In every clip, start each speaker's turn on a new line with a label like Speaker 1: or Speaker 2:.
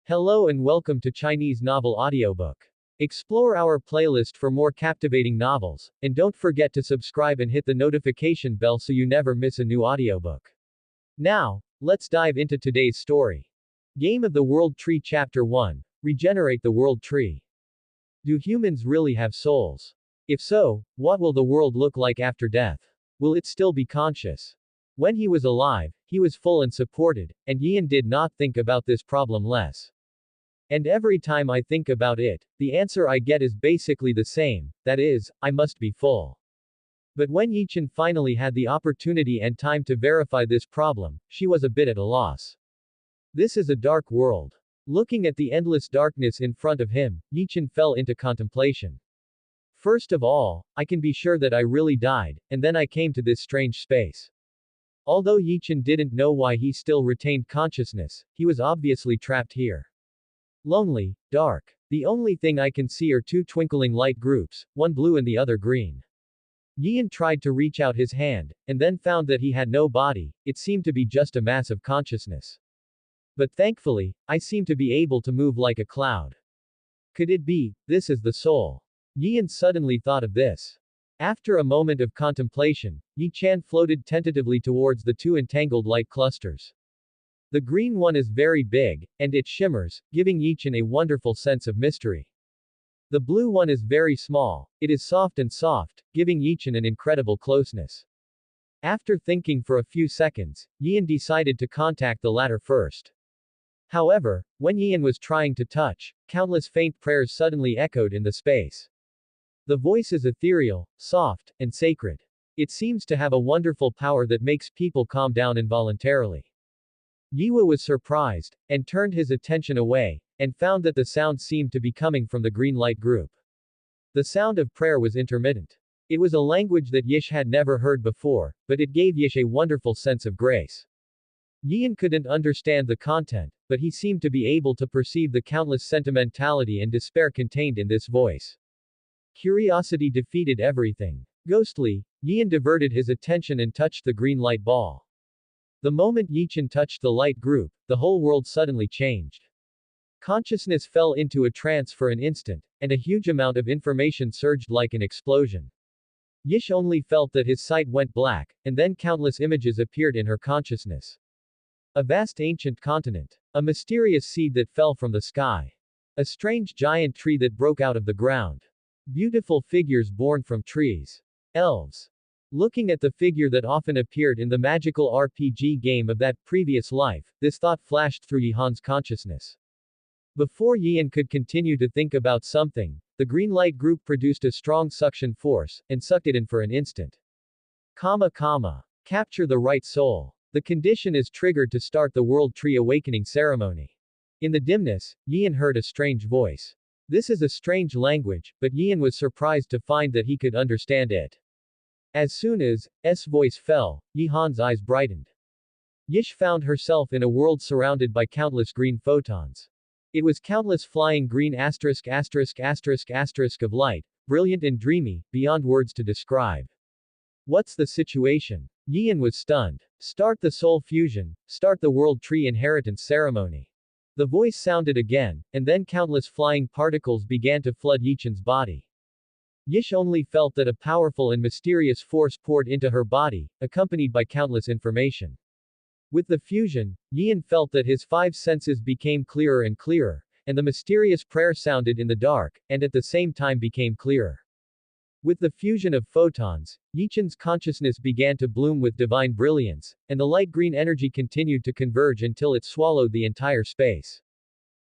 Speaker 1: Hello and welcome to Chinese Novel Audiobook. Explore our playlist for more captivating novels, and don't forget to subscribe and hit the notification bell so you never miss a new audiobook. Now, let's dive into today's story. Game of the World Tree Chapter 1. Regenerate the World Tree. Do humans really have souls? If so, what will the world look like after death? Will it still be conscious? When he was alive, he was full and supported, and Yian did not think about this problem less. And every time I think about it, the answer I get is basically the same, that is, I must be full. But when Yichen finally had the opportunity and time to verify this problem, she was a bit at a loss. This is a dark world. Looking at the endless darkness in front of him, Yichen fell into contemplation. First of all, I can be sure that I really died, and then I came to this strange space. Although Yichen didn't know why he still retained consciousness, he was obviously trapped here. Lonely, dark. The only thing I can see are two twinkling light groups, one blue and the other green. Yian tried to reach out his hand, and then found that he had no body, it seemed to be just a mass of consciousness. But thankfully, I seem to be able to move like a cloud. Could it be, this is the soul? Yian suddenly thought of this. After a moment of contemplation, Yi Chan floated tentatively towards the two entangled light clusters. The green one is very big, and it shimmers, giving Yichen a wonderful sense of mystery. The blue one is very small, it is soft, giving Yichen an incredible closeness. After thinking for a few seconds, Yian decided to contact the latter first. However, when Yian was trying to touch, countless faint prayers suddenly echoed in the space. The voice is ethereal, soft, and sacred. It seems to have a wonderful power that makes people calm down involuntarily. Yiwa was surprised, and turned his attention away, and found that the sound seemed to be coming from the green light group. The sound of prayer was intermittent. It was a language that Yish had never heard before, but it gave Yish a wonderful sense of grace. Yian couldn't understand the content, but he seemed to be able to perceive the countless sentimentality and despair contained in this voice. Curiosity defeated everything. Ghostly, Yian diverted his attention and touched the green light ball. The moment Yichen touched the light group, the whole world suddenly changed. Consciousness fell into a trance for an instant, and a huge amount of information surged like an explosion. Yish only felt that his sight went black, and then countless images appeared in her consciousness. A vast ancient continent. A mysterious seed that fell from the sky. A strange giant tree that broke out of the ground. Beautiful figures born from trees. Elves. Looking at the figure that often appeared in the magical RPG game of that previous life, this thought flashed through Yihan's consciousness. Before Yian could continue to think about something, the green light group produced a strong suction force, and sucked it in for an instant. Capture the right soul. The condition is triggered to start the World Tree Awakening ceremony. In the dimness, Yian heard a strange voice. This is a strange language, but Yian was surprised to find that he could understand it. As soon as S voice fell, Yihan's eyes brightened. Yish found herself in a world surrounded by countless green photons. It was countless flying green of light, brilliant and dreamy, beyond words to describe. What's the situation? Yian was stunned. Start the soul fusion, start the World Tree Inheritance ceremony. The voice sounded again, and then countless flying particles began to flood Yichen's body. Yish only felt that a powerful and mysterious force poured into her body, accompanied by countless information. With the fusion, Yian felt that his five senses became clearer and clearer, and the mysterious prayer sounded in the dark, and at the same time became clearer. With the fusion of photons, Yichen's consciousness began to bloom with divine brilliance, and the light green energy continued to converge until it swallowed the entire space.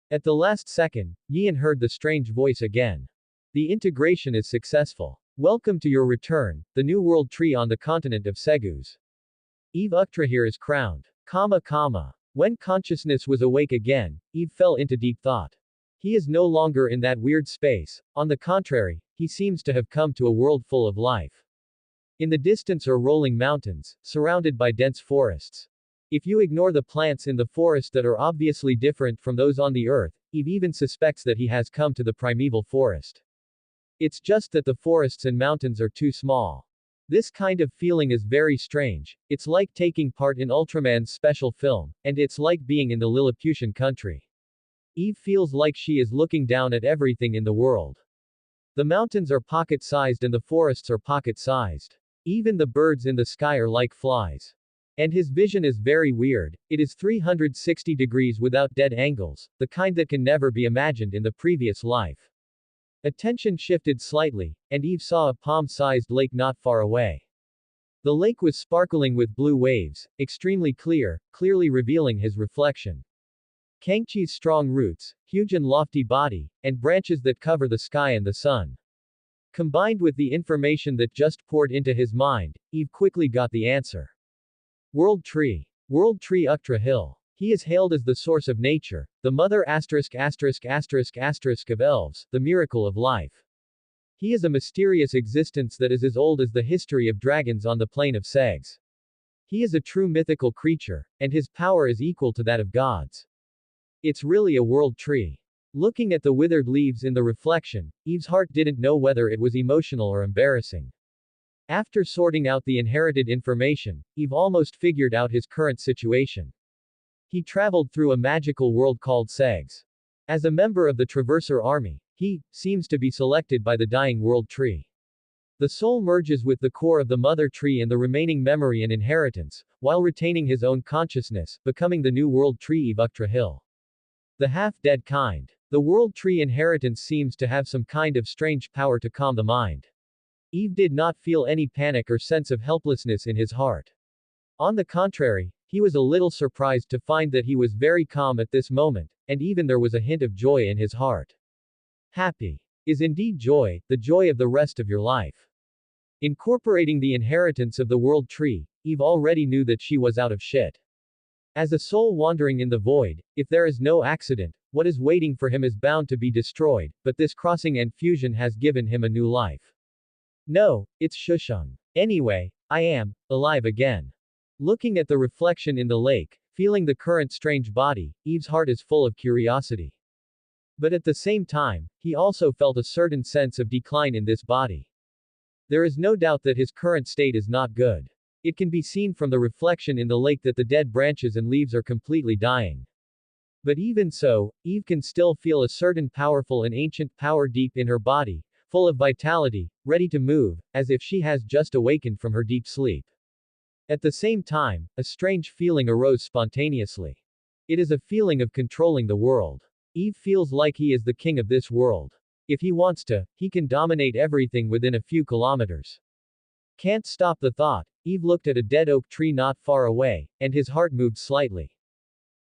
Speaker 1: At the last second, Yian heard the strange voice again. The integration is successful. Welcome to your return, the new world tree on the continent of Segus. Eve Uktrahir is crowned. When consciousness was awake again, Eve fell into deep thought. He is no longer in that weird space, on the contrary, he seems to have come to a world full of life. In the distance are rolling mountains, surrounded by dense forests. If you ignore the plants in the forest that are obviously different from those on the earth, Eve even suspects that he has come to the primeval forest. It's just that the forests and mountains are too small. This kind of feeling is very strange. It's like taking part in Ultraman's special film, and it's like being in the Lilliputian country. Eve feels like she is looking down at everything in the world. The mountains are pocket-sized and the forests are pocket-sized. Even the birds in the sky are like flies. And his vision is very weird. It is 360 degrees without dead angles, the kind that can never be imagined in the previous life. Attention shifted slightly, and Eve saw a palm-sized lake not far away. The lake was sparkling with blue waves, extremely clear, clearly revealing his reflection. Kangqi's strong roots, huge and lofty body, and branches that cover the sky and the sun. Combined with the information that just poured into his mind, Eve quickly got the answer. World Tree. World Tree Uktrahir. He is hailed as the source of nature, the mother ***** of elves, the miracle of life. He is a mysterious existence that is as old as the history of dragons on the plain of Segs. He is a true mythical creature, and his power is equal to that of gods. It's really a world tree. Looking at the withered leaves in the reflection, Eve's heart didn't know whether it was emotional or embarrassing. After sorting out the inherited information, Eve almost figured out his current situation. He traveled through a magical world called Segs. As a member of the Traverser army, he seems to be selected by the dying world tree. The soul merges with the core of the mother tree and the remaining memory and inheritance, while retaining his own consciousness, becoming the new world tree Eve Uktrahir. The half-dead kind. The world tree inheritance seems to have some kind of strange power to calm the mind. Eve did not feel any panic or sense of helplessness in his heart. On the contrary, he was a little surprised to find that he was very calm at this moment, and even there was a hint of joy in his heart. Happy is indeed joy, the joy of the rest of your life. Incorporating the inheritance of the world tree, Eve already knew that she was out of shit. As a soul wandering in the void, if there is no accident, what is waiting for him is bound to be destroyed, but this crossing and fusion has given him a new life. No, it's Shushung. Anyway, I am alive again. Looking at the reflection in the lake, feeling the current strange body, Eve's heart is full of curiosity. But at the same time, he also felt a certain sense of decline in this body. There is no doubt that his current state is not good. It can be seen from the reflection in the lake that the dead branches and leaves are completely dying. But even so, Eve can still feel a certain powerful and ancient power deep in her body, full of vitality, ready to move, as if she has just awakened from her deep sleep. At the same time, a strange feeling arose spontaneously. It is a feeling of controlling the world. Eve feels like he is the king of this world. If he wants to, he can dominate everything within a few kilometers. Can't stop the thought. Eve looked at a dead oak tree not far away, and his heart moved slightly.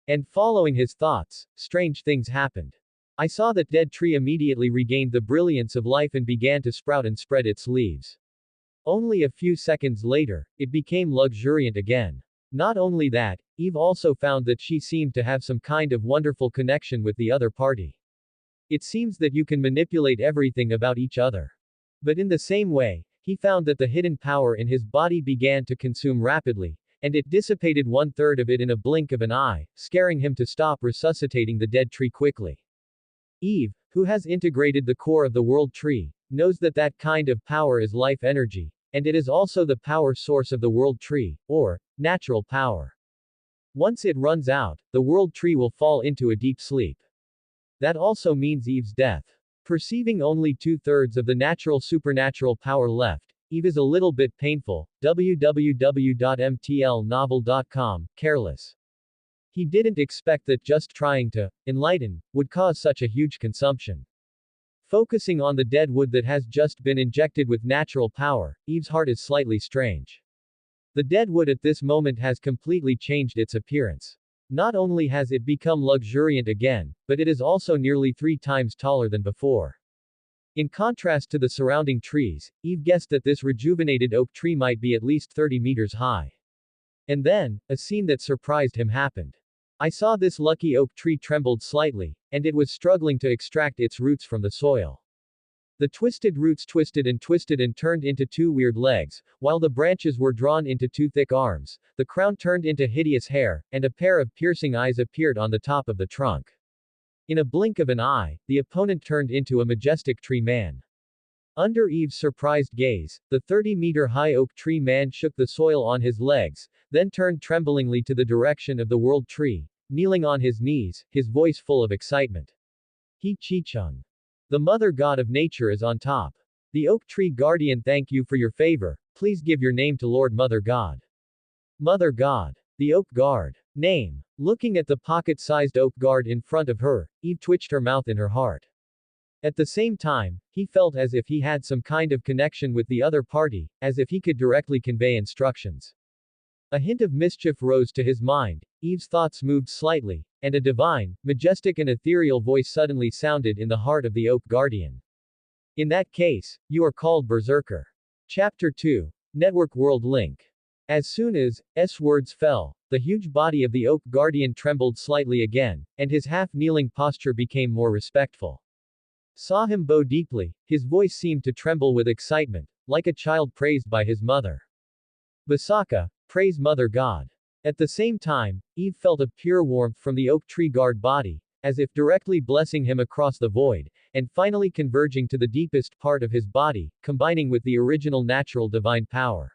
Speaker 1: And following his thoughts, strange things happened. I saw that dead tree immediately regained the brilliance of life and began to sprout and spread its leaves. Only a few seconds later, it became luxuriant again. Not only that, Eve also found that she seemed to have some kind of wonderful connection with the other party. It seems that you can manipulate everything about each other. But in the same way, he found that the hidden power in his body began to consume rapidly, and it dissipated 1/3 of it in a blink of an eye, scaring him to stop resuscitating the dead tree quickly. Eve, who has integrated the core of the world tree, knows that that kind of power is life energy, and it is also the power source of the world tree, or natural power. Once it runs out, the world tree will fall into a deep sleep. That also means Eve's death. Perceiving only 2/3 of the natural supernatural power left, Eve is a little bit painful. www.mtlnovel.com, careless. He didn't expect that just trying to enlighten would cause such a huge consumption. Focusing on the dead wood that has just been injected with natural power, Eve's heart is slightly strange. The dead wood at this moment has completely changed its appearance. Not only has it become luxuriant again, but it is also nearly 3 times taller than before. In contrast to the surrounding trees, Eve guessed that this rejuvenated oak tree might be at least 30 meters high. And then, a scene that surprised him happened. I saw this lucky oak tree trembled slightly, and it was struggling to extract its roots from the soil. The twisted roots twisted and turned into 2 weird legs, while the branches were drawn into 2 thick arms, the crown turned into hideous hair, and a pair of piercing eyes appeared on the top of the trunk. In a blink of an eye, the opponent turned into a majestic tree man. Under Eve's surprised gaze, the 30-meter-high oak tree man shook the soil on his legs, then turned tremblingly to the direction of the world tree, kneeling on his knees, his voice full of excitement. He Chi-chung. The mother god of nature is on top. The oak tree guardian, thank you for your favor, please give your name to Lord Mother God. Mother God. The oak guard. Name. Looking at the pocket-sized oak guard in front of her, Eve twitched her mouth in her heart. At the same time, he felt as if he had some kind of connection with the other party, as if he could directly convey instructions. A hint of mischief rose to his mind, Eve's thoughts moved slightly, and a divine, majestic and ethereal voice suddenly sounded in the heart of the oak guardian. In that case, you are called Berserker. Chapter 2. Network World Link. As soon as S words fell, the huge body of the oak guardian trembled slightly again, and his half-kneeling posture became more respectful. Saw him bow deeply, his voice seemed to tremble with excitement, like a child praised by his mother. Basaka, praise Mother God. At the same time, Eve felt a pure warmth from the oak tree guard body, as if directly blessing him across the void, and finally converging to the deepest part of his body, combining with the original natural divine power.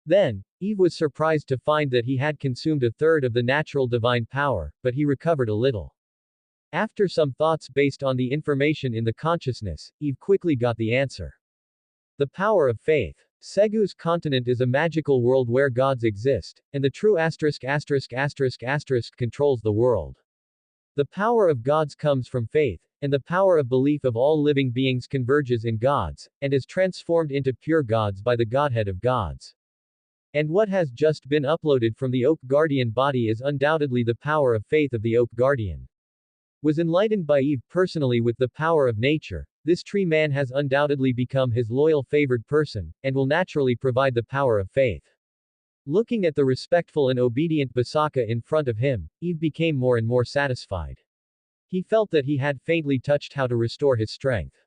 Speaker 1: Then, Eve was surprised to find that he had consumed a third of the natural divine power, but he recovered a little. After some thoughts based on the information in the consciousness, Eve quickly got the answer. The power of faith. Segu's continent is a magical world where gods exist, and the true **** controls the world. The power of gods comes from faith, and the power of belief of all living beings converges in gods, and is transformed into pure gods by the Godhead of gods. And what has just been uploaded from the Oak Guardian body is undoubtedly the power of faith of the Oak Guardian. Was enlightened by Eve personally with the power of nature, this tree man has undoubtedly become his loyal favored person, and will naturally provide the power of faith. Looking at the respectful and obedient Basaka in front of him, Eve became more and more satisfied. He felt that he had faintly touched how to restore his strength.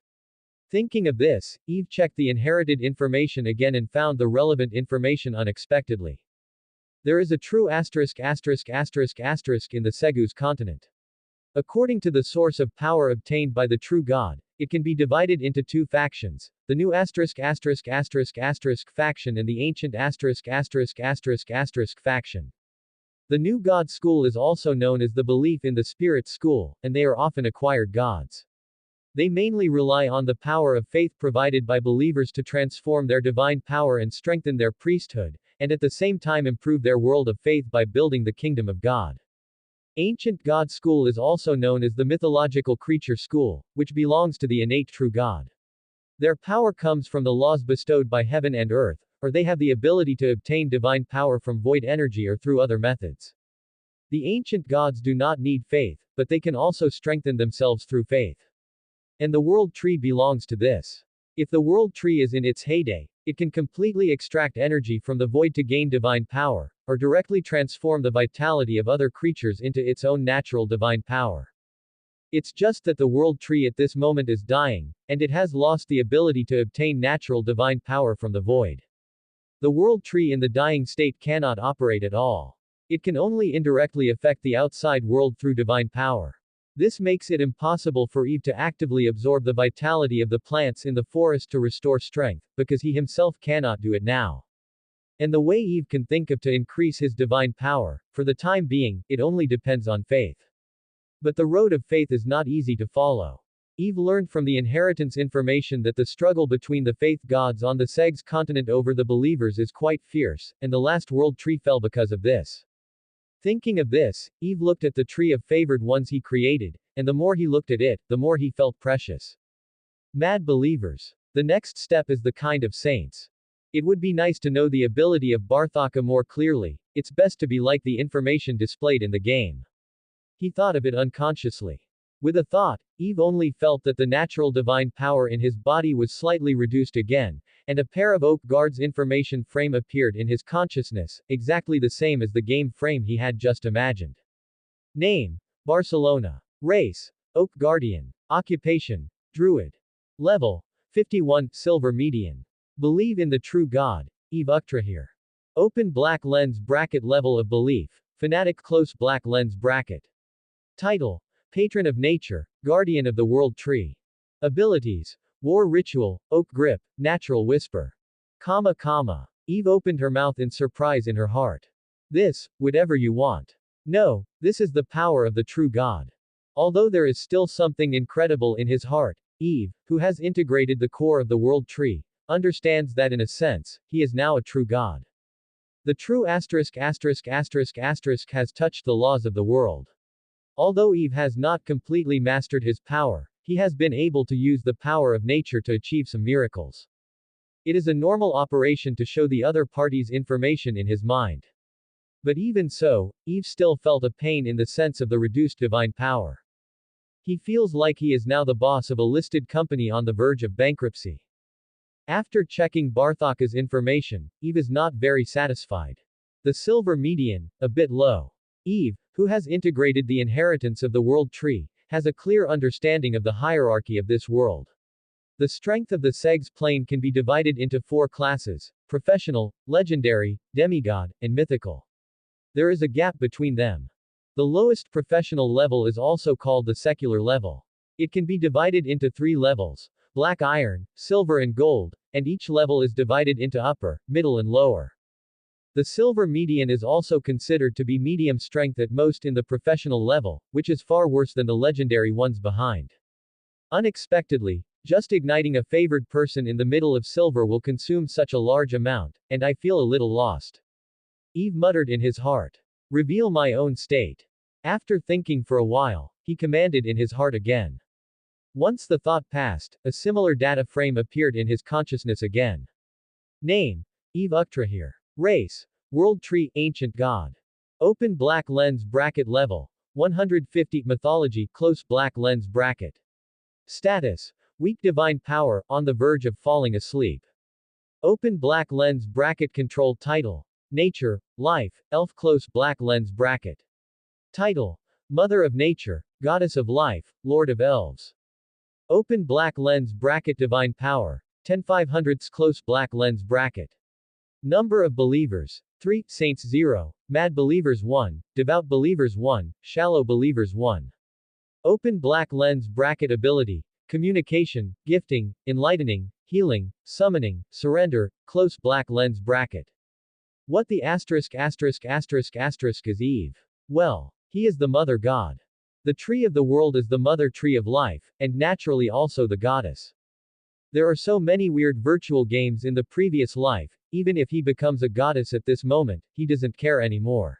Speaker 1: Thinking of this, Eve checked the inherited information again and found the relevant information unexpectedly. There is a true **** in the Segu's continent. According to the source of power obtained by the true God, it can be divided into two factions, the new **** faction and the ancient **** faction. The new God school is also known as the belief in the spirit school, and they are often acquired gods. They mainly rely on the power of faith provided by believers to transform their divine power and strengthen their priesthood, and at the same time improve their world of faith by building the kingdom of God. Ancient God school is also known as the mythological creature school, which belongs to the innate true God. Their power comes from the laws bestowed by heaven and earth, or they have the ability to obtain divine power from void energy or through other methods. The ancient gods do not need faith, but they can also strengthen themselves through faith. And the world tree belongs to this. If the world tree is in its heyday, it can completely extract energy from the void to gain divine power, or directly transform the vitality of other creatures into its own natural divine power. It's just that the world tree at this moment is dying, and it has lost the ability to obtain natural divine power from the void. The world tree in the dying state cannot operate at all. It can only indirectly affect the outside world through divine power. This makes it impossible for Eve to actively absorb the vitality of the plants in the forest to restore strength, because he himself cannot do it now. And the way Eve can think of to increase his divine power, for the time being, it only depends on faith. But the road of faith is not easy to follow. Eve learned from the inheritance information that the struggle between the faith gods on the Seg's continent over the believers is quite fierce, and the last world tree fell because of this. Thinking of this, Eve looked at the tree of favored ones he created, and the more he looked at it, the more he felt precious. Mad believers. The next step is the kind of saints. It would be nice to know the ability of Barthaka more clearly, it's best to be like the information displayed in the game. He thought of it unconsciously. With a thought, Eve only felt that the natural divine power in his body was slightly reduced again, and a pair of oak guards information frame appeared in his consciousness, exactly the same as the game frame he had just imagined. Name: Barcelona. Race: Oak Guardian. Occupation: Druid. Level: 51, Silver Median. Believe in the true God, Eve Uktrahir. Open black lens bracket level of belief, Fanatic close black lens bracket. Title: Patron of Nature, Guardian of the World Tree. Abilities: War Ritual, Oak Grip, Natural Whisper. Eve opened her mouth in surprise in her heart. This, whatever you want. No, this is the power of the true God. Although there is still something incredible in his heart, Eve, who has integrated the core of the world tree, understands that in a sense, he is now a true God. The true asterisk asterisk asterisk asterisk has touched the laws of the world. Although Eve has not completely mastered his power, he has been able to use the power of nature to achieve some miracles. It is a normal operation to show the other party's information in his mind. But even so, Eve still felt a pain in the sense of the reduced divine power. He feels like he is now the boss of a listed company on the verge of bankruptcy. After checking Barthaka's information, Eve is not very satisfied. The silver median, a bit low. Eve, who has integrated the inheritance of the world tree, has a clear understanding of the hierarchy of this world. The strength of the Seg's plane can be divided into 4 classes: professional, legendary, demigod, and mythical. There is a gap between them. The lowest professional level is also called the secular level. It can be divided into 3 levels: black iron, silver and gold, and each level is divided into upper, middle and lower. The silver median is also considered to be medium strength at most in the professional level, which is far worse than the legendary ones behind. Unexpectedly, just igniting a favored person in the middle of silver will consume such a large amount, and I feel a little lost. Eve muttered in his heart. Reveal my own state. After thinking for a while, he commanded in his heart again. Once the thought passed, a similar data frame appeared in his consciousness again. Name: Eve Uktrahir. Race: World Tree, Ancient God. Open black lens bracket level 150. Mythology, close black lens bracket. Status: weak divine power, on the verge of falling asleep. Open black lens bracket. Control title: Nature, Life, Elf, close black lens bracket. Title: Mother of Nature, Goddess of Life, Lord of Elves. Open black lens bracket. Divine power 10/500, close black lens bracket. Number of believers 3, saints 0, mad believers 1, devout believers 1, shallow believers 1. Open black lens bracket. Ability: communication, gifting, enlightening, healing, summoning, surrender, close black lens bracket. What the asterisk asterisk asterisk asterisk is Eve? Well, he is the mother god. The tree of the world is the mother tree of life, and naturally also the goddess. There are so many weird virtual games in the previous life, even if he becomes a goddess at this moment, he doesn't care anymore.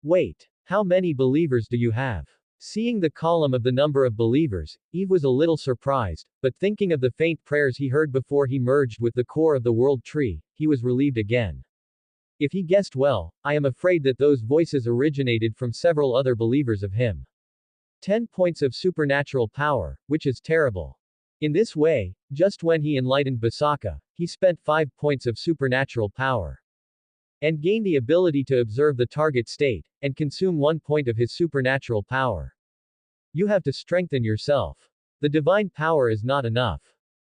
Speaker 1: Wait, how many believers do you have? Seeing the column of the number of believers, Eve was a little surprised, but thinking of the faint prayers he heard before he merged with the core of the world tree, he was relieved again. If he guessed well, I am afraid that those voices originated from several other believers of him. 10 points of supernatural power, which is terrible. In this way, just when he enlightened Basaka, he spent 5 points of supernatural power. And gained the ability to observe the target state, and consume 1 point of his supernatural power. You have to strengthen yourself. The divine power is not enough.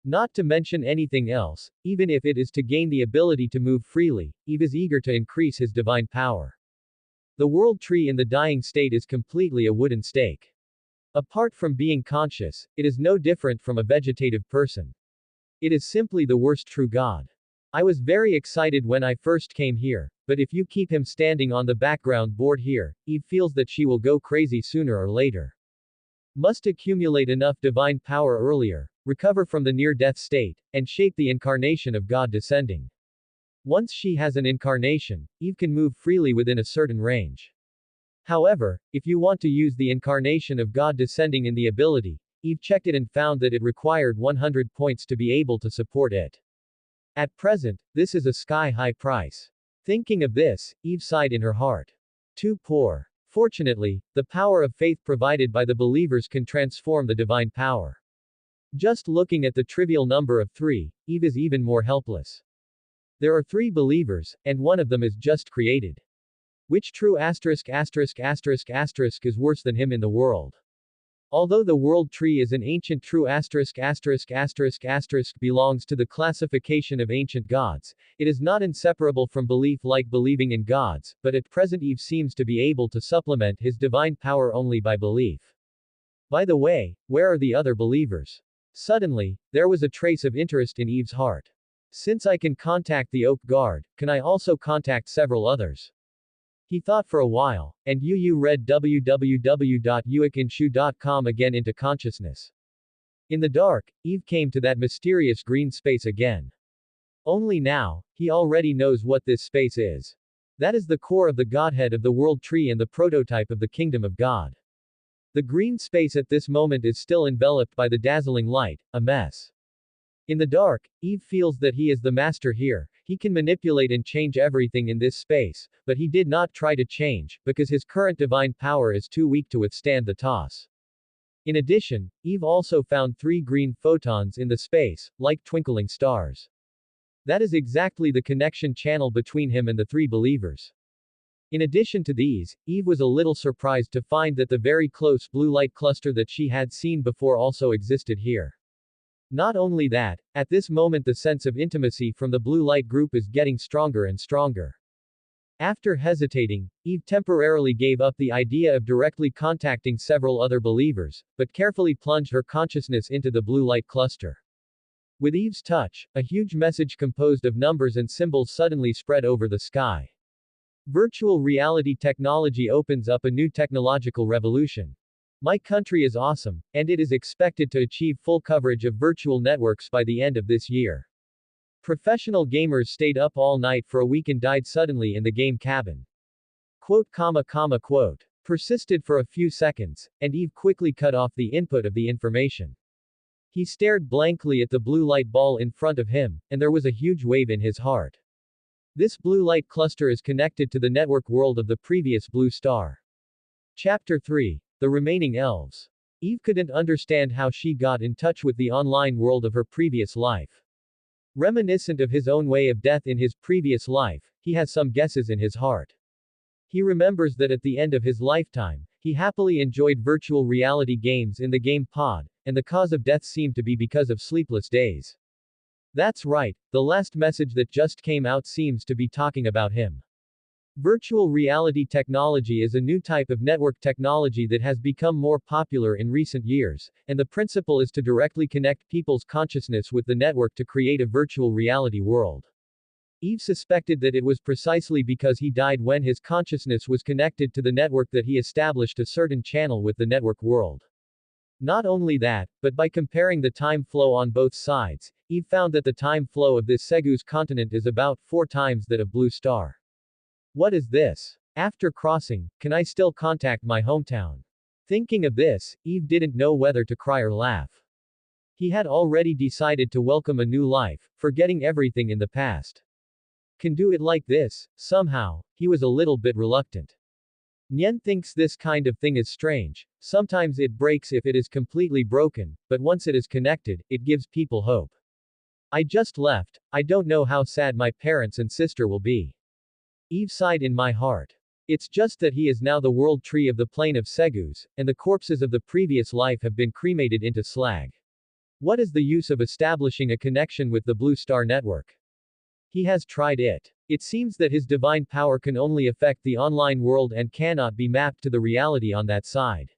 Speaker 1: Not to mention anything else, even if it is to gain the ability to move freely, Eve is eager to increase his divine power. The world tree in the dying state is completely a wooden stake. Apart from being conscious, it is no different from a vegetative person. It is simply the worst true God. I was very excited when I first came here, but if you keep him standing on the background board here, Eve feels that she will go crazy sooner or later. Must accumulate enough divine power earlier, recover from the near-death state, and shape the incarnation of God descending. Once she has an incarnation, Eve can move freely within a certain range. However, if you want to use the incarnation of God descending in the ability, Eve checked it and found that it required 100 points to be able to support it. At present, this is a sky-high price. Thinking of this, Eve sighed in her heart. Too poor. Fortunately, the power of faith provided by the believers can transform the divine power. Just looking at the trivial number of 3, Eve is even more helpless. There are 3 believers, and one of them is just created. Which true asterisk asterisk asterisk asterisk is worse than him in the world? Although the world tree is an ancient true asterisk asterisk asterisk asterisk belongs to the classification of ancient gods, it is not inseparable from belief like believing in gods, but at present Eve seems to be able to supplement his divine power only by belief. By the way, where are the other believers? Suddenly, there was a trace of interest in Eve's heart. Since I can contact the Oak Guard, can I also contact several others? He thought for a while, and Yu read www.uikinshu.com again into consciousness. In the dark, Eve came to that mysterious green space again. Only now, he already knows what this space is. That is the core of the Godhead of the World Tree and the prototype of the Kingdom of God. The green space at this moment is still enveloped by the dazzling light, a mess. In the dark, Eve feels that he is the master here, he can manipulate and change everything in this space, but he did not try to change, because his current divine power is too weak to withstand the toss. In addition, Eve also found 3 green photons in the space, like twinkling stars. That is exactly the connection channel between him and the 3 believers. In addition to these, Eve was a little surprised to find that the very close blue light cluster that she had seen before also existed here. Not only that, at this moment the sense of intimacy from the blue light group is getting stronger and stronger. After hesitating, Eve temporarily gave up the idea of directly contacting several other believers, but carefully plunged her consciousness into the blue light cluster. With Eve's touch, a huge message composed of numbers and symbols suddenly spread over the sky. Virtual reality technology opens up a new technological revolution. My country is awesome, and it is expected to achieve full coverage of virtual networks by the end of this year. Professional gamers stayed up all night for a week and died suddenly in the game cabin. Quote. Persisted for a few seconds, and Eve quickly cut off the input of the information. He stared blankly at the blue light ball in front of him, and there was a huge wave in his heart. This blue light cluster is connected to the network world of the previous blue star. Chapter 3. The Remaining Elves. Eve couldn't understand how she got in touch with the online world of her previous life. Reminiscent of his own way of death in his previous life, he has some guesses in his heart. He remembers that at the end of his lifetime, he happily enjoyed virtual reality games in the game pod, and the cause of death seemed to be because of sleepless days. That's right, the last message that just came out seems to be talking about him. Virtual reality technology is a new type of network technology that has become more popular in recent years, and the principle is to directly connect people's consciousness with the network to create a virtual reality world. Eve suspected that it was precisely because he died when his consciousness was connected to the network that he established a certain channel with the network world. Not only that, but by comparing the time flow on both sides, Eve found that the time flow of this Segu's continent is about 4 times that of Blue Star. What is this? After crossing, can I still contact my hometown? Thinking of this, Eve didn't know whether to cry or laugh. He had already decided to welcome a new life, forgetting everything in the past. Can do it like this, somehow, he was a little bit reluctant. Nyen thinks this kind of thing is strange, sometimes it breaks if it is completely broken, but once it is connected, it gives people hope. I just left, I don't know how sad my parents and sister will be. Eve sighed in my heart. It's just that he is now the world tree of the plane of Segus, and the corpses of the previous life have been cremated into slag. What is the use of establishing a connection with the Blue Star Network? He has tried it. It seems that his divine power can only affect the online world and cannot be mapped to the reality on that side.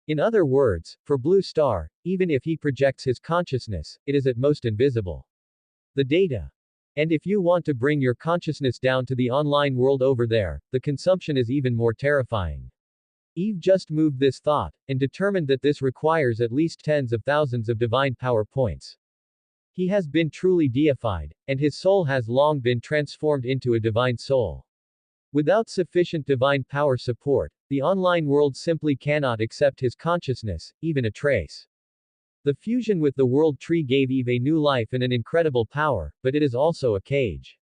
Speaker 1: In other words, for Blue Star, even if he projects his consciousness, it is at most invisible. The data. And if you want to bring your consciousness down to the online world over there, the consumption is even more terrifying. Eve just moved this thought, and determined that this requires at least tens of thousands of divine power points. He has been truly deified, and his soul has long been transformed into a divine soul. Without sufficient divine power support, the online world simply cannot accept his consciousness, even a trace. The fusion with the world tree gave Eve a new life and an incredible power, but it is also a cage.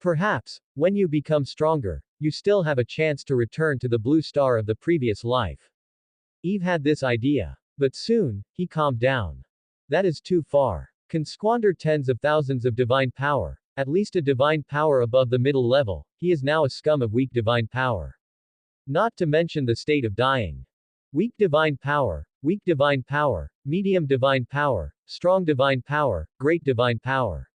Speaker 1: Perhaps, when you become stronger, you still have a chance to return to the blue star of the previous life. Eve had this idea. But soon, he calmed down. That is too far. Can squander tens of thousands of divine power, at least a divine power above the middle level, he is now a scum of weak divine power. Not to mention the state of dying. Weak divine power, medium divine power, strong divine power, great divine power.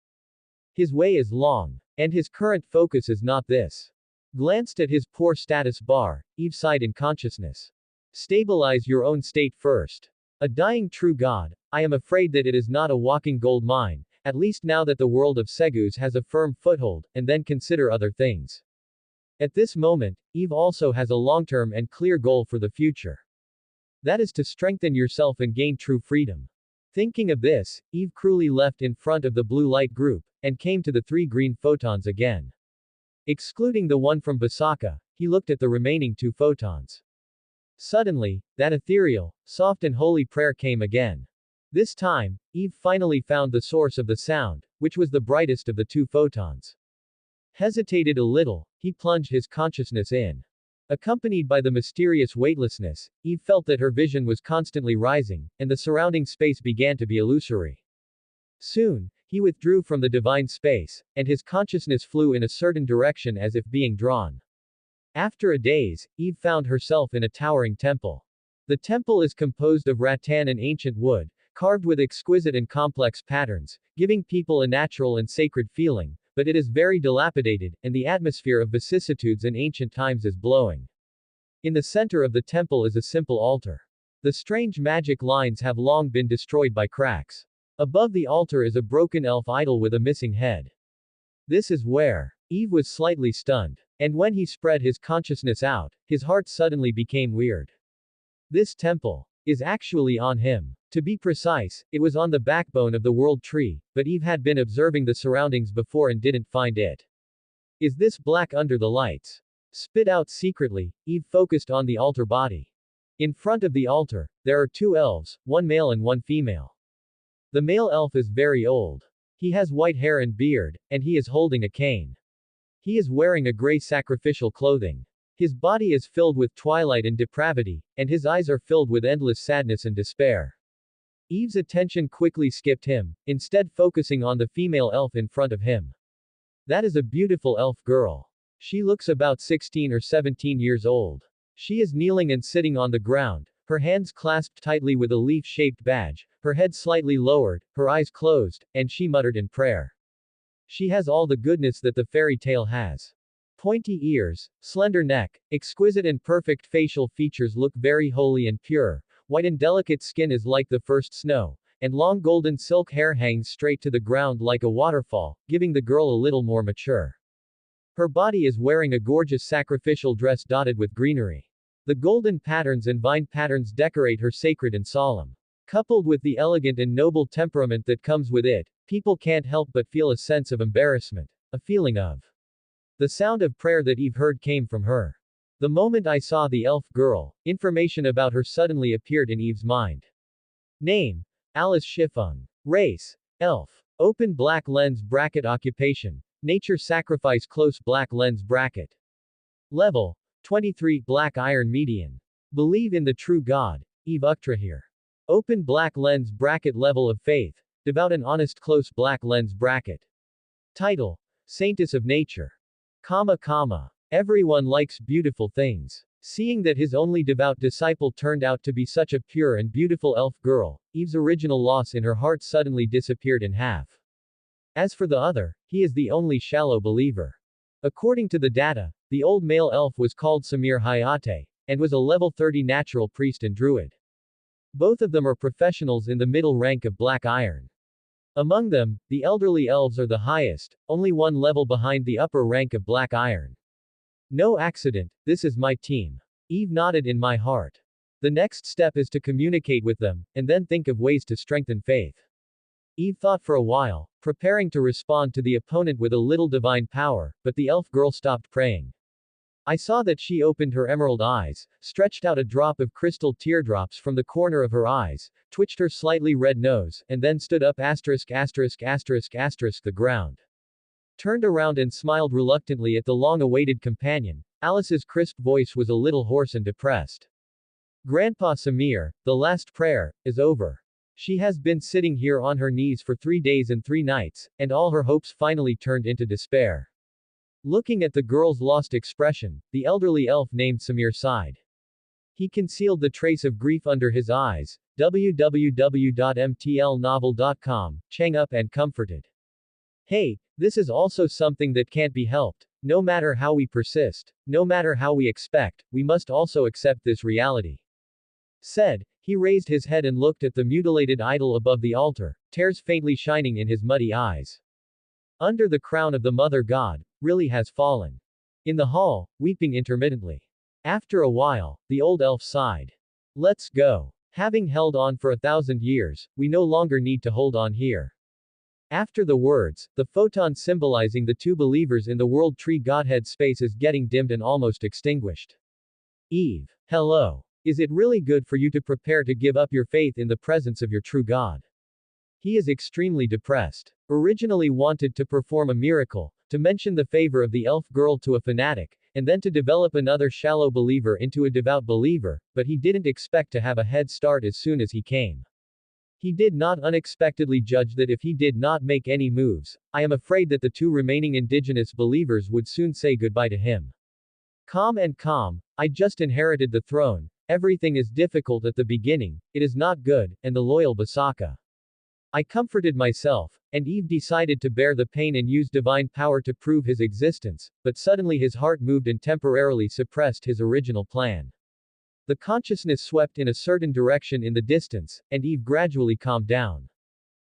Speaker 1: His way is long. And his current focus is not this. Glanced at his poor status bar, Eve sighed in consciousness. Stabilize your own state first. A dying true God, I am afraid that it is not a walking gold mine, at least now that the world of Segus has a firm foothold, and then consider other things. At this moment, Eve also has a long-term and clear goal for the future. That is to strengthen yourself and gain true freedom. Thinking of this, Eve cruelly left in front of the blue light group, and came to the 3 green photons again. Excluding the one from Basaka, he looked at the remaining 2 photons. Suddenly, that ethereal, soft and holy prayer came again. This time, Eve finally found the source of the sound, which was the brightest of the 2 photons. Hesitated a little, he plunged his consciousness in. Accompanied by the mysterious weightlessness, Eve felt that her vision was constantly rising, and the surrounding space began to be illusory. Soon, he withdrew from the divine space, and his consciousness flew in a certain direction as if being drawn. After a daze, Eve found herself in a towering temple. The temple is composed of rattan and ancient wood, carved with exquisite and complex patterns, giving people a natural and sacred feeling, but it is very dilapidated, and the atmosphere of vicissitudes in ancient times is blowing. In the center of the temple is a simple altar. The strange magic lines have long been destroyed by cracks. Above the altar is a broken elf idol with a missing head. This is where Eve was slightly stunned. And when he spread his consciousness out, his heart suddenly became weird. This temple is actually on him. To be precise, it was on the backbone of the world tree, but Eve had been observing the surroundings before and didn't find it. Is this black under the lights? Spit out secretly, Eve focused on the altar body. In front of the altar, there are 2 elves, 1 male and 1 female. The male elf is very old. He has white hair and beard, and he is holding a cane. He is wearing a gray sacrificial clothing. His body is filled with twilight and depravity, and his eyes are filled with endless sadness and despair. Eve's attention quickly skipped him, instead focusing on the female elf in front of him. That is a beautiful elf girl. She looks about 16 or 17 years old. She is kneeling and sitting on the ground, her hands clasped tightly with a leaf-shaped badge, her head slightly lowered, her eyes closed, and she muttered in prayer. She has all the goodness that the fairy tale has. Pointy ears, slender neck, exquisite and perfect facial features look very holy and pure, white and delicate skin is like the first snow, and long golden silk hair hangs straight to the ground like a waterfall, giving the girl a little more mature. Her body is wearing a gorgeous sacrificial dress dotted with greenery. The golden patterns and vine patterns decorate her sacred and solemn. Coupled with the elegant and noble temperament that comes with it, people can't help but feel a sense of embarrassment, a feeling of. The sound of prayer that Eve heard came from her. The moment I saw the elf girl, information about her suddenly appeared in Eve's mind. Name: Alice Shifeng. Race: elf. Open black lens bracket. Occupation: nature sacrifice. Close black lens bracket. Level: 23. Black iron median. Believe in the true God, Eve Uktrahir. Open black lens bracket. Level of faith: devout and honest. Close black lens bracket. Title: Saintess of Nature. Everyone likes beautiful things. Seeing that his only devout disciple turned out to be such a pure and beautiful elf girl, Eve's original loss in her heart suddenly disappeared in half. As for the other, he is the only shallow believer. According to the data, the old male elf was called Samir Hayate, and was a level 30 natural priest and druid. Both of them are professionals in the middle rank of black iron. Among them, the elderly elves are the highest, only one level behind the upper rank of black iron. No accident, this is my team. Eve nodded in my heart. The next step is to communicate with them, and then think of ways to strengthen faith. Eve thought for a while, preparing to respond to the opponent with a little divine power, but the elf girl stopped praying. I saw that she opened her emerald eyes, stretched out a drop of crystal teardrops from the corner of her eyes, twitched her slightly red nose, and then stood up the ground. Turned around and smiled reluctantly at the long-awaited companion. Alice's crisp voice was a little hoarse and depressed. Grandpa Samir, the last prayer is over. She has been sitting here on her knees for 3 days and 3 nights, and all her hopes finally turned into despair. Looking at the girl's lost expression, the elderly elf named Samir sighed. He concealed the trace of grief under his eyes. www.mtlnovel.com, chang up and comforted. Hey, this is also something that can't be helped. No matter how we persist, no matter how we expect, we must also accept this reality. Said, he raised his head and looked at the mutilated idol above the altar, tears faintly shining in his muddy eyes. Under the crown of the Mother God, really has fallen. In the hall, weeping intermittently. After a while, the old elf sighed. Let's go. Having held on for 1,000 years, we no longer need to hold on here. After the words, the photon symbolizing the two believers in the world tree Godhead space is getting dimmed and almost extinguished. Eve. Hello. Is it really good for you to prepare to give up your faith in the presence of your true God? He is extremely depressed. Originally wanted to perform a miracle, to mention the favor of the elf girl to a fanatic, and then to develop another shallow believer into a devout believer, but he didn't expect to have a head start as soon as he came. He did not unexpectedly judge that if he did not make any moves, I am afraid that the two remaining indigenous believers would soon say goodbye to him. Calm, I just inherited the throne, everything is difficult at the beginning, it is not good, and the loyal Basaka. I comforted myself, and Eve decided to bear the pain and use divine power to prove his existence, but suddenly his heart moved and temporarily suppressed his original plan. The consciousness swept in a certain direction in the distance, and Eve gradually calmed down.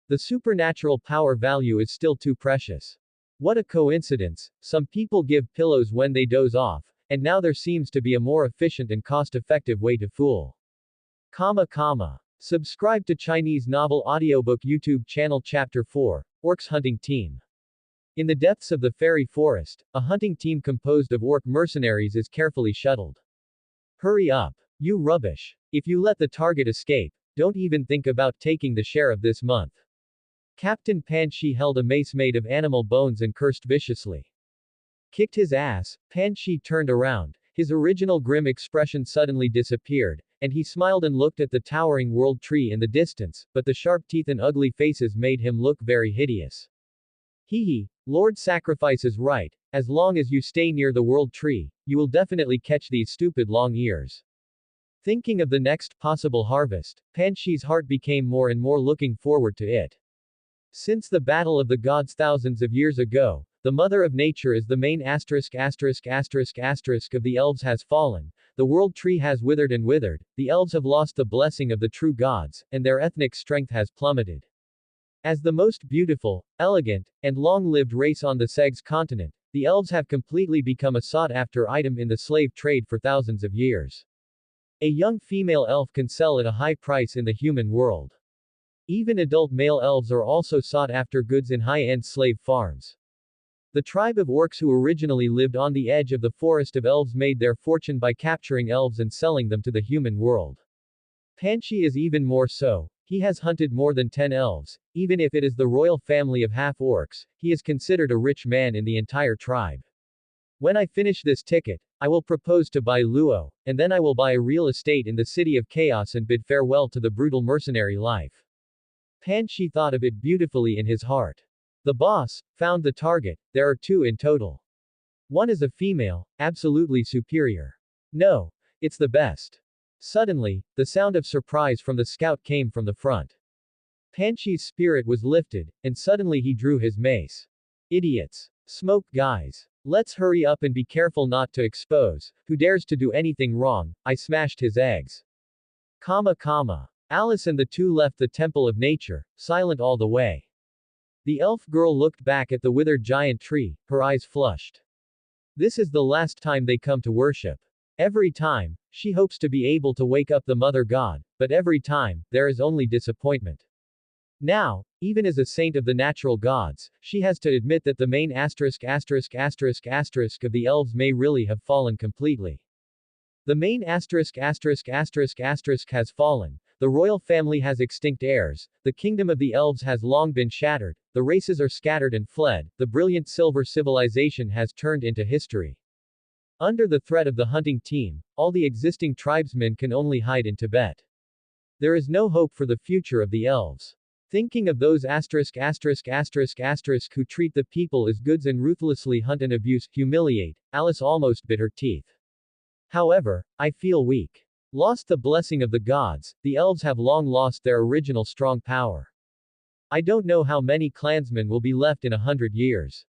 Speaker 1: The supernatural power value is still too precious. What a coincidence, some people give pillows when they doze off, and now there seems to be a more efficient and cost-effective way to fool. Subscribe to Chinese Novel Audiobook YouTube channel Chapter 4, Orcs Hunting Team. In the depths of the fairy forest, a hunting team composed of orc mercenaries is carefully shuttled. Hurry up. You rubbish. If you let the target escape, don't even think about taking the sheriff this month. Captain Pan Shi held a mace made of animal bones and cursed viciously. Kicked his ass, Pan Shi turned around, his original grim expression suddenly disappeared, and he smiled and looked at the towering world tree in the distance, but the sharp teeth and ugly faces made him look very hideous. Hee, Lord Sacrifice is right, as long as you stay near the world tree, you will definitely catch these stupid long ears. Thinking of the next possible harvest, Pan Shi's heart became more and more looking forward to it. Since the battle of the gods thousands of years ago, the mother of nature is the main of the elves has fallen, the world tree has withered and withered, the elves have lost the blessing of the true gods, and their ethnic strength has plummeted. As the most beautiful, elegant, and long-lived race on the Segs continent, the elves have completely become a sought-after item in the slave trade for thousands of years. A young female elf can sell at a high price in the human world. Even adult male elves are also sought-after goods in high-end slave farms. The tribe of orcs who originally lived on the edge of the forest of elves made their fortune by capturing elves and selling them to the human world. Pan Shi is even more so. He has hunted more than 10 elves, even if it is the royal family of half-orcs, he is considered a rich man in the entire tribe. When I finish this ticket, I will propose to buy Luo, and then I will buy a real estate in the city of chaos and bid farewell to the brutal mercenary life. Pan Shi thought of it beautifully in his heart. The boss found the target, there are two in total. One is a female, absolutely superior. No, it's the best. Suddenly, the sound of surprise from the scout came from the front. Pan Shi's spirit was lifted, and suddenly he drew his mace. Idiots. Smoke guys. Let's hurry up and be careful not to expose, who dares to do anything wrong, I smashed his eggs. Alice and the two left the temple of nature, silent all the way. The elf girl looked back at the withered giant tree, her eyes flushed. This is the last time they come to worship. Every time, she hopes to be able to wake up the mother god, but every time, there is only disappointment. Now, even as a saint of the natural gods, she has to admit that the main of the elves may really have fallen completely. The main has fallen, the royal family has extinct heirs, the kingdom of the elves has long been shattered, the races are scattered and fled, the brilliant silver civilization has turned into history. Under the threat of the hunting team, all the existing tribesmen can only hide in Tibet. There is no hope for the future of the elves. Thinking of those who treat the people as goods and ruthlessly hunt and humiliate, Alice almost bit her teeth. However, I feel weak. Lost the blessing of the gods, the elves have long lost their original strong power. I don't know how many clansmen will be left in 100 years.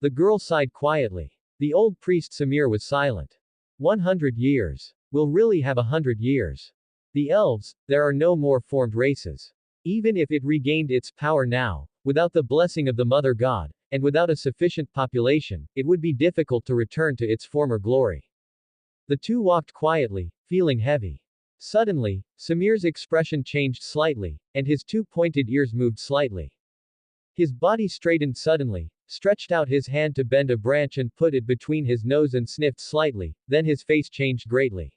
Speaker 1: The girl sighed quietly. The old priest Samir was silent. 100 years. We'll really have 100 years. The elves, there are no more formed races. Even if it regained its power now, without the blessing of the Mother God, and without a sufficient population, it would be difficult to return to its former glory. The two walked quietly, feeling heavy. Suddenly, Samir's expression changed slightly, and his two pointed ears moved slightly. His body straightened suddenly, stretched out his hand to bend a branch and put it between his nose and sniffed slightly, then his face changed greatly.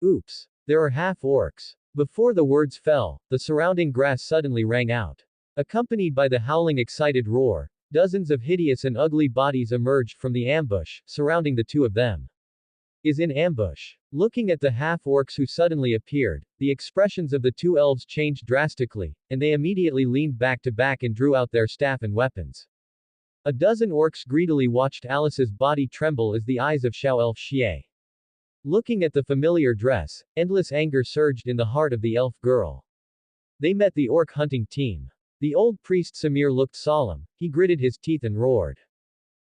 Speaker 1: Oops! There are half-orcs. Before the words fell, the surrounding grass suddenly rang out. Accompanied by the howling excited roar, dozens of hideous and ugly bodies emerged from the ambush, surrounding the two of them. Is in ambush. Looking at the half-orcs who suddenly appeared, the expressions of the two elves changed drastically, and they immediately leaned back to back and drew out their staff and weapons. A dozen orcs greedily watched Alice's body tremble as the eyes of Xiao Elf Xie. Looking at the familiar dress, endless anger surged in the heart of the elf girl. They met the orc hunting team. The old priest Samir looked solemn, he gritted his teeth and roared.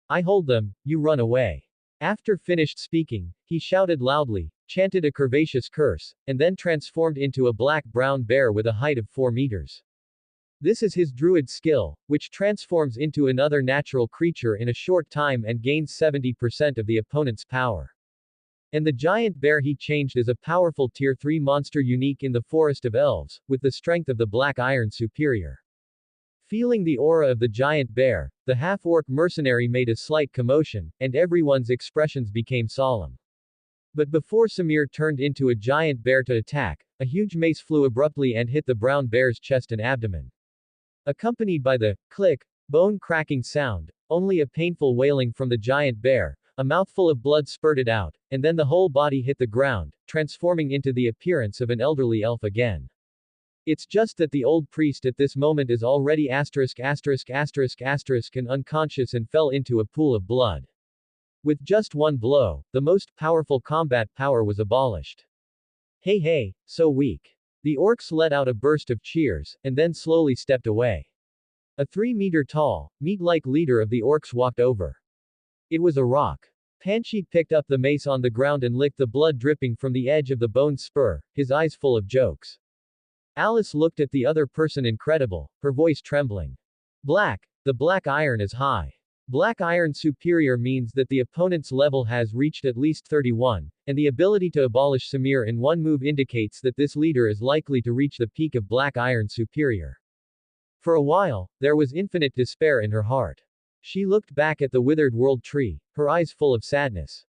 Speaker 1: I hold them, you run away. After finished speaking, he shouted loudly, chanted a curvaceous curse, and then transformed into a black-brown bear with a height of 4 meters. This is his druid skill, which transforms into another natural creature in a short time and gains 70% of the opponent's power. And the giant bear he changed is a powerful tier 3 monster unique in the Forest of Elves, with the strength of the Black Iron superior. Feeling the aura of the giant bear, the half-orc mercenary made a slight commotion, and everyone's expressions became solemn. But before Samir turned into a giant bear to attack, a huge mace flew abruptly and hit the brown bear's chest and abdomen. Accompanied by the click, bone-cracking sound, only a painful wailing from the giant bear, a mouthful of blood spurted out, and then the whole body hit the ground, transforming into the appearance of an elderly elf again. It's just that the old priest at this moment is already and unconscious and fell into a pool of blood. With just one blow, the most powerful combat power was abolished. Hey hey, so weak. The orcs let out a burst of cheers, and then slowly stepped away. A 3-meter-tall, meat-like leader of the orcs walked over. It was a rock. Panchi picked up the mace on the ground and licked the blood dripping from the edge of the bone spur, his eyes full of jokes. Alice looked at the other person incredible, her voice trembling. The black iron is high. Black iron superior means that the opponent's level has reached at least 31, and the ability to abolish Samir in one move indicates that this leader is likely to reach the peak of black iron superior. For a while, there was infinite despair in her heart. She looked back at the withered world tree, her eyes full of sadness.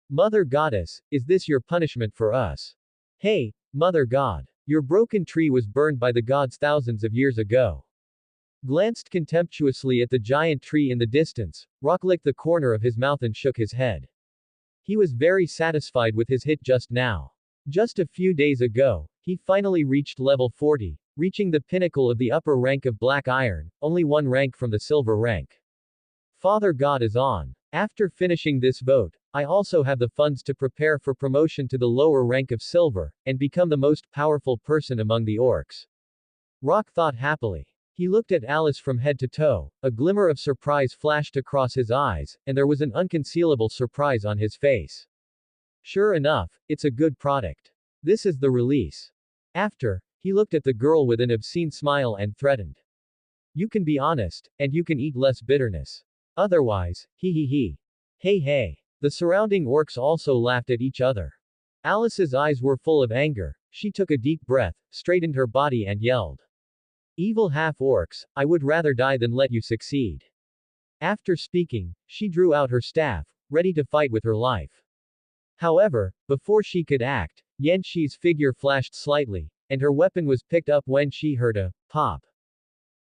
Speaker 1: Mother Goddess, is this your punishment for us? Hey, Mother God. Your broken tree was burned by the gods thousands of years ago. Glanced contemptuously at the giant tree in the distance, Rock licked the corner of his mouth and shook his head. He was very satisfied with his hit just now. Just a few days ago, he finally reached level 40, reaching the pinnacle of the upper rank of Black Iron, only one rank from the silver rank. Father God is on. After finishing this vote, I also have the funds to prepare for promotion to the lower rank of silver, and become the most powerful person among the orcs. Rock thought happily. He looked at Alice from head to toe, a glimmer of surprise flashed across his eyes, and there was an unconcealable surprise on his face. Sure enough, it's a good product. This is the release. After, he looked at the girl with an obscene smile and threatened. You can be honest, and you can eat less bitterness. Otherwise, he. Hey hey. The surrounding orcs also laughed at each other. Alice's eyes were full of anger, she took a deep breath, straightened her body and yelled. Evil half-orcs, I would rather die than let you succeed. After speaking, she drew out her staff, ready to fight with her life. However, before she could act, Yanxi's figure flashed slightly, and her weapon was picked up when she heard a pop.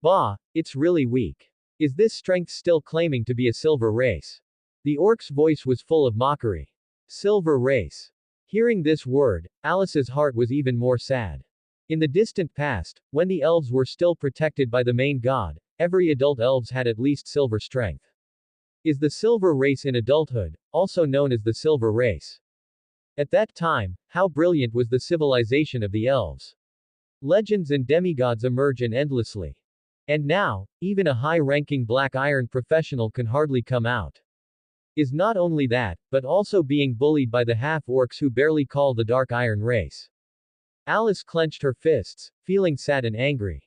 Speaker 1: Bah, it's really weak. Is this strength still claiming to be a silver race? The orc's voice was full of mockery. Silver race. Hearing this word, Alice's heart was even more sad. In the distant past, when the elves were still protected by the main god, every adult elves had at least silver strength. Is the silver race in adulthood, also known as the silver race. At that time, how brilliant was the civilization of the elves. Legends and demigods emerge endlessly. And now, even a high-ranking Black Iron professional can hardly come out. Is not only that, but also being bullied by the half-orcs who barely call the Dark Iron race. Alice clenched her fists, feeling sad and angry.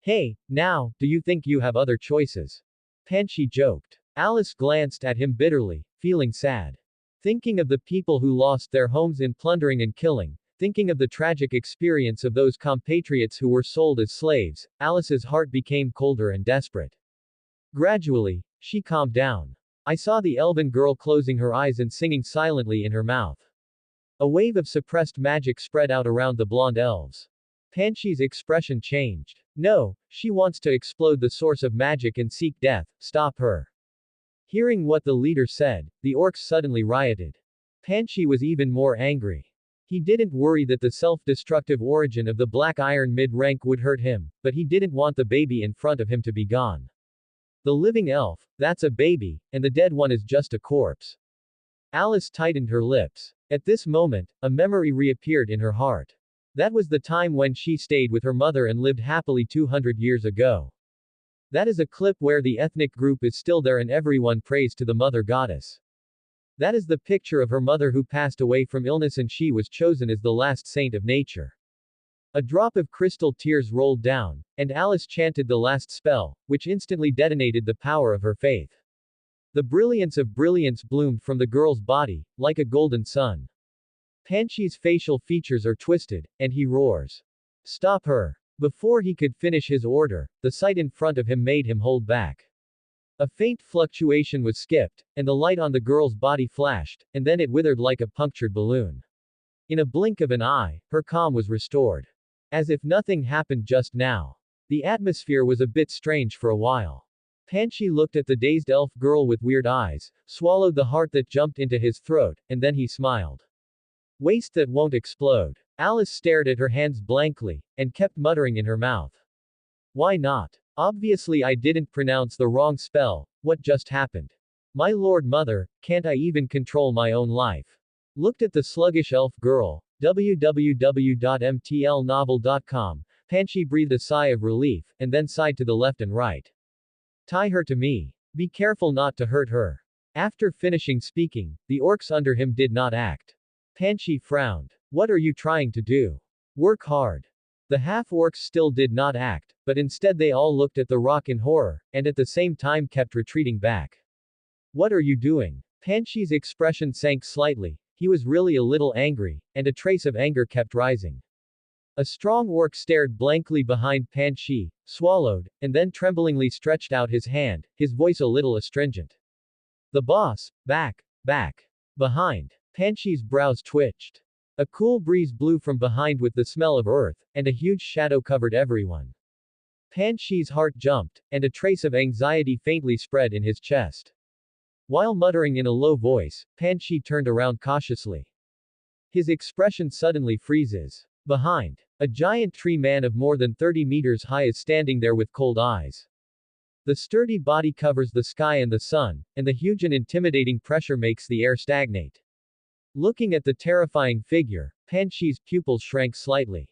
Speaker 1: Hey, now, do you think you have other choices? Panshi joked. Alice glanced at him bitterly, feeling sad. Thinking of the people who lost their homes in plundering and killing, thinking of the tragic experience of those compatriots who were sold as slaves, Alice's heart became colder and desperate. Gradually, she calmed down. I saw the elven girl closing her eyes and singing silently in her mouth. A wave of suppressed magic spread out around the blonde elves. Panshi's expression changed. No, she wants to explode the source of magic and seek death, stop her. Hearing what the leader said, the orcs suddenly rioted. Panshi was even more angry. He didn't worry that the self-destructive origin of the black iron mid-rank would hurt him, but he didn't want the baby in front of him to be gone. The living elf, that's a baby, and the dead one is just a corpse. Alice tightened her lips. At this moment, a memory reappeared in her heart. That was the time when she stayed with her mother and lived happily 200 years ago. That is a clip where the ethnic group is still there and everyone prays to the mother goddess. That is the picture of her mother who passed away from illness and she was chosen as the last saint of nature. A drop of crystal tears rolled down, and Alice chanted the last spell, which instantly detonated the power of her faith. The brilliance of brilliance bloomed from the girl's body, like a golden sun. Panshi's facial features are twisted, and he roars. Stop her! Before he could finish his order, the sight in front of him made him hold back. A faint fluctuation was skipped, and the light on the girl's body flashed, and then it withered like a punctured balloon. In a blink of an eye, her calm was restored. As if nothing happened just now. The atmosphere was a bit strange for a while. Panshi looked at the dazed elf girl with weird eyes, swallowed the heart that jumped into his throat, and then he smiled. Waste that won't explode. Alice stared at her hands blankly, and kept muttering in her mouth. Why not? Obviously I didn't pronounce the wrong spell, what just happened? My lord mother, can't I even control my own life? Looked at the sluggish elf girl. www.mtlnovel.com. Panshi breathed a sigh of relief, and then sighed to the left and right. Tie her to me. Be careful not to hurt her. After finishing speaking, the orcs under him did not act. Panshi frowned. What are you trying to do? Work hard. The half-orcs still did not act, but instead they all looked at the rock in horror, and at the same time kept retreating back. What are you doing? Panshi's expression sank slightly. He was really a little angry, and a trace of anger kept rising. A strong orc stared blankly behind Panshi, swallowed, and then tremblingly stretched out his hand, his voice a little astringent. The boss, back, behind. Panshi's brows twitched. A cool breeze blew from behind with the smell of earth, and a huge shadow covered everyone. Panshi's heart jumped, and a trace of anxiety faintly spread in his chest. While muttering in a low voice, Panshi turned around cautiously. His expression suddenly freezes. Behind, a giant tree man of more than 30 meters high is standing there with cold eyes. The sturdy body covers the sky and the sun, and the huge and intimidating pressure makes the air stagnate. Looking at the terrifying figure, Panshi's pupils shrank slightly.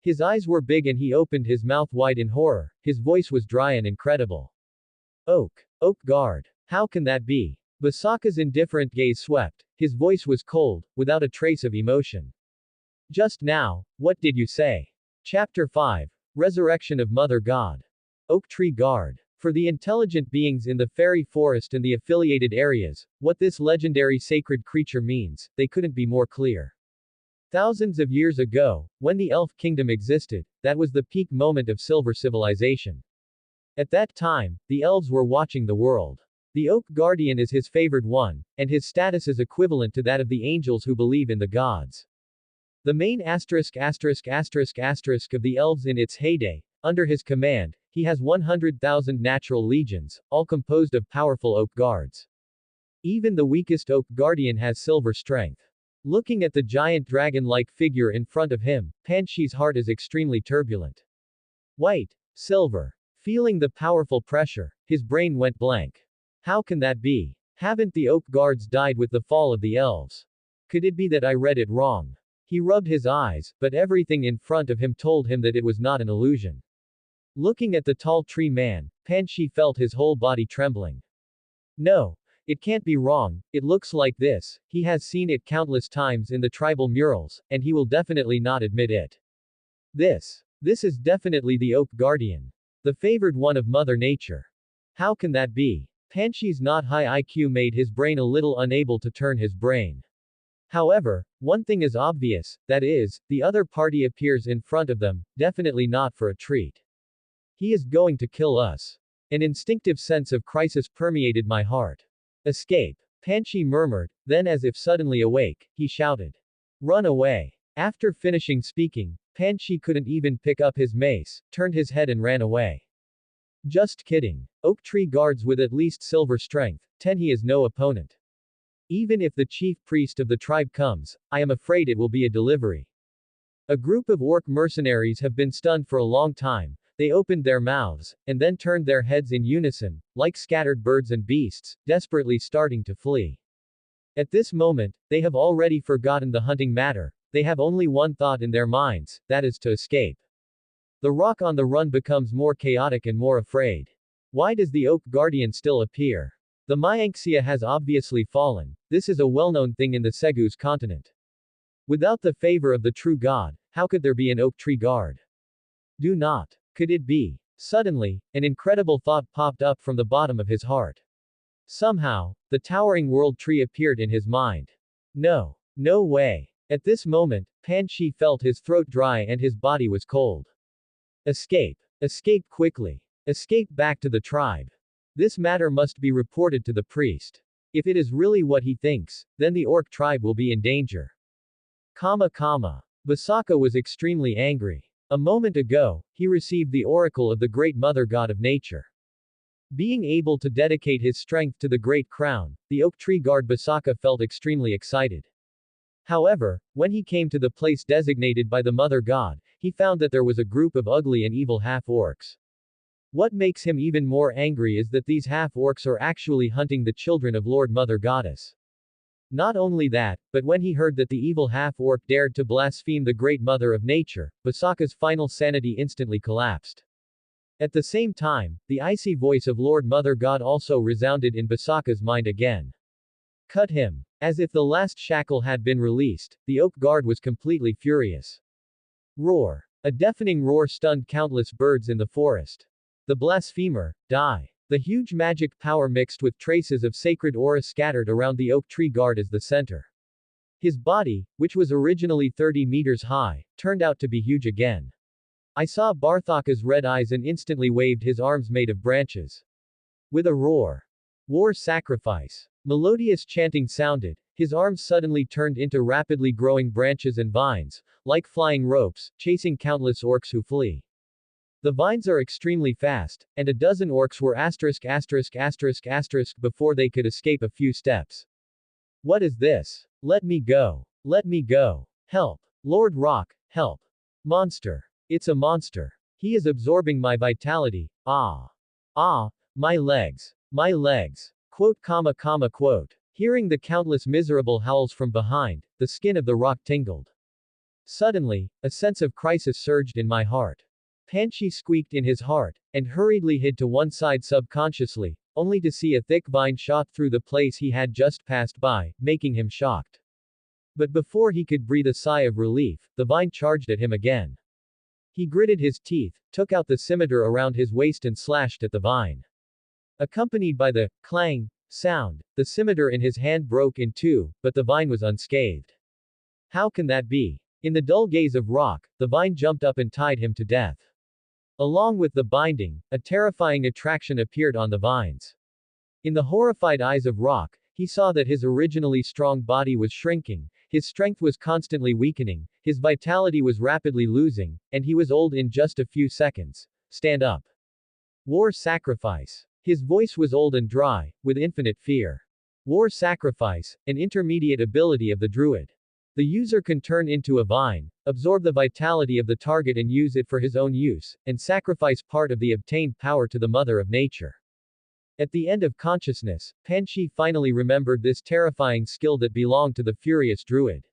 Speaker 1: His eyes were big and he opened his mouth wide in horror, his voice was dry and incredible. Oak guard. How can that be? Basaka's indifferent gaze swept, his voice was cold, without a trace of emotion. Just now, what did you say? Chapter 5. Resurrection of Mother God. Oak Tree Guard. For the intelligent beings in the fairy forest and the affiliated areas, what this legendary sacred creature means, they couldn't be more clear. Thousands of years ago, when the elf kingdom existed, that was the peak moment of silver civilization. At that time, the elves were watching the world. The Oak Guardian is his favored one, and his status is equivalent to that of the angels who believe in the gods. The main of the elves in its heyday, under his command, he has 100,000 natural legions, all composed of powerful oak guards. Even the weakest Oak Guardian has silver strength. Looking at the giant dragon-like figure in front of him, Panshi's heart is extremely turbulent. White, silver. Feeling the powerful pressure, his brain went blank. How can that be? Haven't the Oak Guards died with the fall of the elves? Could it be that I read it wrong? He rubbed his eyes, but everything in front of him told him that it was not an illusion. Looking at the tall tree man, Panshi felt his whole body trembling. No, it can't be wrong, it looks like this, he has seen it countless times in the tribal murals, and he will definitely not admit it. This is definitely the Oak Guardian. The favored one of Mother Nature. How can that be? Panshi's not high IQ made his brain a little unable to turn his brain. However, one thing is obvious, that is, the other party appears in front of them, definitely not for a treat. He is going to kill us. An instinctive sense of crisis permeated my heart. Escape. Panshi murmured, then as if suddenly awake, he shouted. Run away. After finishing speaking, Panshi couldn't even pick up his mace, turned his head and ran away. Just kidding. Oak tree guards with at least silver strength, 10 he is no opponent. Even if the chief priest of the tribe comes, I am afraid it will be a delivery. A group of orc mercenaries have been stunned for a long time, they opened their mouths, and then turned their heads in unison, like scattered birds and beasts, desperately starting to flee. At this moment, they have already forgotten the hunting matter, they have only one thought in their minds, that is to escape. The rock on the run becomes more chaotic and more afraid. Why does the oak guardian still appear? The Myanxia has obviously fallen, this is a well-known thing in the Segus continent. Without the favor of the true god, how could there be an oak tree guard? Do not. Could it be? Suddenly, an incredible thought popped up from the bottom of his heart. Somehow, the towering world tree appeared in his mind. No. No way. At this moment, Panshi felt his throat dry and his body was cold. Escape. Escape quickly. Escape back to the tribe. This matter must be reported to the priest. If it is really what he thinks, then the orc tribe will be in danger. Basaka was extremely angry. A moment ago, he received the oracle of the great mother god of nature. Being able to dedicate his strength to the great crown, the oak tree guard Basaka felt extremely excited. However, when he came to the place designated by the mother god, he found that there was a group of ugly and evil half-orcs. What makes him even more angry is that these half-orcs are actually hunting the children of Lord Mother Goddess. Not only that, but when he heard that the evil half-orc dared to blaspheme the great mother of nature, Basaka's final sanity instantly collapsed. At the same time, the icy voice of Lord Mother God also resounded in Basaka's mind again. Cut him. As if the last shackle had been released, the oak guard was completely furious. Roar. A deafening roar stunned countless birds in the forest. The blasphemer, die. The huge magic power mixed with traces of sacred aura scattered around the oak tree guard as the center. His body, which was originally 30 meters high, turned out to be huge again. I saw Barthaka's red eyes and instantly waved his arms made of branches. With a roar. War sacrifice. Melodious chanting sounded, his arms suddenly turned into rapidly growing branches and vines, like flying ropes, chasing countless orcs who flee. The vines are extremely fast, and a dozen orcs were **** before they could escape a few steps. What is this? Let me go. Let me go. Help. Lord Rock, help. Monster. It's a monster. He is absorbing my vitality. Ah. Ah. My legs. My legs. Quote. Hearing the countless miserable howls from behind, the skin of the rock tingled. Suddenly, a sense of crisis surged in my heart. Panshi squeaked in his heart, and hurriedly hid to one side subconsciously, only to see a thick vine shot through the place he had just passed by, making him shocked. But before he could breathe a sigh of relief, the vine charged at him again. He gritted his teeth, took out the scimitar around his waist and slashed at the vine. Accompanied by the clang sound, the scimitar in his hand broke in two, but the vine was unscathed. How can that be? In the dull gaze of Rock, the vine jumped up and tied him to death. Along with the binding, a terrifying attraction appeared on the vines. In the horrified eyes of Rock, he saw that his originally strong body was shrinking, his strength was constantly weakening, his vitality was rapidly losing, and he was old in just a few seconds. Stand up. War sacrifice. His voice was old and dry, with infinite fear. War sacrifice, an intermediate ability of the druid. The user can turn into a vine, absorb the vitality of the target and use it for his own use, and sacrifice part of the obtained power to the Mother of Nature. At the end of consciousness, Panshi finally remembered this terrifying skill that belonged to the furious druid.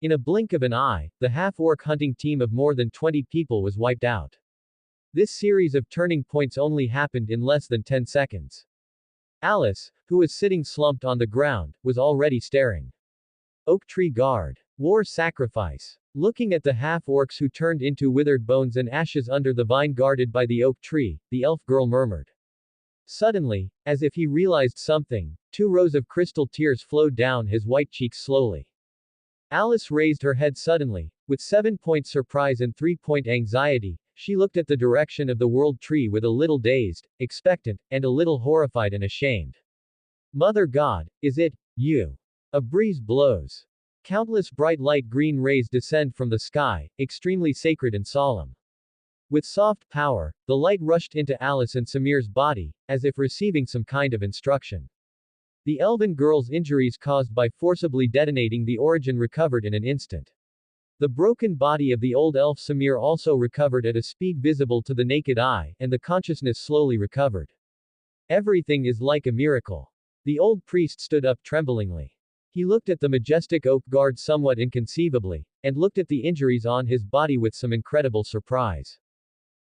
Speaker 1: In a blink of an eye, the half-orc hunting team of more than 20 people was wiped out. This series of turning points only happened in less than 10 seconds. Alice, who was sitting slumped on the ground, was already staring. Oak tree guard. War sacrifice. Looking at the half-orcs who turned into withered bones and ashes under the vine guarded by the oak tree, the elf girl murmured. Suddenly, as if he realized something, 2 rows of crystal tears flowed down his white cheeks slowly. Alice raised her head suddenly, with 7-point surprise and 3-point anxiety. She looked at the direction of the world tree with a little dazed, expectant, and a little horrified and ashamed. Mother God, is it you? A breeze blows. Countless bright light green rays descend from the sky, extremely sacred and solemn. With soft power, the light rushed into Alice and Samir's body, as if receiving some kind of instruction. The elven girl's injuries caused by forcibly detonating the origin recovered in an instant. The broken body of the old elf Samir also recovered at a speed visible to the naked eye, and the consciousness slowly recovered. Everything is like a miracle. The old priest stood up tremblingly. He looked at the majestic oak guard somewhat inconceivably, and looked at the injuries on his body with some incredible surprise.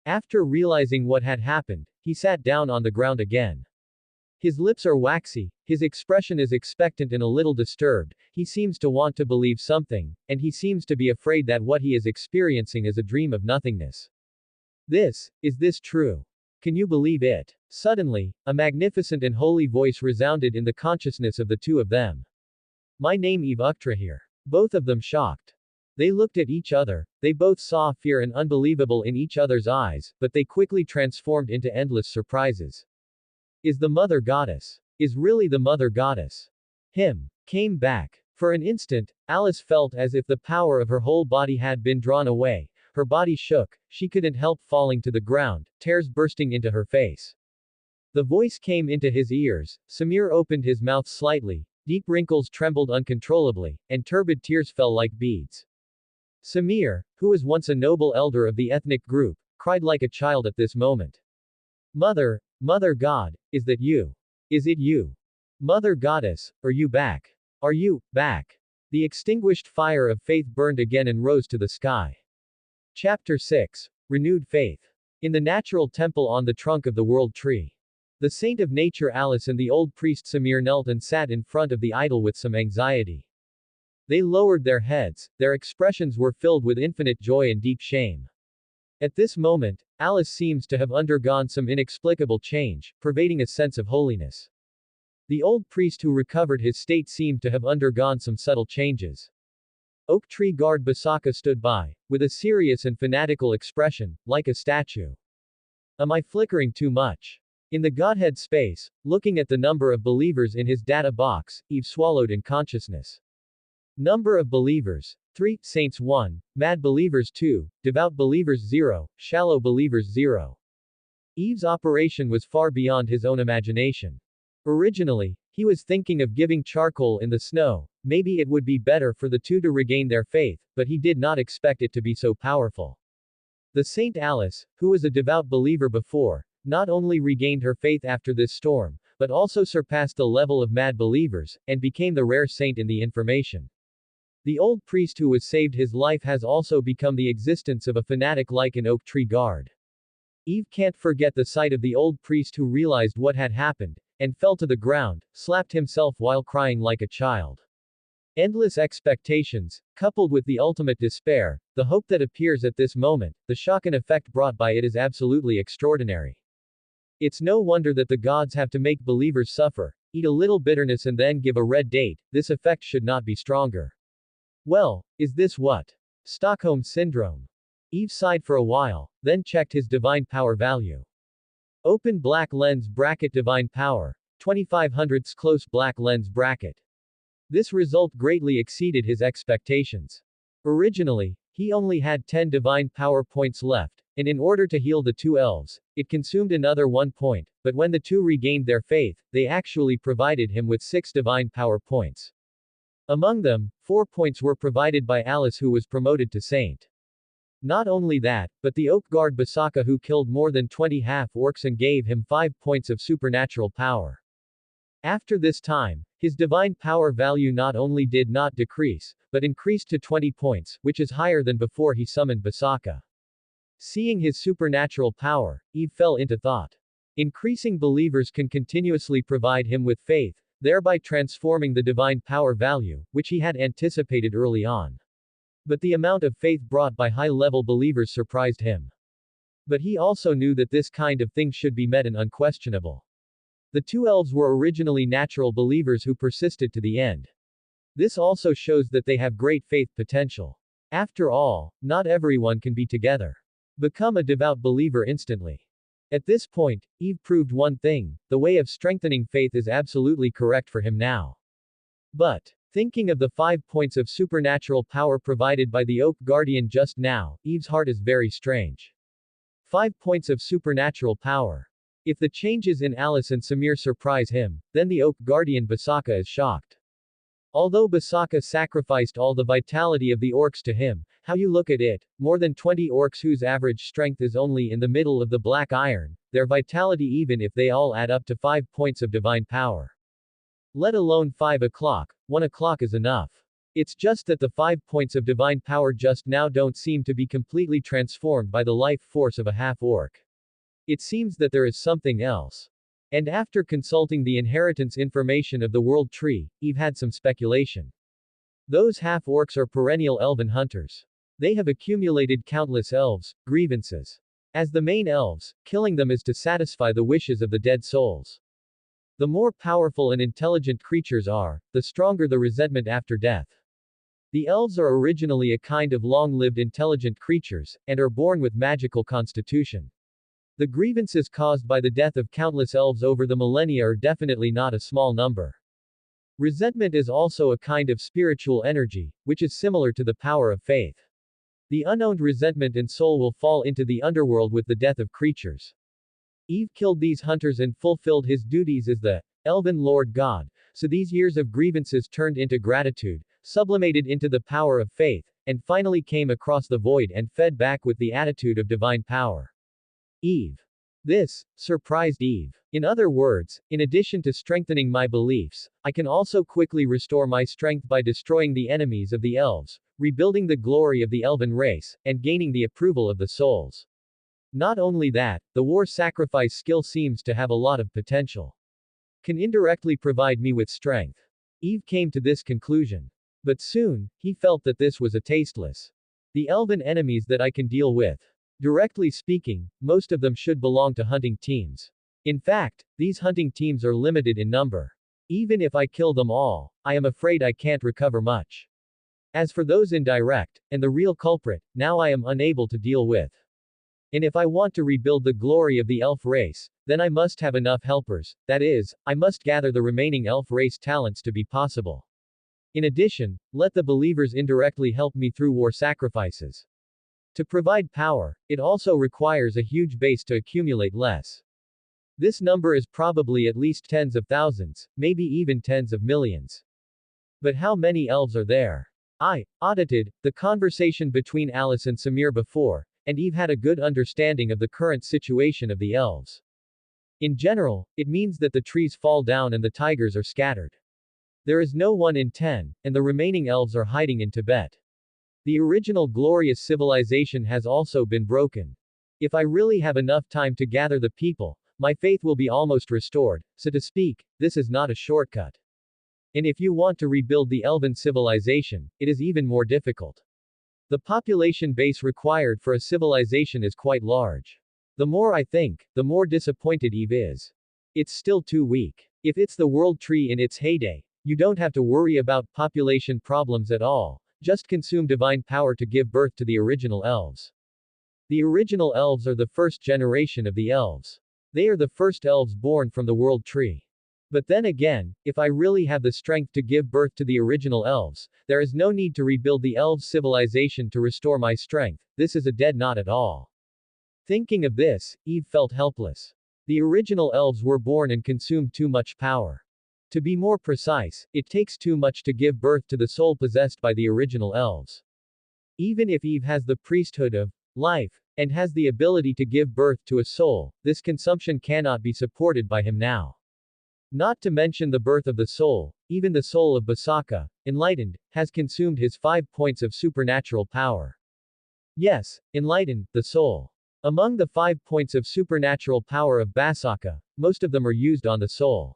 Speaker 1: After realizing what had happened, he sat down on the ground again. His lips are waxy, his expression is expectant and a little disturbed, he seems to want to believe something, and he seems to be afraid that what he is experiencing is a dream of nothingness. Is this true? Can you believe it? Suddenly, a magnificent and holy voice resounded in the consciousness of the two of them. My name is Uktrahir. Both of them shocked. They looked at each other, they both saw fear and unbelievable in each other's eyes, but they quickly transformed into endless surprises. Is the Mother Goddess? Is really the Mother Goddess? Came back. For an instant, Alice felt as if the power of her whole body had been drawn away, her body shook, she couldn't help falling to the ground, tears bursting into her face. The voice came into his ears, Samir opened his mouth slightly, deep wrinkles trembled uncontrollably, and turbid tears fell like beads. Samir, who was once a noble elder of the ethnic group, cried like a child at this moment. Mother God, is that you? Is it you? Mother Goddess, are you back? Are you back? The extinguished fire of faith burned again and rose to the sky. Chapter 6. Renewed Faith. In the natural temple on the trunk of the world tree. The saint of nature Alice and the old priest Samir knelt and sat in front of the idol with some anxiety. They lowered their heads, their expressions were filled with infinite joy and deep shame. At this moment, Alice seems to have undergone some inexplicable change, pervading a sense of holiness. The old priest who recovered his state seemed to have undergone some subtle changes. Oak tree guard Basaka stood by, with a serious and fanatical expression, like a statue. Am I flickering too much? In the Godhead space, looking at the number of believers in his data box, Eve swallowed in consciousness. Number of believers, 3, saints 1, mad believers 2, devout believers 0, shallow believers 0. Eve's operation was far beyond his own imagination. Originally, he was thinking of giving charcoal in the snow, maybe it would be better for the two to regain their faith, but he did not expect it to be so powerful. The Saint Alice, who was a devout believer before, not only regained her faith after this storm, but also surpassed the level of mad believers, and became the rare saint in the information. The old priest who was saved his life has also become the existence of a fanatic like an oak tree guard. Eve can't forget the sight of the old priest who realized what had happened, and fell to the ground, slapped himself while crying like a child. Endless expectations, coupled with the ultimate despair, the hope that appears at this moment, the shock and effect brought by it is absolutely extraordinary. It's no wonder that the gods have to make believers suffer, eat a little bitterness and then give a red date, this effect should not be stronger. Well, is this what? Stockholm Syndrome. Eve sighed for a while, then checked his divine power value. Open black lens bracket divine power, 2500s close black lens bracket. This result greatly exceeded his expectations. Originally, he only had 10 divine power points left, and in order to heal the two elves, it consumed another 1 point, but when the two regained their faith, they actually provided him with 6 divine power points. Among them, 4 points were provided by Alice who was promoted to saint. Not only that, but the oak guard Basaka who killed more than 20 half-orcs and gave him 5 points of supernatural power. After this time, his divine power value not only did not decrease, but increased to 20 points, which is higher than before he summoned Basaka. Seeing his supernatural power, Eve fell into thought. Increasing believers can continuously provide him with faith, thereby transforming the divine power value, which he had anticipated early on. But the amount of faith brought by high-level believers surprised him. But he also knew that this kind of thing should be met and unquestionable. The two elves were originally natural believers who persisted to the end. This also shows that they have great faith potential. After all, not everyone can be together. Become a devout believer instantly. At this point, Eve proved one thing: the way of strengthening faith is absolutely correct for him now. But, thinking of the 5 points of supernatural power provided by the Oak Guardian just now, Eve's heart is very strange. 5 points of supernatural power. If the changes in Alice and Samir surprise him, then the Oak Guardian Basaka is shocked. Although Basaka sacrificed all the vitality of the orcs to him, how you look at it, more than 20 orcs whose average strength is only in the middle of the black iron, their vitality even if they all add up to 5 points of divine power. Let alone 5 o'clock, 1 o'clock is enough. It's just that the 5 points of divine power just now don't seem to be completely transformed by the life force of a half-orc. It seems that there is something else. And after consulting the inheritance information of the World Tree, Eve had some speculation. Those half-orcs are perennial elven hunters. They have accumulated countless elves' grievances. As the main elves, killing them is to satisfy the wishes of the dead souls. The more powerful and intelligent creatures are, the stronger the resentment after death. The elves are originally a kind of long-lived intelligent creatures, and are born with magical constitution. The grievances caused by the death of countless elves over the millennia are definitely not a small number. Resentment is also a kind of spiritual energy, which is similar to the power of faith. The unowned resentment and soul will fall into the underworld with the death of creatures. Eve killed these hunters and fulfilled his duties as the elven Lord God, so these years of grievances turned into gratitude, sublimated into the power of faith, and finally came across the void and fed back with the attitude of divine power. Eve. This surprised Eve. In other words, in addition to strengthening my beliefs, I can also quickly restore my strength by destroying the enemies of the elves, rebuilding the glory of the elven race, and gaining the approval of the souls. Not only that, the war sacrifice skill seems to have a lot of potential. Can indirectly provide me with strength. Eve came to this conclusion. But soon, he felt that this was a tasteless. The elven enemies that I can deal with. Directly speaking, most of them should belong to hunting teams. In fact, these hunting teams are limited in number. Even if I kill them all, I am afraid I can't recover much. As for those indirect, and the real culprit, now I am unable to deal with. And if I want to rebuild the glory of the elf race, then I must have enough helpers, that is, I must gather the remaining elf race talents to be possible. In addition, let the believers indirectly help me through war sacrifices. To provide power, it also requires a huge base to accumulate less. This number is probably at least tens of thousands, maybe even tens of millions. But how many elves are there? I audited the conversation between Alice and Samir before, and Eve had a good understanding of the current situation of the elves. In general, it means that the trees fall down and the tigers are scattered. There is no 1 in 10, and the remaining elves are hiding in Tibet. The original glorious civilization has also been broken. If I really have enough time to gather the people, my faith will be almost restored, so to speak. This is not a shortcut. And if you want to rebuild the elven civilization, it is even more difficult. The population base required for a civilization is quite large. The more I think, the more disappointed Eve is. It's still too weak. If it's the World Tree in its heyday, you don't have to worry about population problems at all. Just consume divine power to give birth to the original elves. The original elves are the first generation of the elves. They are the first elves born from the World Tree. But then again, if I really have the strength to give birth to the original elves, there is no need to rebuild the elves' civilization to restore my strength. This is a dead knot at all. Thinking of this, Eve felt helpless. The original elves were born and consumed too much power. To be more precise, it takes too much to give birth to the soul possessed by the original elves. Even if Eve has the priesthood of life, and has the ability to give birth to a soul, this consumption cannot be supported by him now. Not to mention the birth of the soul, even the soul of Basaka, enlightened, has consumed his 5 points of supernatural power. Yes, enlightened, the soul. Among the 5 points of supernatural power of Basaka, most of them are used on the soul.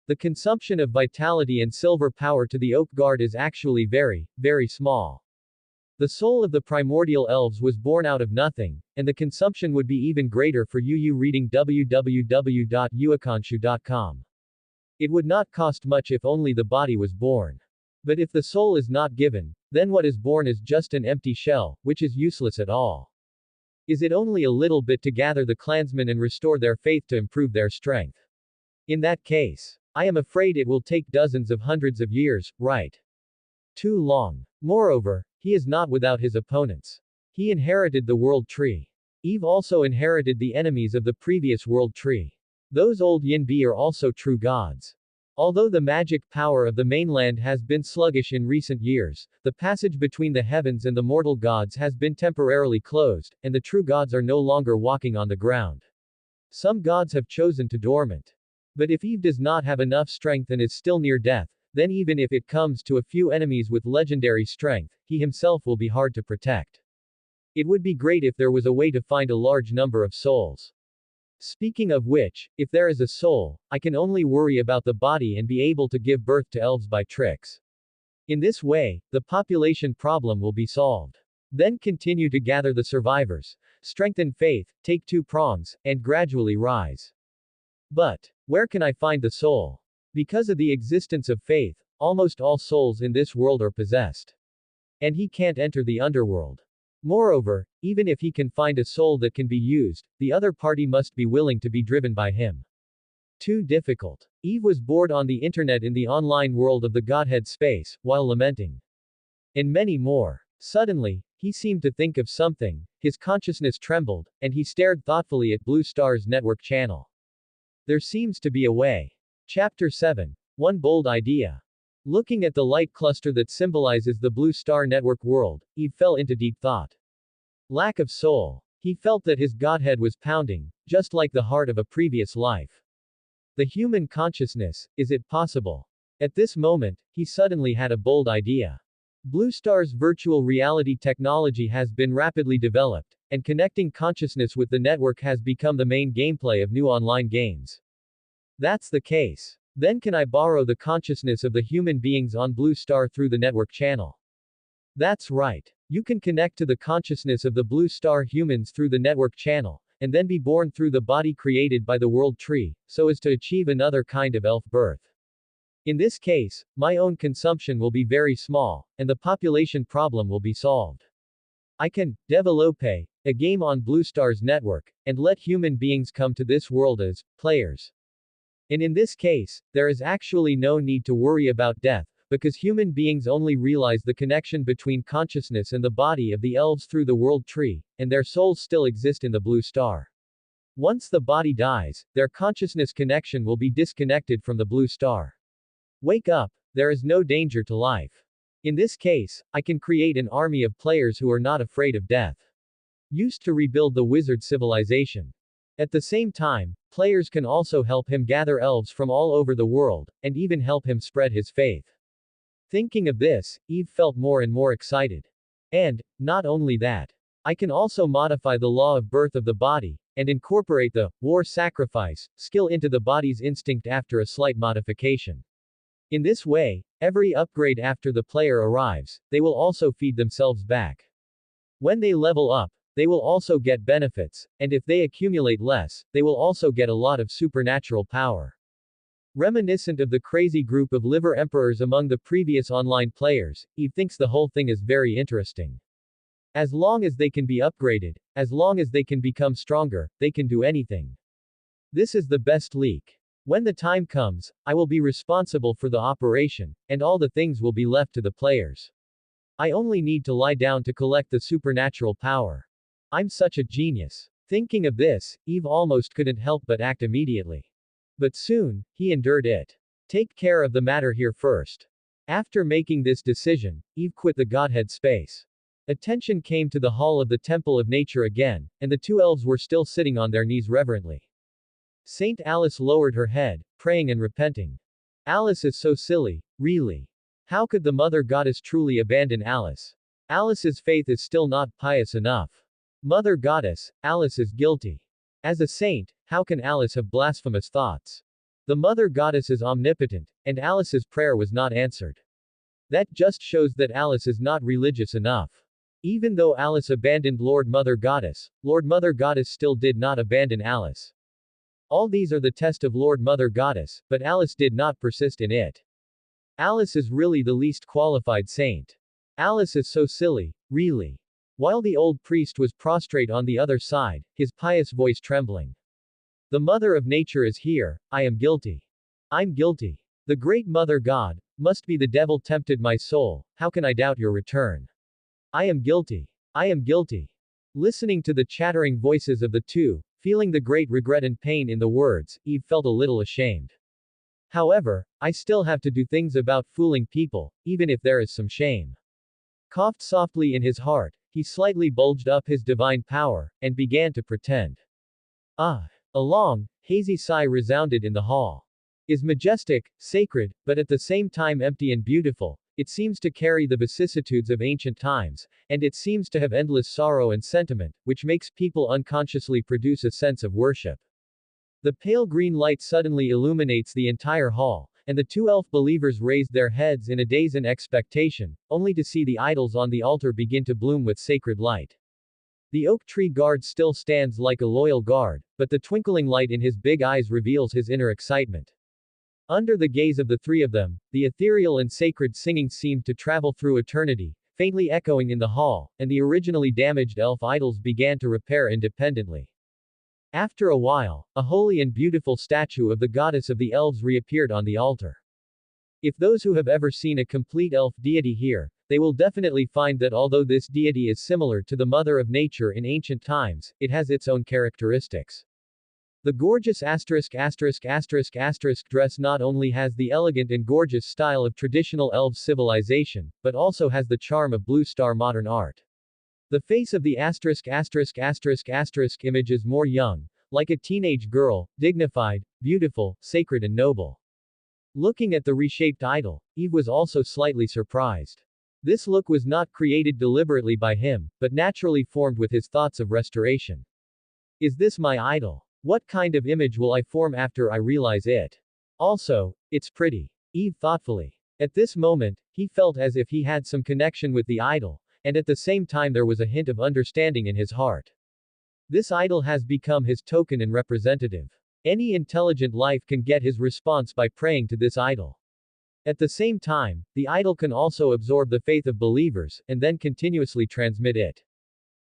Speaker 1: The consumption of vitality and silver power to the Oak Guard is actually very, very small. The soul of the primordial elves was born out of nothing, and the consumption would be even greater for you reading www.uakanshu.com. It would not cost much if only the body was born. But if the soul is not given, then what is born is just an empty shell, which is useless at all. Is it only a little bit to gather the clansmen and restore their faith to improve their strength? In that case, I am afraid it will take dozens of hundreds of years, right? Too long. Moreover, he is not without his opponents. He inherited the world tree. Eve also inherited the enemies of the previous world tree. Those old Yinbi are also true gods. Although the magic power of the mainland has been sluggish in recent years, the passage between the heavens and the mortal gods has been temporarily closed, and the true gods are no longer walking on the ground. Some gods have chosen to dormant. But if Eve does not have enough strength and is still near death, then even if it comes to a few enemies with legendary strength, he himself will be hard to protect. It would be great if there was a way to find a large number of souls. Speaking of which, if there is a soul, I can only worry about the body and be able to give birth to elves by tricks. In this way, the population problem will be solved. Then continue to gather the survivors, strengthen faith, take 2 prongs, and gradually rise. But, where can I find the soul? Because of the existence of faith, almost all souls in this world are possessed. And he can't enter the underworld. Moreover, even if he can find a soul that can be used, the other party must be willing to be driven by him. Too difficult. Eve was bored on the internet in the online world of the Godhead space, while lamenting. And many more. Suddenly, he seemed to think of something, his consciousness trembled, and he stared thoughtfully at Blue Star's network channel. There seems to be a way. Chapter 7. One bold idea. Looking at the light cluster that symbolizes the Blue Star Network world, Eve fell into deep thought. Lack of soul. He felt that his godhead was pounding, just like the heart of a previous life. The human consciousness, is it possible? At this moment, he suddenly had a bold idea. Blue Star's virtual reality technology has been rapidly developed, and connecting consciousness with the network has become the main gameplay of new online games. That's the case. Then can I borrow the consciousness of the human beings on Blue Star through the network channel? That's right. You can connect to the consciousness of the Blue Star humans through the network channel, and then be born through the body created by the world tree, so as to achieve another kind of elf birth. In this case, my own consumption will be very small, and the population problem will be solved. I can develop a game on Blue Star's network, and let human beings come to this world as players. And in this case, there is actually no need to worry about death, because human beings only realize the connection between consciousness and the body of the elves through the world tree, and their souls still exist in the Blue Star. Once the body dies, their consciousness connection will be disconnected from the Blue Star. Wake up, there is no danger to life. In this case, I can create an army of players who are not afraid of death. Used to rebuild the wizard civilization. At the same time, players can also help him gather elves from all over the world, and even help him spread his faith. Thinking of this, Eve felt more and more excited. And, not only that, I can also modify the law of birth of the body, and incorporate the war sacrifice skill into the body's instinct after a slight modification. In this way, every upgrade after the player arrives, they will also feed themselves back. When they level up, they will also get benefits, and if they accumulate less, they will also get a lot of supernatural power. Reminiscent of the crazy group of liver emperors among the previous online players, Eve thinks the whole thing is very interesting. As long as they can be upgraded, as long as they can become stronger, they can do anything. This is the best leak. When the time comes, I will be responsible for the operation, and all the things will be left to the players. I only need to lie down to collect the supernatural power. I'm such a genius. Thinking of this, Eve almost couldn't help but act immediately. But soon, he endured it. Take care of the matter here first. After making this decision, Eve quit the Godhead space. Attention came to the hall of the Temple of Nature again, and the 2 elves were still sitting on their knees reverently. Saint Alice lowered her head, praying and repenting. Alice is so silly, really. How could the Mother Goddess truly abandon Alice? Alice's faith is still not pious enough. Mother Goddess, Alice is guilty. As a saint, how can Alice have blasphemous thoughts? The Mother Goddess is omnipotent, and Alice's prayer was not answered. That just shows that Alice is not religious enough. Even though Alice abandoned Lord Mother Goddess still did not abandon Alice. All these are the test of Lord Mother Goddess, but Alice did not persist in it. Alice is really the least qualified saint. Alice is so silly, really. While the old priest was prostrate on the other side, his pious voice trembling. The Mother of Nature is here, I am guilty. I'm guilty. The great Mother God, must be the devil tempted my soul, how can I doubt your return? I am guilty. I am guilty. Listening to the chattering voices of the two, feeling the great regret and pain in the words, Eve felt a little ashamed. However, I still have to do things about fooling people, even if there is some shame. Coughed softly in his heart, he slightly bulged up his divine power, and began to pretend. Ah! A long, hazy sigh resounded in the hall. Is majestic, sacred, but at the same time empty and beautiful, it seems to carry the vicissitudes of ancient times, and it seems to have endless sorrow and sentiment, which makes people unconsciously produce a sense of worship. The pale green light suddenly illuminates the entire hall, and the two elf believers raised their heads in a daze and expectation, only to see the idols on the altar begin to bloom with sacred light. The oak tree guard still stands like a loyal guard, but the twinkling light in his big eyes reveals his inner excitement. Under the gaze of the three of them, the ethereal and sacred singing seemed to travel through eternity, faintly echoing in the hall, and the originally damaged elf idols began to repair independently. After a while, a holy and beautiful statue of the goddess of the elves reappeared on the altar. If those who have ever seen a complete elf deity here, they will definitely find that although this deity is similar to the Mother of Nature in ancient times, it has its own characteristics. The gorgeous dress not only has the elegant and gorgeous style of traditional elves civilization, but also has the charm of Blue Star modern art. The face of the image is more young, like a teenage girl, dignified, beautiful, sacred and noble. Looking at the reshaped idol, Eve was also slightly surprised. This look was not created deliberately by him, but naturally formed with his thoughts of restoration. Is this my idol? What kind of image will I form after I realize it? Also, it's pretty. Eve thoughtfully. At this moment, he felt as if he had some connection with the idol, and at the same time there was a hint of understanding in his heart. This idol has become his token and representative. Any intelligent life can get his response by praying to this idol. At the same time, the idol can also absorb the faith of believers, and then continuously transmit it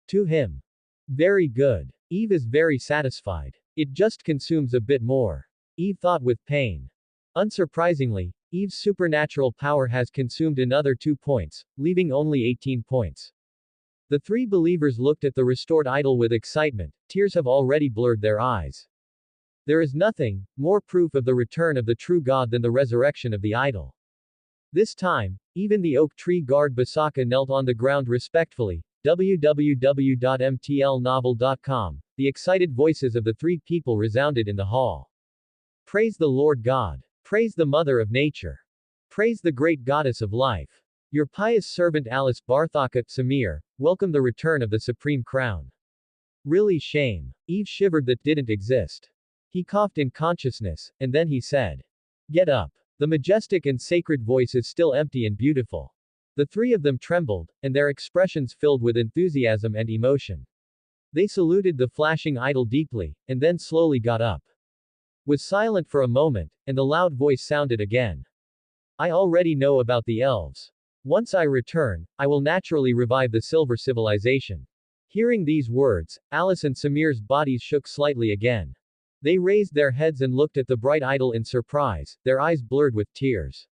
Speaker 1: to him. Very good. Eve is very satisfied. It just consumes a bit more. Eve thought with pain. Unsurprisingly, Eve's supernatural power has consumed another 2 points, leaving only 18 points. The three believers looked at the restored idol with excitement, tears have already blurred their eyes. There is nothing more proof of the return of the true God than the resurrection of the idol. This time, even the oak tree guard Basaka knelt on the ground respectfully. www.mtlnovel.com. The excited voices of the three people resounded in the hall. Praise the Lord God. Praise the Mother of Nature. Praise the great Goddess of Life. Your pious servant Alice Barthaka Samir, welcome the return of the Supreme Crown. Really shame. Eve shivered that didn't exist. He coughed in consciousness, and then he said, Get up. The majestic and sacred voice is still empty and beautiful. The three of them trembled, and their expressions filled with enthusiasm and emotion. They saluted the flashing idol deeply, and then slowly got up. Was silent for a moment, and the loud voice sounded again. I already know about the elves. Once I return, I will naturally revive the silver civilization. Hearing these words, Alice and Samir's bodies shook slightly again. They raised their heads and looked at the bright idol in surprise, their eyes blurred with tears.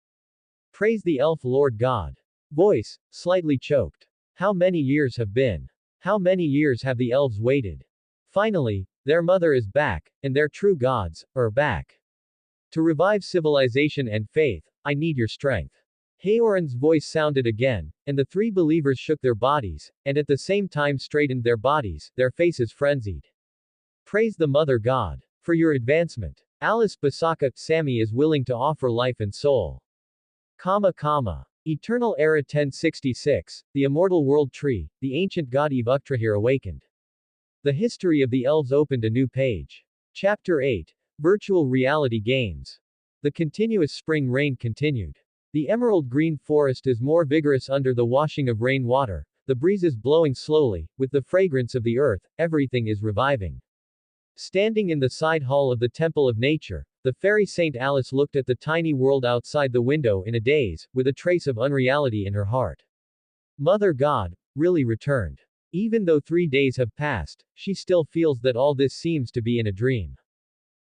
Speaker 1: Praise the elf Lord God. Voice, slightly choked. How many years have been? How many years have the elves waited? Finally, their mother is back, and their true gods are back. To revive civilization and faith, I need your strength. Haoran's voice sounded again, and the three believers shook their bodies, and at the same time straightened their bodies, their faces frenzied. Praise the Mother God. For your advancement. Alice Basaka Sami is willing to offer life and soul. Eternal Era 1066, the immortal world tree, the ancient god Uktrahir awakened. The history of the elves opened a new page. Chapter 8. Virtual Reality Games. The continuous spring rain continued. The emerald green forest is more vigorous under the washing of rain water, the breeze is blowing slowly, with the fragrance of the earth, everything is reviving. Standing in the side hall of the Temple of Nature, the fairy Saint Alice looked at the tiny world outside the window in a daze, with a trace of unreality in her heart. Mother God, really returned. Even though 3 days have passed, she still feels that all this seems to be in a dream.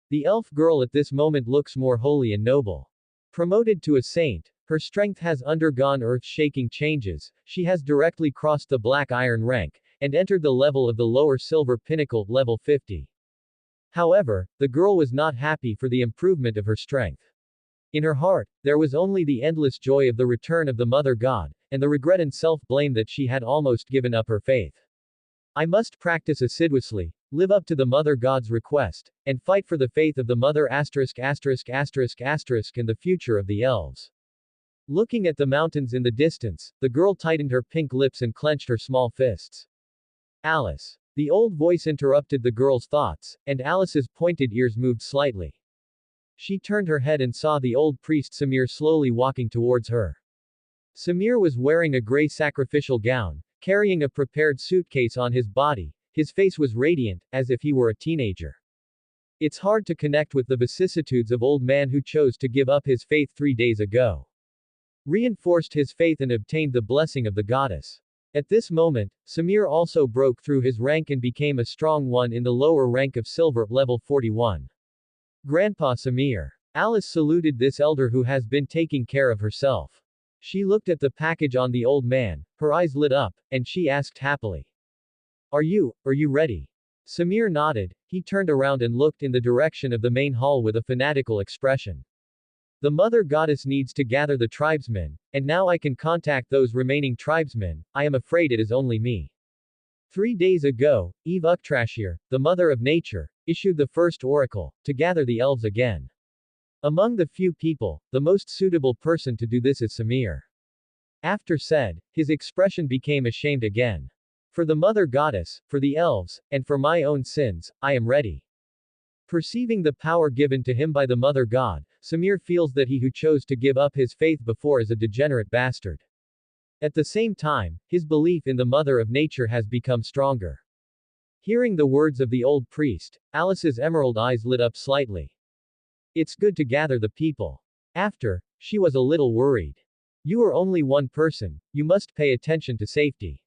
Speaker 1: The elf girl at this moment looks more holy and noble. Promoted to a saint, her strength has undergone earth-shaking changes, she has directly crossed the black iron rank, and entered the level of the lower silver pinnacle, level 50. However, the girl was not happy for the improvement of her strength. In her heart, there was only the endless joy of the return of the Mother God, and the regret and self-blame that she had almost given up her faith. I must practice assiduously, live up to the Mother God's request, and fight for the faith of the Mother ***** and the future of the elves. Looking at the mountains in the distance, the girl tightened her pink lips and clenched her small fists. Alice. The old voice interrupted the girl's thoughts, and Alice's pointed ears moved slightly. She turned her head and saw the old priest Samir slowly walking towards her. Samir was wearing a gray sacrificial gown, carrying a prepared suitcase on his body. His face was radiant, as if he were a teenager. It's hard to connect with the vicissitudes of old man who chose to give up his faith 3 days ago. Reinforced his faith and obtained the blessing of the goddess. At this moment, Samir also broke through his rank and became a strong one in the lower rank of silver, level 41. Grandpa Samir. Alice saluted this elder who has been taking care of herself. She looked at the package on the old man, her eyes lit up, and she asked happily. Are you ready? Samir nodded, he turned around and looked in the direction of the main hall with a fanatical expression. The Mother Goddess needs to gather the tribesmen, and now I can contact those remaining tribesmen. I am afraid it is only me. 3 days ago, Eve Uktrahir, the Mother of Nature, issued the first oracle, to gather the elves again. Among the few people, the most suitable person to do this is Samir. After said, his expression became ashamed again. For the Mother Goddess, for the elves, and for my own sins, I am ready. Perceiving the power given to him by the Mother God, Samir feels that he who chose to give up his faith before is a degenerate bastard. At the same time, his belief in the Mother of Nature has become stronger. Hearing the words of the old priest, Alice's emerald eyes lit up slightly. It's good to gather the people. After, she was a little worried. You are only one person, you must pay attention to safety.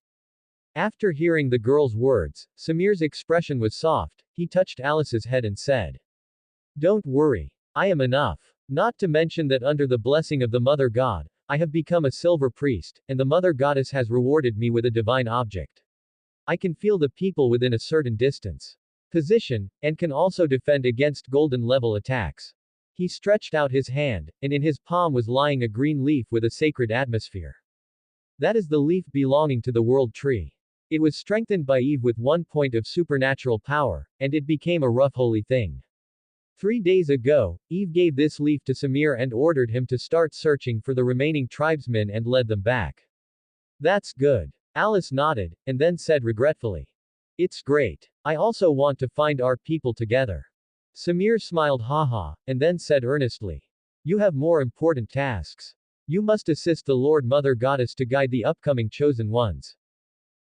Speaker 1: After hearing the girl's words, Samir's expression was soft, he touched Alice's head and said. Don't worry. I am enough. Not to mention that under the blessing of the Mother God, I have become a silver priest, and the Mother Goddess has rewarded me with a divine object. I can feel the people within a certain distance. Position, and can also defend against golden level attacks. He stretched out his hand, and in his palm was lying a green leaf with a sacred atmosphere. That is the leaf belonging to the world tree. It was strengthened by Eve with 1 point of supernatural power, and it became a rough holy thing. 3 days ago, Eve gave this leaf to Samir and ordered him to start searching for the remaining tribesmen and led them back. That's good. Alice nodded, and then said regretfully. It's great. I also want to find our people together. Samir smiled haha, and then said earnestly. You have more important tasks. You must assist the Lord Mother Goddess to guide the upcoming chosen ones.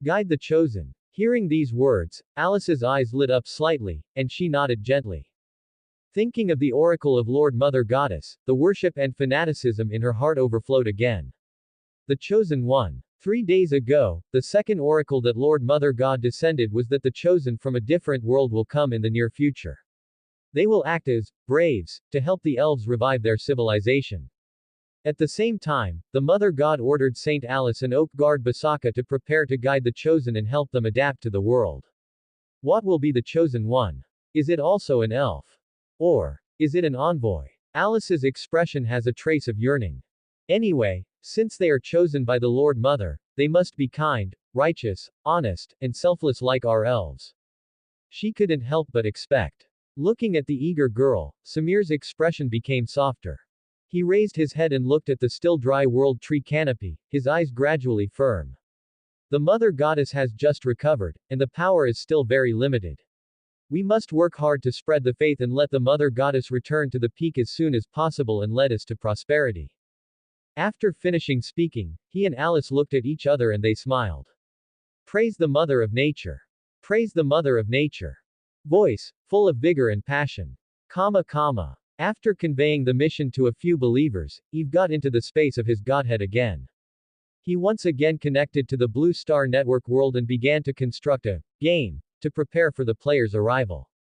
Speaker 1: Guide the chosen. Hearing these words, Alice's eyes lit up slightly, and she nodded gently. Thinking of the oracle of Lord Mother Goddess, the worship and fanaticism in her heart overflowed again. The chosen one. 3 days ago, the second oracle that Lord Mother God descended was that the chosen from a different world will come in the near future. They will act as braves to help the elves revive their civilization. At the same time, the Mother God ordered Saint Alice and Oak Guard Basaka to prepare to guide the chosen and help them adapt to the world. What will be the chosen one? Is it also an elf? Or is it an envoy? Alice's expression has a trace of yearning. Anyway, since they are chosen by the Lord Mother, they must be kind, righteous, honest, and selfless like our elves. She couldn't help but expect. Looking at the eager girl, Samir's expression became softer. He raised his head and looked at the still dry world tree canopy, his eyes gradually firm. The Mother Goddess has just recovered, and the power is still very limited. We must work hard to spread the faith and let the Mother Goddess return to the peak as soon as possible and lead us to prosperity. After finishing speaking, he and Alice looked at each other and they smiled. Praise the Mother of Nature. Praise the Mother of Nature. Voice, full of vigor and passion. After conveying the mission to a few believers, Eve got into the space of his Godhead again. He once again connected to the Blue Star Network world and began to construct a game to prepare for the player's arrival.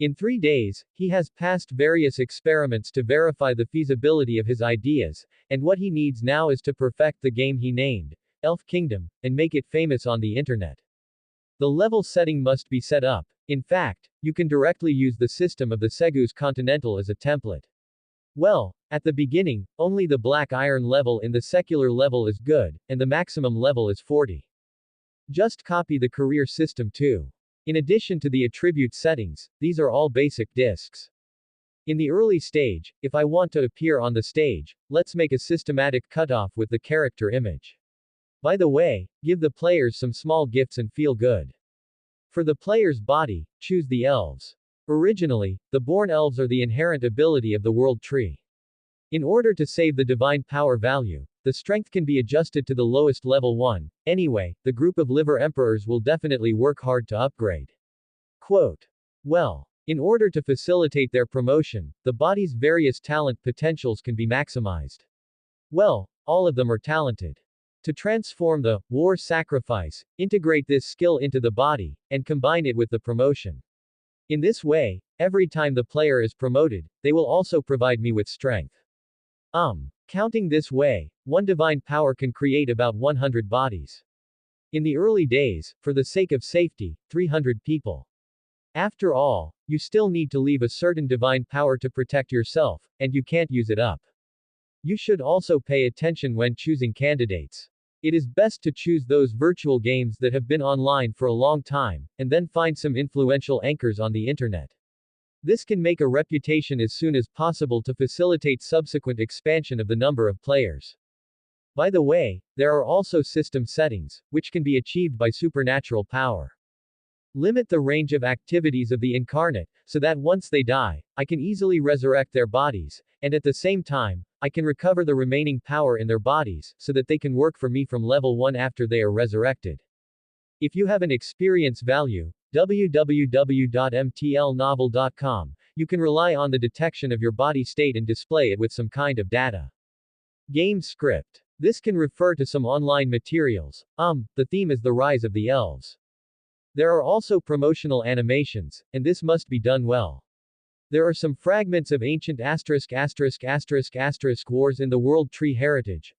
Speaker 1: In 3 days, he has passed various experiments to verify the feasibility of his ideas, and what he needs now is to perfect the game he named Elf Kingdom and make it famous on the internet. The level setting must be set up. In fact, you can directly use the system of the Segus Continental as a template. Well, at the beginning, only the Black Iron level in the secular level is good, and the maximum level is 40. Just copy the career system too. In addition to the attribute settings, these are all basic disks. In the early stage, if I want to appear on the stage, let's make a systematic cutoff with the character image. By the way, give the players some small gifts and feel good. For the player's body, choose the elves. Originally, the born elves are the inherent ability of the world tree. In order to save the divine power value, the strength can be adjusted to the lowest level 1. Anyway, the group of liver emperors will definitely work hard to upgrade. Quote. Well, in order to facilitate their promotion, the body's various talent potentials can be maximized. Well, all of them are talented. To transform the war sacrifice, integrate this skill into the body, and combine it with the promotion. In this way, every time the player is promoted, they will also provide me with strength. Counting this way, one divine power can create about 100 bodies. In the early days, for the sake of safety, 300 people. After all, you still need to leave a certain divine power to protect yourself, and you can't use it up. You should also pay attention when choosing candidates. It is best to choose those virtual games that have been online for a long time, and then find some influential anchors on the internet. This can make a reputation as soon as possible to facilitate subsequent expansion of the number of players. By the way, there are also system settings, which can be achieved by supernatural power. Limit the range of activities of the incarnate, so that once they die, I can easily resurrect their bodies, and at the same time, I can recover the remaining power in their bodies, so that they can work for me from level 1 after they are resurrected. If you have an experience value, www.mtlnovel.com, you can rely on the detection of your body state and display it with some kind of data. Game script. This can refer to some online materials. The theme is the rise of the elves. There are also promotional animations, and this must be done well. There are some fragments of ancient wars in the World Tree heritage.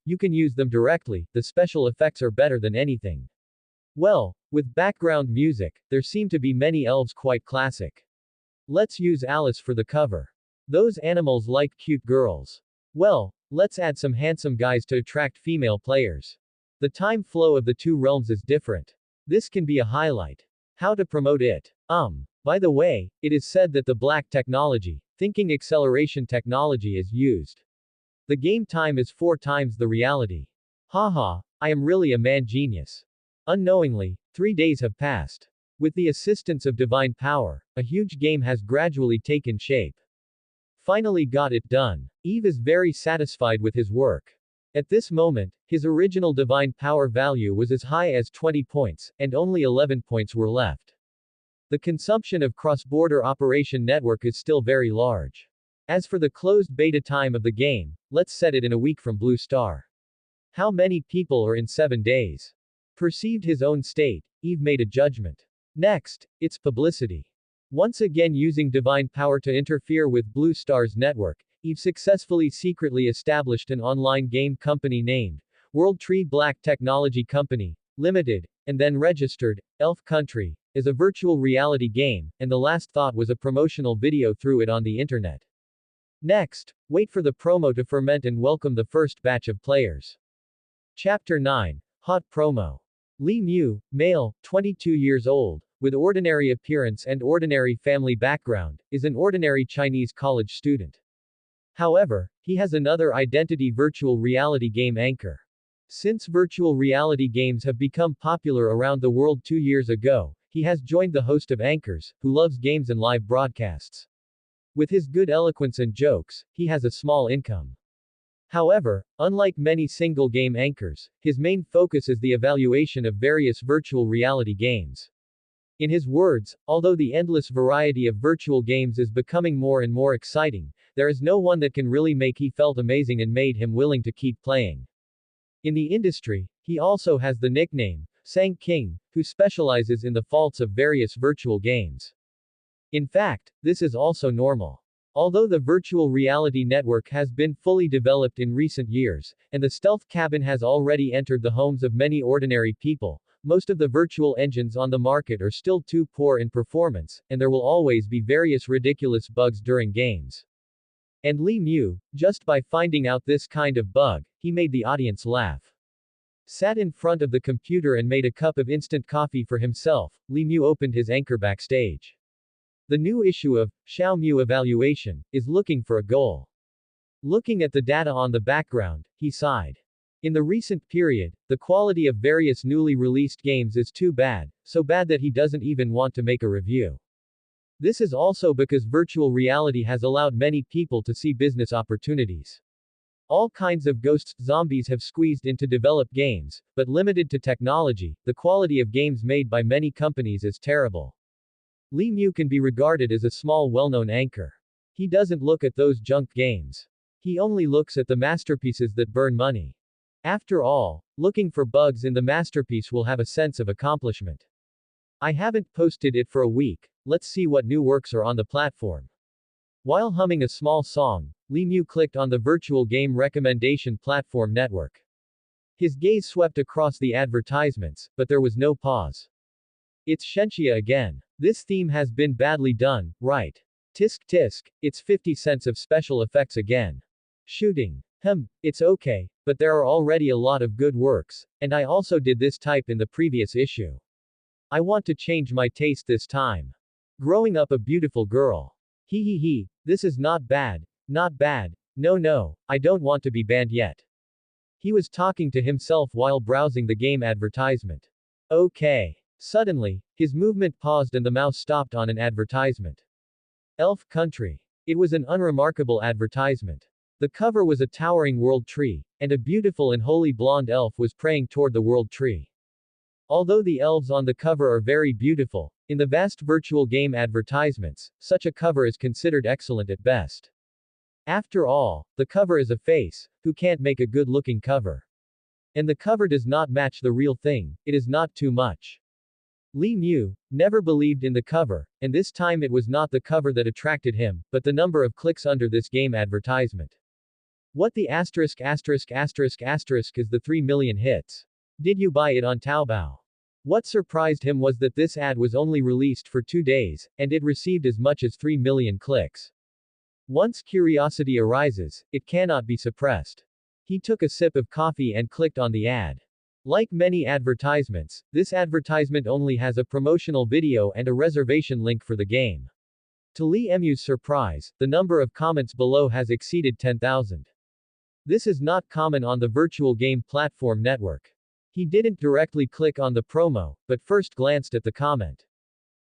Speaker 1: You can use them directly, the special effects are better than anything. Well, with background music, there seem to be many elves quite classic. Let's use Alice for the cover. Those animals like cute girls. Well, let's add some handsome guys to attract female players. The time flow of the two realms is different. This can be a highlight. How to promote it? By the way, it is said that the black technology, thinking acceleration technology is used. The game time is 4 times the reality. Haha, I am really a man genius. Unknowingly, 3 days have passed. With the assistance of divine power, a huge game has gradually taken shape. Finally got it done. Eve is very satisfied with his work. At this moment, his original divine power value was as high as 20 points, and only 11 points were left. The consumption of cross-border operation network is still very large. As for the closed beta time of the game, let's set it in a week from Blue Star. How many people are in 7 days? Perceived his own state, Eve made a judgment. Next, it's publicity. Once again using divine power to interfere with Blue Star's network, Eve successfully secretly established an online game company named World Tree Black Technology Company, Limited, and then registered Elf Country as a virtual reality game, and the last thought was a promotional video through it on the internet. Next, wait for the promo to ferment and welcome the first batch of players. Chapter 9. Hot Promo. Li Mu, male, 22 years old, with ordinary appearance and ordinary family background, is an ordinary Chinese college student. However, he has another identity: virtual reality game anchor. Since virtual reality games have become popular around the world 2 years ago, he has joined the host of anchors, who loves games and live broadcasts. With his good eloquence and jokes, he has a small income. However, unlike many single-game anchors, his main focus is the evaluation of various virtual reality games. In his words, although the endless variety of virtual games is becoming more and more exciting, there is no one that can really make he felt amazing and made him willing to keep playing. In the industry, he also has the nickname, Sang King, who specializes in the faults of various virtual games. In fact, this is also normal. Although the virtual reality network has been fully developed in recent years, and the stealth cabin has already entered the homes of many ordinary people, most of the virtual engines on the market are still too poor in performance, and there will always be various ridiculous bugs during games. And Li Mu, just by finding out this kind of bug, he made the audience laugh. Sat in front of the computer and made a cup of instant coffee for himself, Li Mu opened his anchor backstage. The new issue of Xiao Mu Evaluation is looking for a goal. Looking at the data on the background, he sighed. In the recent period, the quality of various newly released games is too bad, so bad that he doesn't even want to make a review. This is also because virtual reality has allowed many people to see business opportunities. All kinds of ghosts zombies have squeezed into developed games, but limited to technology, the quality of games made by many companies is terrible. Li Mu can be regarded as a small well-known anchor. He doesn't look at those junk games. He only looks at the masterpieces that burn money. After all, looking for bugs in the masterpiece will have a sense of accomplishment. I haven't posted it for a week, let's see what new works are on the platform. While humming a small song, Li Mu clicked on the virtual game recommendation platform network. His gaze swept across the advertisements, but there was no pause. It's Shenxia again. This theme has been badly done, right? Tisk tisk, it's 50 cents of special effects again. Shooting. It's okay, but there are already a lot of good works, and I also did this type in the previous issue. I want to change my taste this time. Growing up a beautiful girl. He, this is not bad, not bad, no, I don't want to be banned yet. He was talking to himself while browsing the game advertisement. Okay. Suddenly, his movement paused and the mouse stopped on an advertisement. Elf Country. It was an unremarkable advertisement. The cover was a towering world tree, and a beautiful and holy blonde elf was praying toward the world tree. Although the elves on the cover are very beautiful, in the vast virtual game advertisements, such a cover is considered excellent at best. After all, the cover is a face, who can't make a good-looking cover? And the cover does not match the real thing, it is not too much. Li Mu never believed in the cover, and this time it was not the cover that attracted him, but the number of clicks under this game advertisement. What the asterisk is the 3 million hits. Did you buy it on Taobao? What surprised him was that this ad was only released for 2 days, and it received as much as 3 million clicks. Once curiosity arises, it cannot be suppressed. He took a sip of coffee and clicked on the ad. Like many advertisements, this advertisement only has a promotional video and a reservation link for the game. To Li Mu's surprise, the number of comments below has exceeded 10,000. This is not common on the virtual game platform network. He didn't directly click on the promo, but first glanced at the comment.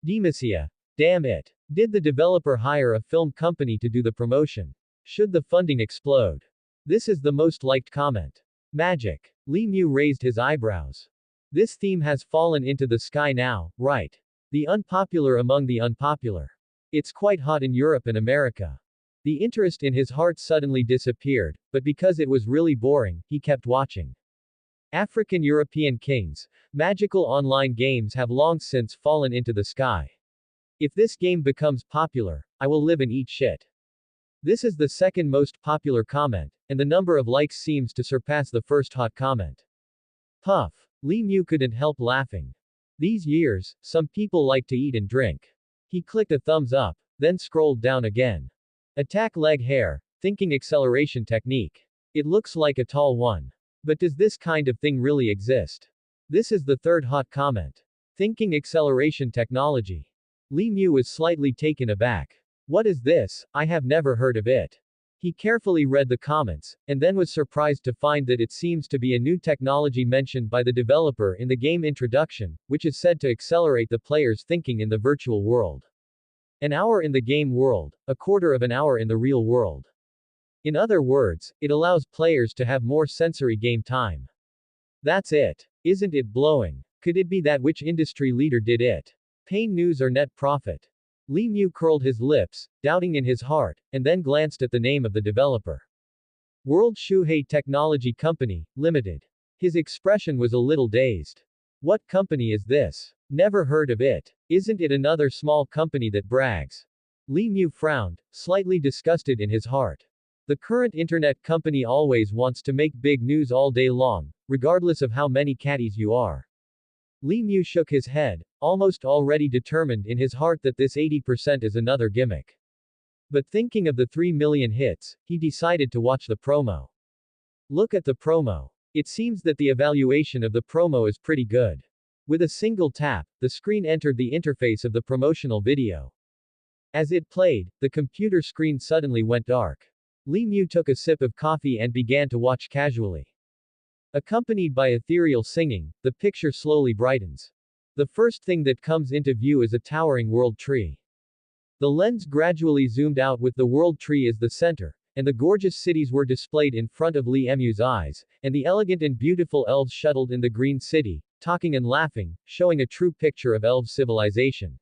Speaker 1: Demacia. Damn it. Did the developer hire a film company to do the promotion? Should the funding explode? This is the most liked comment. Magic. Li Mu raised his eyebrows. This theme has fallen into the sky now, right? The unpopular among the unpopular. It's quite hot in Europe and America. The interest in his heart suddenly disappeared, but because it was really boring, he kept watching. African European kings. Magical online games have long since fallen into the sky. If this game becomes popular, I will live and eat shit. This is the second most popular comment, and the number of likes seems to surpass the first hot comment. Puff. Li Mu couldn't help laughing. These years, some people like to eat and drink. He clicked a thumbs up, then scrolled down again. Attack leg hair, thinking acceleration technique. It looks like a tall one. But does this kind of thing really exist? This is the third hot comment. Thinking acceleration technology. Li Mu was slightly taken aback. What is this? I have never heard of it. He carefully read the comments, and then was surprised to find that it seems to be a new technology mentioned by the developer in the game introduction, which is said to accelerate the player's thinking in the virtual world. An hour in the game world, a quarter of an hour in the real world. In other words, it allows players to have more sensory game time. That's it. Isn't it blowing? Could it be that which industry leader did it? Pain news or net profit? Li Mu curled his lips, doubting in his heart, and then glanced at the name of the developer. World Shuhei Technology Company, Limited. His expression was a little dazed. What company is this? Never heard of it. Isn't it another small company that brags? Li Mu frowned, slightly disgusted in his heart. The current internet company always wants to make big news all day long, regardless of how many catties you are. Li Mu shook his head, almost already determined in his heart that this 80% is another gimmick. But thinking of the 3 million hits, he decided to watch the promo. Look at the promo. It seems that the evaluation of the promo is pretty good. With a single tap, the screen entered the interface of the promotional video. As it played, the computer screen suddenly went dark. Li Mu took a sip of coffee and began to watch casually. Accompanied by ethereal singing, the picture slowly brightens. The first thing that comes into view is a towering world tree. The lens gradually zoomed out with the world tree as the center, and the gorgeous cities were displayed in front of Li Mu's eyes, and the elegant and beautiful elves shuttled in the green city, talking and laughing, showing a true picture of elves civilization.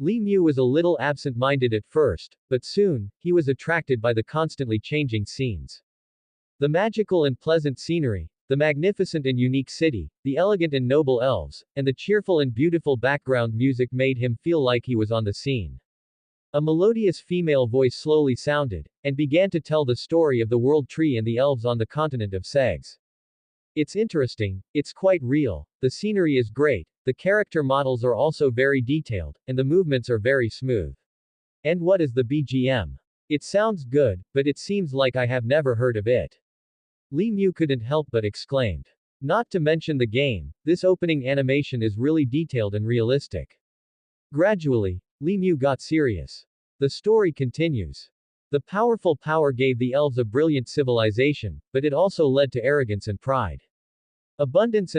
Speaker 1: Li Mu was a little absent-minded at first, but soon, he was attracted by the constantly changing scenes. The magical and pleasant scenery, the magnificent and unique city, the elegant and noble elves, and the cheerful and beautiful background music made him feel like he was on the scene. A melodious female voice slowly sounded, and began to tell the story of the world tree and the elves on the continent of Segs. It's interesting, it's quite real, the scenery is great, the character models are also very detailed, and the movements are very smooth. And what is the BGM? It sounds good, but it seems like I have never heard of it. Li Mu couldn't help but exclaimed. Not to mention the game, this opening animation is really detailed and realistic. Gradually, Li Mu got serious. The story continues. The powerful power gave the elves a brilliant civilization, but it also led to arrogance and pride. Abundance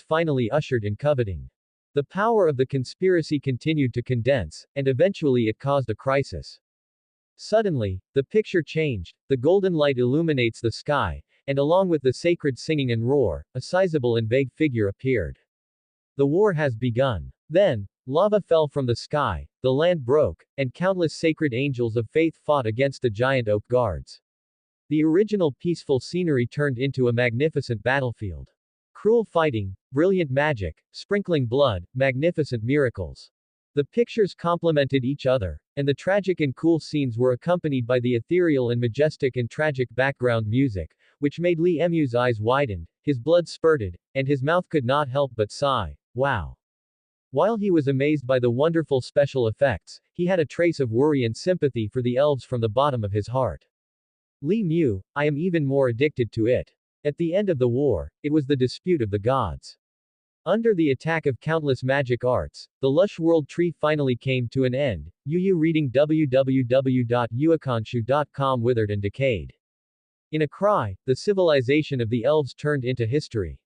Speaker 1: finally ushered in coveting. The power of the conspiracy continued to condense, and eventually it caused a crisis. Suddenly, the picture changed, the golden light illuminates the sky, and along with the sacred singing and roar, a sizable and vague figure appeared. The war has begun. Then, lava fell from the sky, the land broke, and countless sacred angels of faith fought against the giant oak guards. The original peaceful scenery turned into a magnificent battlefield. Cruel fighting, brilliant magic, sprinkling blood, magnificent miracles. The pictures complemented each other, and the tragic and cool scenes were accompanied by the ethereal and majestic and tragic background music, which made Li Mu's eyes widen, his blood spurted, and his mouth could not help but sigh, wow. While he was amazed by the wonderful special effects, he had a trace of worry and sympathy for the elves from the bottom of his heart. Li Mu, I am even more addicted to it. At the end of the war, it was the dispute of the gods. Under the attack of countless magic arts, the lush world tree finally came to an end. Yu reading www.uakanshu.com withered and decayed. In a cry, the civilization of the elves turned into history.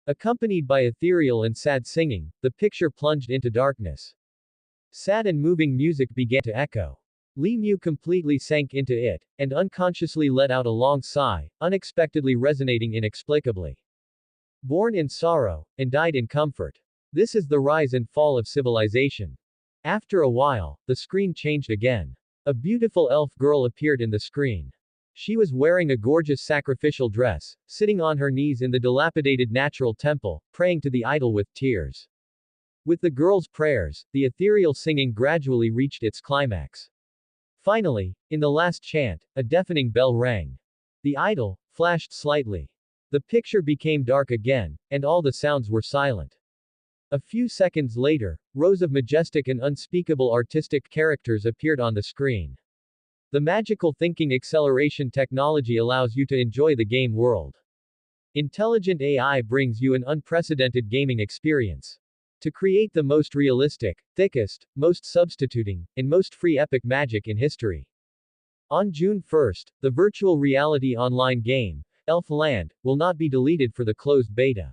Speaker 1: Accompanied by ethereal and sad singing, the picture plunged into darkness. Sad and moving music began to echo. Li Mu completely sank into it, and unconsciously let out a long sigh, unexpectedly resonating inexplicably. Born in sorrow, and died in comfort. This is the rise and fall of civilization. After a while, the screen changed again. A beautiful elf girl appeared in the screen. She was wearing a gorgeous sacrificial dress, sitting on her knees in the dilapidated natural temple, praying to the idol with tears. With the girl's prayers, the ethereal singing gradually reached its climax. Finally, in the last chant, a deafening bell rang. The idol flashed slightly. The picture became dark again, and all the sounds were silent. A few seconds later, rows of majestic and unspeakable artistic characters appeared on the screen. The magical thinking acceleration technology allows you to enjoy the game world. Intelligent AI brings you an unprecedented gaming experience. To create the most realistic, thickest, most substituting, and most free epic magic in history. On June 1st, the virtual reality online game, Elf Land, will not be deleted for the closed beta.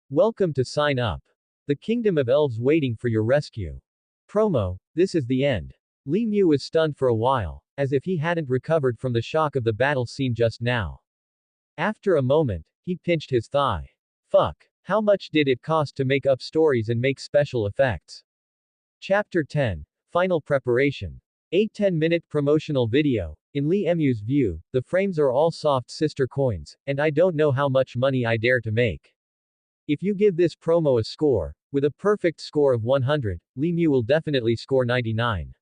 Speaker 1: Welcome to sign up. The kingdom of elves waiting for your rescue. Promo, this is the end. Li Mu was stunned for a while, as if he hadn't recovered from the shock of the battle scene just now. After a moment, he pinched his thigh. Fuck. How much did it cost to make up stories and make special effects? Chapter 10. Final Preparation. A 10-minute promotional video. In Lee Emu's view, the frames are all soft sister coins, and I don't know how much money I dare to make. If you give this promo a score, with a perfect score of 100, Lee Mu will definitely score 99.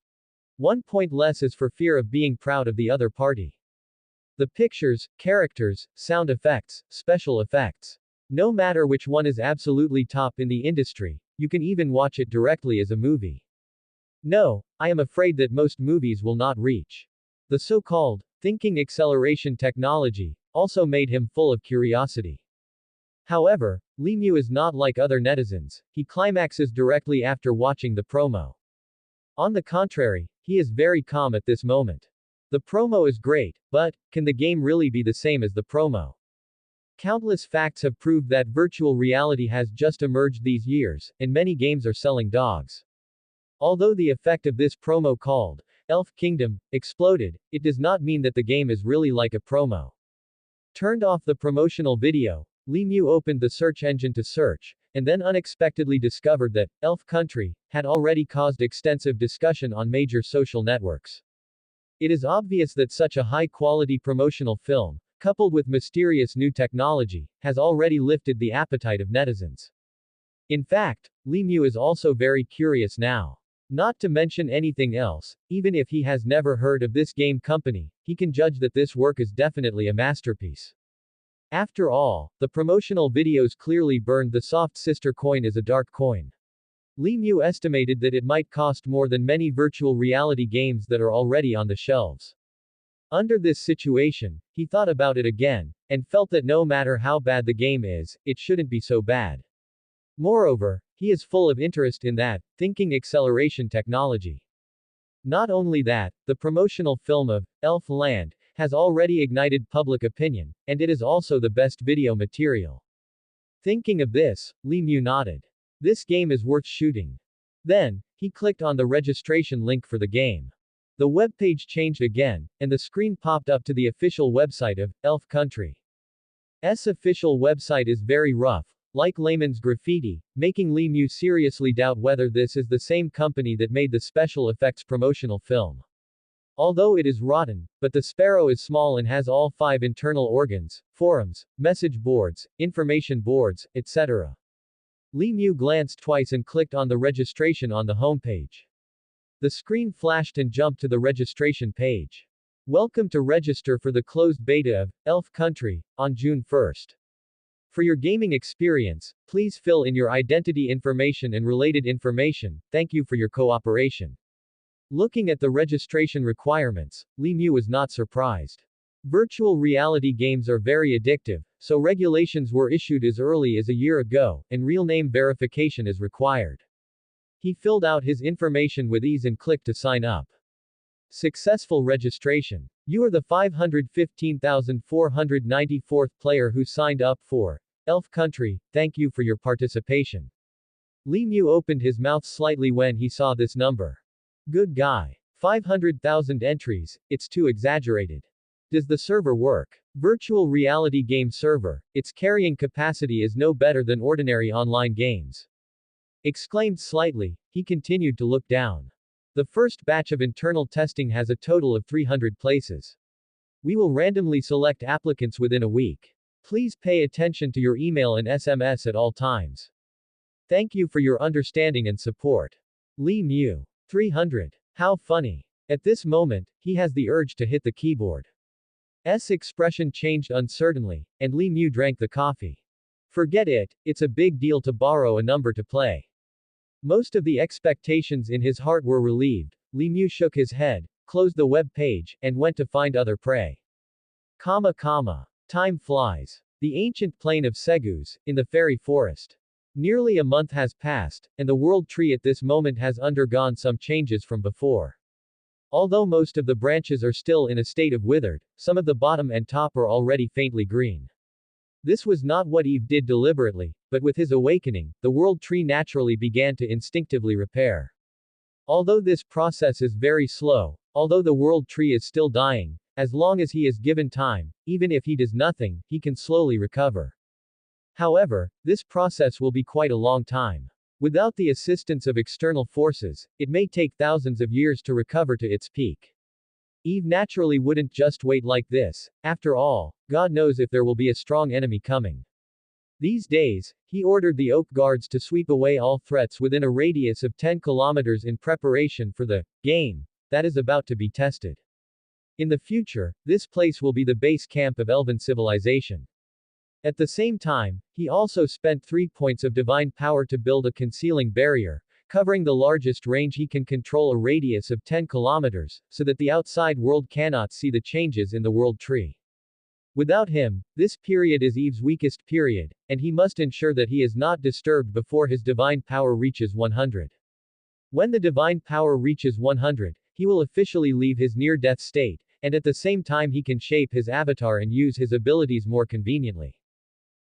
Speaker 1: 1 point less is for fear of being proud of the other party. The pictures, characters, sound effects, special effects. No matter which one is absolutely top in the industry, you can even watch it directly as a movie. No, I am afraid that most movies will not reach. The so-called thinking acceleration technology also made him full of curiosity. However, Lee Mu is not like other netizens, he climaxes directly after watching the promo. On the contrary, he is very calm at this moment. The promo is great, but can the game really be the same as the promo? Countless facts have proved that virtual reality has just emerged these years, and many games are selling dogs. Although the effect of this promo called Elf Kingdom exploded, it does not mean that the game is really like a promo. Turned off the promotional video, Lee Mu opened the search engine to search, and then unexpectedly discovered that Elf Country had already caused extensive discussion on major social networks. It is obvious that such a high-quality promotional film, coupled with mysterious new technology, has already lifted the appetite of netizens. In fact, Lee Mu is also very curious now. Not to mention anything else, even if he has never heard of this game company, he can judge that this work is definitely a masterpiece. After all, the promotional videos clearly burned the soft sister coin as a dark coin. Lee Mu estimated that it might cost more than many virtual reality games that are already on the shelves. Under this situation, he thought about it again, and felt that no matter how bad the game is, it shouldn't be so bad. Moreover, he is full of interest in that thinking acceleration technology. Not only that, the promotional film of Elf Land has already ignited public opinion, and it is also the best video material. Thinking of this, Lee Mu nodded. This game is worth shooting. Then, he clicked on the registration link for the game. The webpage changed again, and the screen popped up to the official website of Elf Country's official website is very rough, like layman's graffiti, making Lee Mu seriously doubt whether this is the same company that made the special effects promotional film. Although it is rotten, but the sparrow is small and has all 5 internal organs, forums, message boards, information boards, etc. Lee Mu glanced twice and clicked on the registration on the homepage. The screen flashed and jumped to the registration page. Welcome to register for the closed beta of Elf Country on June 1st. For your gaming experience, please fill in your identity information and related information. Thank you for your cooperation. Looking at the registration requirements, Lee Mu was not surprised. Virtual reality games are very addictive, so regulations were issued as early as a year ago, and real name verification is required. He filled out his information with ease and clicked to sign up. Successful registration. You are the 515,494th player who signed up for Elf Country. Thank you for your participation. Lee Mu opened his mouth slightly when he saw this number. Good guy. 500,000 entries, it's too exaggerated. Does the server work? Virtual reality game server, its carrying capacity is no better than ordinary online games. Exclaimed slightly, he continued to look down. The first batch of internal testing has a total of 300 places. We will randomly select applicants within a week. Please pay attention to your email and SMS at all times. Thank you for your understanding and support. Lee Mu. 300. How funny. At this moment, he has the urge to hit the keyboard. Expression changed uncertainly, and Lee Mu drank the coffee. Forget it, it's a big deal to borrow a number to play. Most of the expectations in his heart were relieved. Lee Mu shook his head, closed the web page, and went to find other prey. Time flies. The ancient plain of Segus, in the fairy forest. Nearly a month has passed, and the world tree at this moment has undergone some changes from before. Although most of the branches are still in a state of withered, some of the bottom and top are already faintly green. This was not what Eve did deliberately, but with his awakening, the world tree naturally began to instinctively repair. Although this process is very slow, Although the world tree is still dying, as long as he is given time, even if he does nothing, he can slowly recover. However, this process will be quite a long time. Without the assistance of external forces, it may take thousands of years to recover to its peak. Eve naturally wouldn't just wait like this. After all, God knows if there will be a strong enemy coming. These days, he ordered the Oak Guards to sweep away all threats within a radius of 10 kilometers in preparation for the game that is about to be tested. In the future, this place will be the base camp of Elven civilization. At the same time, he also spent 3 points of divine power to build a concealing barrier, covering the largest range he can control, a radius of 10 kilometers, so that the outside world cannot see the changes in the world tree. Without him, this period is Eve's weakest period, and he must ensure that he is not disturbed before his divine power reaches 100. When the divine power reaches 100, he will officially leave his near-death state, and at the same time he can shape his avatar and use his abilities more conveniently.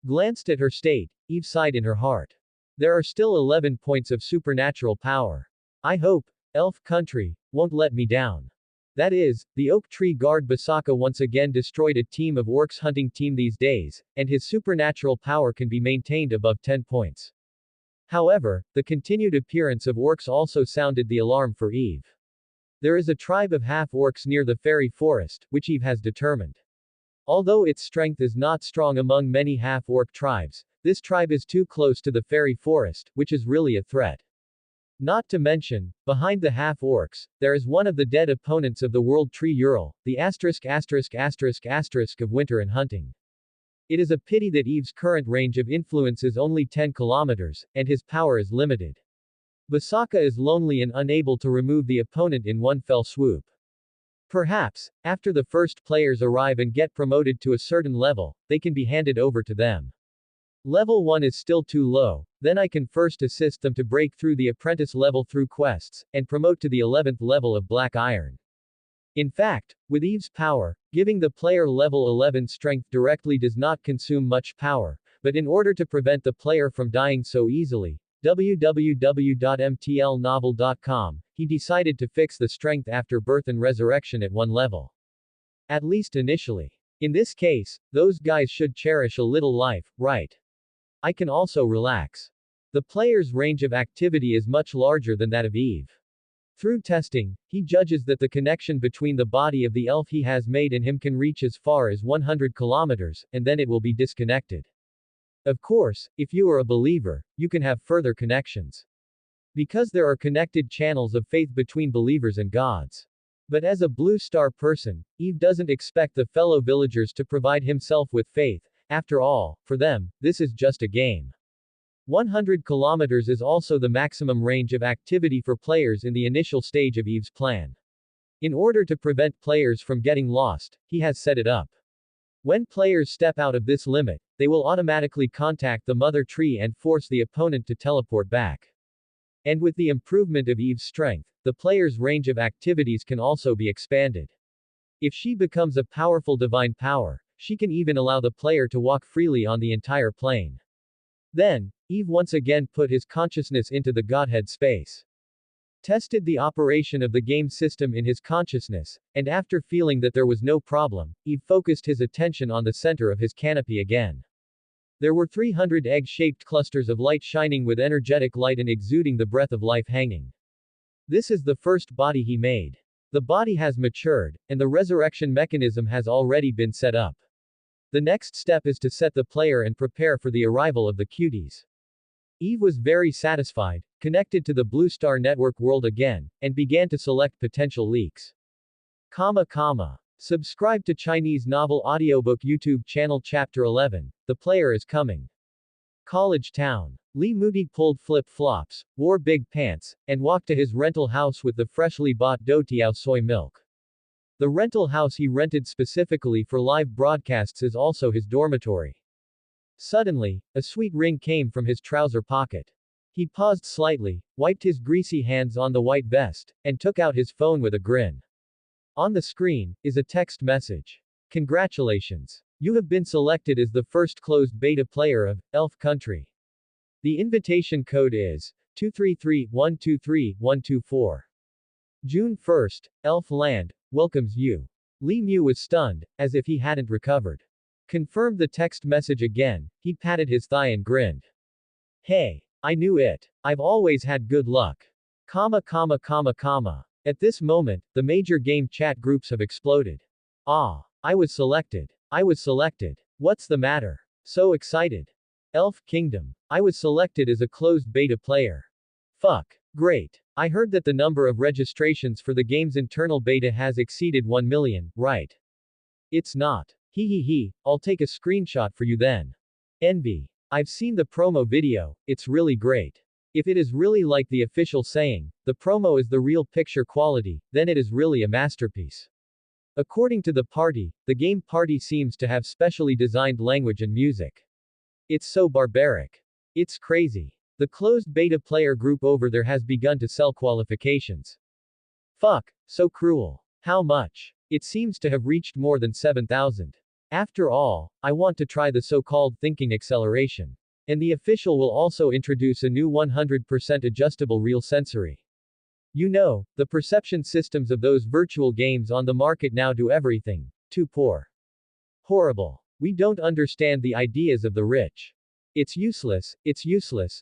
Speaker 1: Glanced at her state, Eve sighed in her heart. There are still 11 points of supernatural power. I hope, elf country, won't let me down. That is, the oak tree guard Basaka once again destroyed a team of orcs hunting team these days, and his supernatural power can be maintained above 10 points. However, the continued appearance of orcs also sounded the alarm for Eve. There is a tribe of half-orcs near the fairy forest, which Eve has determined. Although its strength is not strong among many half-orc tribes, this tribe is too close to the fairy forest, which is really a threat. Not to mention, behind the half-orcs, there is one of the dead opponents of the world tree Ural, the ***** of winter and hunting. It is a pity that Eve's current range of influence is only 10 kilometers, and his power is limited. Basaka is lonely and unable to remove the opponent in one fell swoop. Perhaps, after the first players arrive and get promoted to a certain level, they can be handed over to them. Level 1 is still too low, then I can first assist them to break through the apprentice level through quests, and promote to the 11th level of Black Iron. In fact, with Eve's power, giving the player level 11 strength directly does not consume much power, but in order to prevent the player from dying so easily, www.mtlnovel.com, he decided to fix the strength after birth and resurrection at 1 level. At least initially. In this case, those guys should cherish a little life, right? I can also relax. The player's range of activity is much larger than that of Eve. Through testing, he judges that the connection between the body of the elf he has made and him can reach as far as 100 kilometers, and then it will be disconnected. Of course, if you are a believer, you can have further connections. Because there are connected channels of faith between believers and gods. But as a blue star person, Eve doesn't expect the fellow villagers to provide himself with faith. After all, for them, this is just a game. 100 kilometers is also the maximum range of activity for players in the initial stage of Eve's plan. In order to prevent players from getting lost, he has set it up. When players step out of this limit, they will automatically contact the mother tree and force the opponent to teleport back. And with the improvement of Eve's strength, the player's range of activities can also be expanded. If she becomes a powerful divine power, she can even allow the player to walk freely on the entire plane. Then, Eve once again put his consciousness into the Godhead space. Tested the operation of the game system in his consciousness, and after feeling that there was no problem, Eve focused his attention on the center of his canopy again. There were 300 egg-shaped clusters of light shining with energetic light and exuding the breath of life hanging. This is the first body he made. The body has matured, and the resurrection mechanism has already been set up. The next step is to set the player and prepare for the arrival of the cuties. Eve was very satisfied, connected to the Blue Star Network world again, and began to select potential leaks. Subscribe to Chinese Novel Audiobook YouTube channel Chapter 11, The Player is Coming. College Town. Li Muti pulled flip-flops, wore big pants, and walked to his rental house with the freshly bought Doutiao soy milk. The rental house he rented specifically for live broadcasts is also his dormitory. Suddenly, a sweet ring came from his trouser pocket. He paused slightly, wiped his greasy hands on the white vest, and took out his phone with a grin. On the screen is a text message. Congratulations! You have been selected as the first closed beta player of Elf Country. The invitation code is 233-123-124. June 1st, Elf Land, welcomes you. Li Mu was stunned, as if he hadn't recovered. Confirmed the text message again, he patted his thigh and grinned. Hey, I knew it. I've always had good luck. Comma comma comma comma. At this moment, the major game chat groups have exploded. Ah, I was selected. I was selected. What's the matter? So excited. Elf Kingdom. I was selected as a closed beta player. Fuck. Great. I heard that the number of registrations for the game's internal beta has exceeded 1 million, right? It's not. He, I'll take a screenshot for you then. Envy. I've seen the promo video, it's really great. If it is really like the official saying, the promo is the real picture quality, then it is really a masterpiece. According to the party, the game party seems to have specially designed language and music. It's so barbaric. It's crazy. The closed beta player group over there has begun to sell qualifications. Fuck, so cruel. How much? It seems to have reached more than 7,000. After all, I want to try the so-called thinking acceleration. And the official will also introduce a new 100% adjustable real sensory. You know, the perception systems of those virtual games on the market now do everything. Too poor. Horrible. We don't understand the ideas of the rich. It's useless,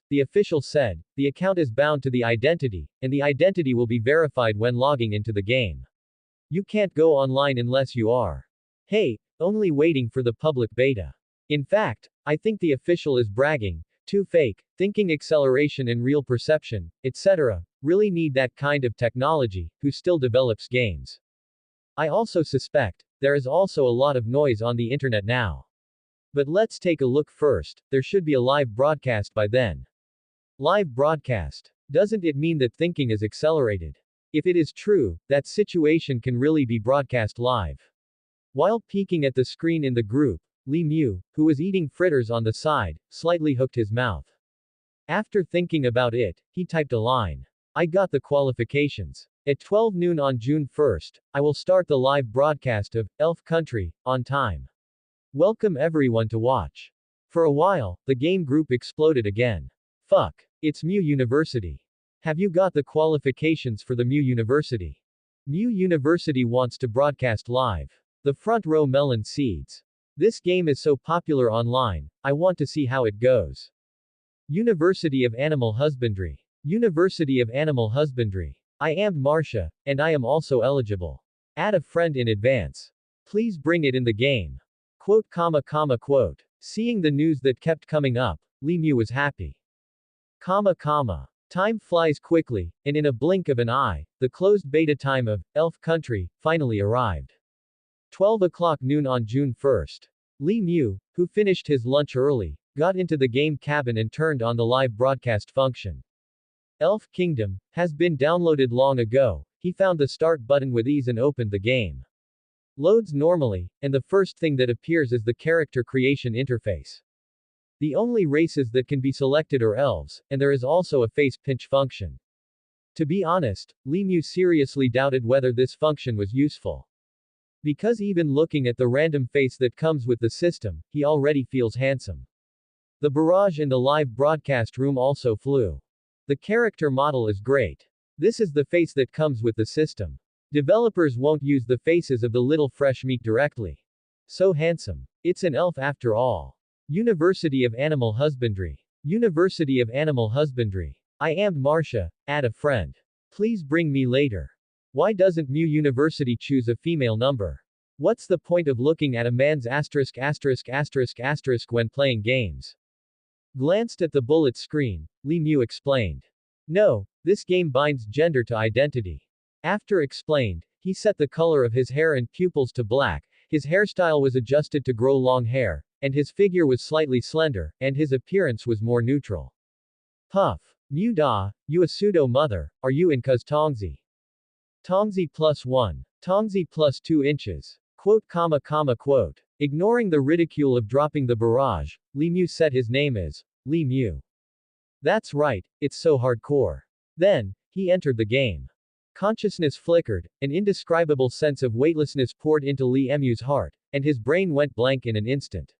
Speaker 1: the official said. The account is bound to the identity, and the identity will be verified when logging into the game. You can't go online unless you are. Hey, only waiting for the public beta. In fact, I think the official is bragging. Too fake, thinking acceleration and real perception, etc. Really need that kind of technology, who still develops games. I also suspect, there is also a lot of noise on the internet now. But let's take a look first, there should be a live broadcast by then. Live broadcast. Doesn't it mean that thinking is accelerated? If it is true, that situation can really be broadcast live. While peeking at the screen in the group, Li Mu, who was eating fritters on the side, slightly hooked his mouth. After thinking about it, he typed a line. I got the qualifications. At 12 noon on June 1st, I will start the live broadcast of Elf Country, on time. Welcome everyone to watch. For a while, the game group exploded again. Fuck. It's Mu University. Have you got the qualifications for the Mu University? Mu University wants to broadcast live. The front row melon seeds. This game is so popular online, I want to see how it goes. University of Animal Husbandry. University of Animal Husbandry. I am Marcia, and I am also eligible. Add a friend in advance. Please bring it in the game. Quote comma comma quote. Seeing the news that kept coming up, Li Mu was happy. Comma comma. Time flies quickly, and in a blink of an eye, the closed beta time of Elf Country finally arrived. 12 o'clock noon on June 1st. Li Mu, who finished his lunch early, got into the game cabin and turned on the live broadcast function. Elf Kingdom has been downloaded long ago. He found the start button with ease and opened the game. Loads normally, and the first thing that appears is the character creation interface. The only races that can be selected are elves, and there is also a face pinch function. To be honest, Li Mu seriously doubted whether this function was useful. Because even looking at the random face that comes with the system, he already feels handsome. The barrage in the live broadcast room also flew. The character model is great. This is the face that comes with the system. Developers won't use the faces of the little fresh meat directly. So handsome. It's an elf after all. University of Animal Husbandry. University of Animal Husbandry. I am Marcia, add a friend. Please bring me later. Why doesn't Mu University choose a female number? What's the point of looking at a man's asterisk asterisk asterisk asterisk when playing games? Glanced at the bullet screen, Li Mu explained. No, this game binds gender to identity. After explained, he set the color of his hair and pupils to black, his hairstyle was adjusted to grow long hair, and his figure was slightly slender, and his appearance was more neutral. Puff. Mu da, you a pseudo mother, are you in cuz Tongzi? Tongzi +1. Tongzi +2 inches. Quote comma comma quote. Ignoring the ridicule of dropping the barrage, Li Mu said his name is Li Mu. That's right, it's so hardcore. Then, he entered the game. Consciousness flickered, an indescribable sense of weightlessness poured into Li Mu's heart, and his brain went blank in an instant.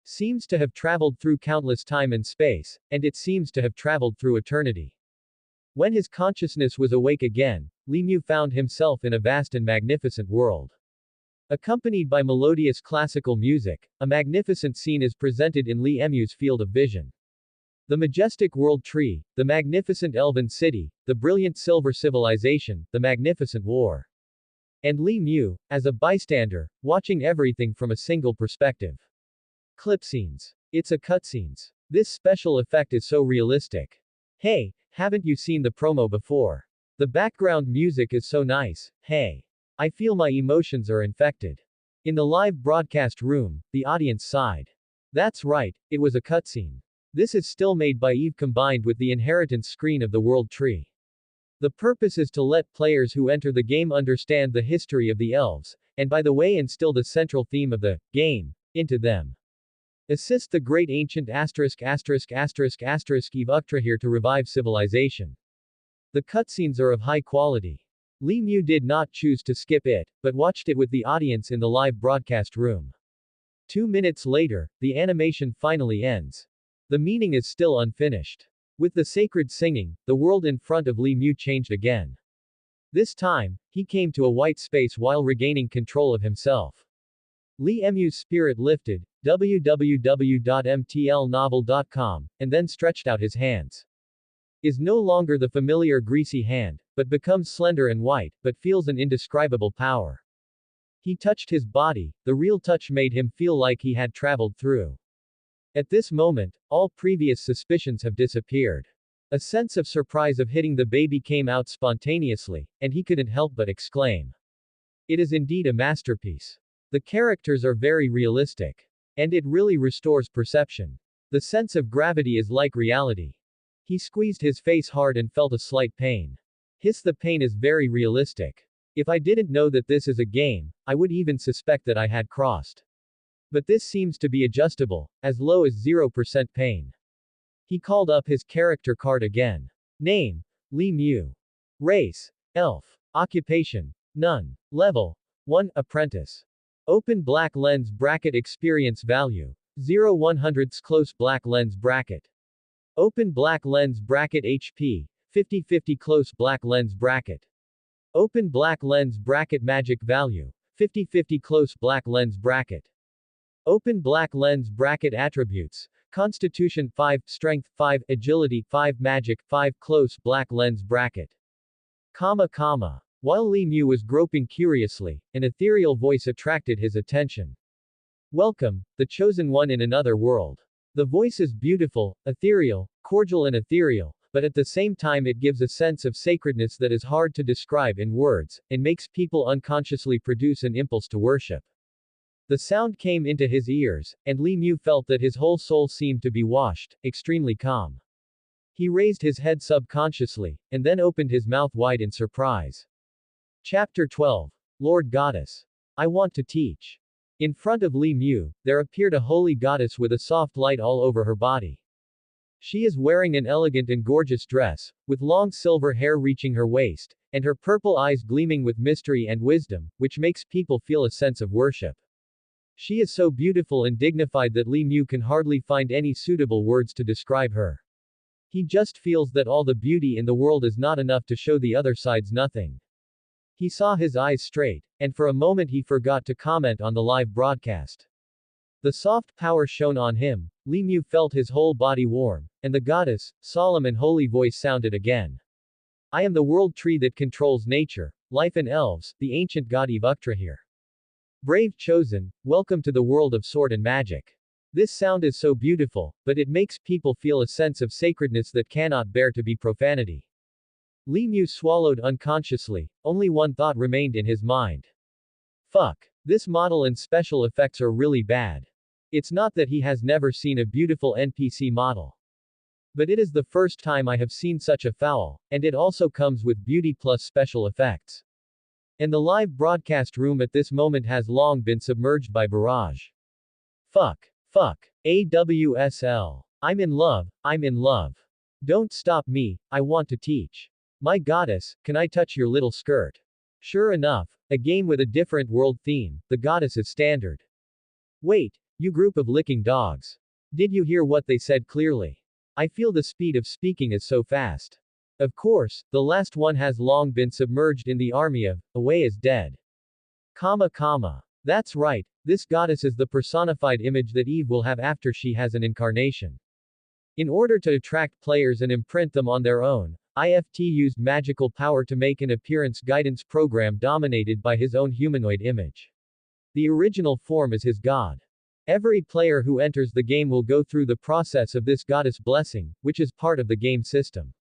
Speaker 1: Seems to have traveled through countless time and space, and it seems to have traveled through eternity. When his consciousness was awake again, Li Mu found himself in a vast and magnificent world. Accompanied by melodious classical music, a magnificent scene is presented in Li Mu's field of vision. The majestic world tree, the magnificent elven city, the brilliant silver civilization, the magnificent war. And Li Mu, as a bystander, watching everything from a single perspective. Clip scenes. It's a cutscenes. This special effect is so realistic. Hey, haven't you seen the promo before? The background music is so nice, hey. I feel my emotions are infected. In the live broadcast room, the audience sighed. That's right, it was a cutscene. This is still made by Eve combined with the inheritance screen of the world tree. The purpose is to let players who enter the game understand the history of the elves, and by the way instill the central theme of the game into them. Assist the great ancient Eve Uktrahir to revive civilization. The cutscenes are of high quality. Li Mu did not choose to skip it, but watched it with the audience in the live broadcast room. 2 minutes later, the animation finally ends. The meaning is still unfinished. With the sacred singing, the world in front of Li Mu changed again. This time, he came to a white space while regaining control of himself. Li Mu's spirit lifted, www.mtlnovel.com, and then stretched out his hands. Is no longer the familiar greasy hand, but becomes slender and white, but feels an indescribable power. He touched his body, the real touch made him feel like he had traveled through. At this moment, all previous suspicions have disappeared. A sense of surprise of hitting the baby came out spontaneously, and he couldn't help but exclaim. It is indeed a masterpiece. The characters are very realistic. And it really restores perception. The sense of gravity is like reality. He squeezed his face hard and felt a slight pain. The pain is very realistic. If I didn't know that this is a game, I would even suspect that I had crossed. But this seems to be adjustable, as low as 0% pain. He called up his character card again. Name, Li Mu. Race, elf. Occupation, none. Level, 1, apprentice. Open black lens bracket experience value, 0-100 close black lens bracket. Open black lens bracket HP, 50-50 close black lens bracket. Open black lens bracket magic value, 50-50 close black lens bracket. Open black lens bracket attributes, Constitution 5, Strength 5, Agility 5, Magic 5 close black lens bracket. While Li Mu was groping curiously, an ethereal voice attracted his attention. Welcome, the chosen one in another world. The voice is beautiful, ethereal, cordial and ethereal, but at the same time it gives a sense of sacredness that is hard to describe in words, and makes people unconsciously produce an impulse to worship. The sound came into his ears, and Li Mu felt that his whole soul seemed to be washed, extremely calm. He raised his head subconsciously, and then opened his mouth wide in surprise. Chapter 12. Lord Goddess. I want to teach. In front of Li Mu, there appeared a holy goddess with a soft light all over her body. She is wearing an elegant and gorgeous dress, with long silver hair reaching her waist, and her purple eyes gleaming with mystery and wisdom, which makes people feel a sense of worship. She is so beautiful and dignified that Li Mu can hardly find any suitable words to describe her. He just feels that all the beauty in the world is not enough to show the other side's nothing. He saw his eyes straight, and for a moment he forgot to comment on the live broadcast. The soft power shone on him, Li Mu felt his whole body warm, and the goddess, solemn and holy voice sounded again. I am the world tree that controls nature, life and elves, the ancient god Eve Uktrahir. Brave chosen, welcome to the world of sword and magic. This sound is so beautiful, but it makes people feel a sense of sacredness that cannot bear to be profanity. Li Mu swallowed unconsciously, only one thought remained in his mind. Fuck. This model and special effects are really bad. It's not that he has never seen a beautiful NPC model. But it is the first time I have seen such a foul, and it also comes with beauty plus special effects. And the live broadcast room at this moment has long been submerged by barrage. Fuck. AWSL. I'm in love. Don't stop me, I want to teach. My goddess, can I touch your little skirt? Sure enough, a game with a different world theme, the goddess is standard. Wait, you group of licking dogs. Did you hear what they said clearly? I feel the speed of speaking is so fast. Of course, the last one has long been submerged in the army of, away as dead. That's right, this goddess is the personified image that Eve will have after she has an incarnation. In order to attract players and imprint them on their own, IFT used magical power to make an appearance guidance program dominated by his own humanoid image. The original form is his god. Every player who enters the game will go through the process of this goddess blessing, which is part of the game system.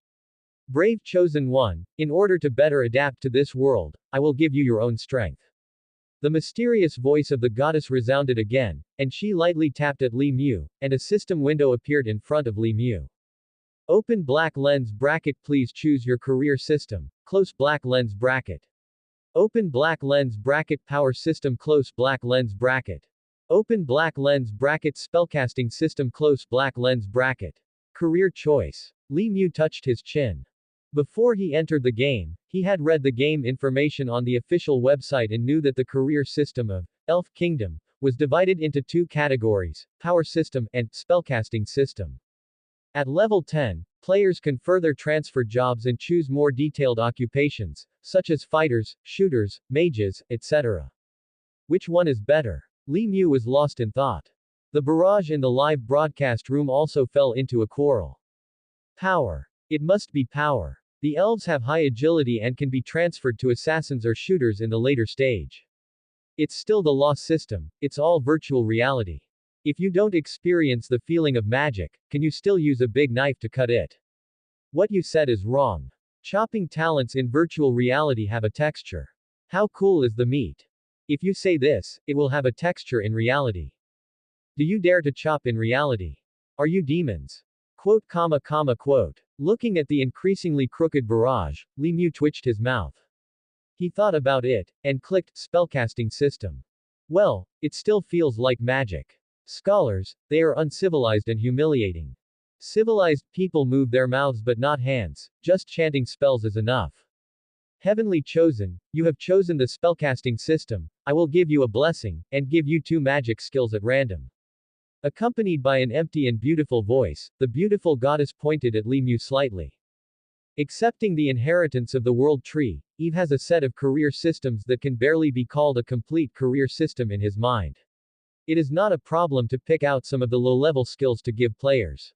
Speaker 1: Brave Chosen One, in order to better adapt to this world, I will give you your own strength. The mysterious voice of the goddess resounded again, and she lightly tapped at Li Mu, and a system window appeared in front of Li Mu. Open black lens bracket. Please choose your career system. Close black lens bracket. Open black lens bracket. Power system. Close black lens bracket. Open black lens bracket. Spellcasting system. Close black lens bracket. Career choice. Li Mu touched his chin. Before he entered the game, he had read the game information on the official website and knew that the career system of Elf Kingdom was divided into two categories, power system and spellcasting system. At level 10, players can further transfer jobs and choose more detailed occupations, such as fighters, shooters, mages, etc. Which one is better? Li Mu was lost in thought. The barrage in the live broadcast room also fell into a quarrel. Power. It must be power. The elves have high agility and can be transferred to assassins or shooters in the later stage. It's still the lost system, it's all virtual reality. If you don't experience the feeling of magic, can you still use a big knife to cut it? What you said is wrong. Chopping talents in virtual reality have a texture. How cool is the meat? If you say this, it will have a texture in reality. Do you dare to chop in reality? Are you demons? Quote. Looking at the increasingly crooked barrage, Li Mu twitched his mouth. He thought about it, and clicked, spellcasting system. Well, it still feels like magic. Scholars, they are uncivilized and humiliating. Civilized people move their mouths but not hands, just chanting spells is enough. Heavenly Chosen, you have chosen the spellcasting system, I will give you a blessing, and give you 2 magic skills at random. Accompanied by an empty and beautiful voice, the beautiful goddess pointed at Li Mu slightly. Accepting the inheritance of the world tree, Eve has a set of career systems that can barely be called a complete career system in his mind. It is not a problem to pick out some of the low-level skills to give players.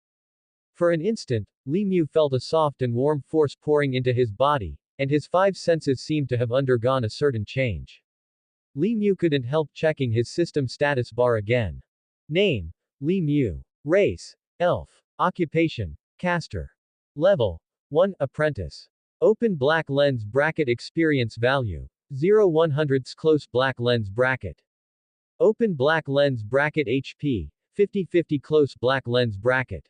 Speaker 1: For an instant, Li Mu felt a soft and warm force pouring into his body, and his 5 senses seemed to have undergone a certain change. Li Mu couldn't help checking his system status bar again. Name: Li Mu. Race: Elf. Occupation: Caster. Level: 1, Apprentice. Open black lens bracket. Experience value: 0-100. Close black lens bracket. Open black lens bracket. HP: 50-50. Close black lens bracket.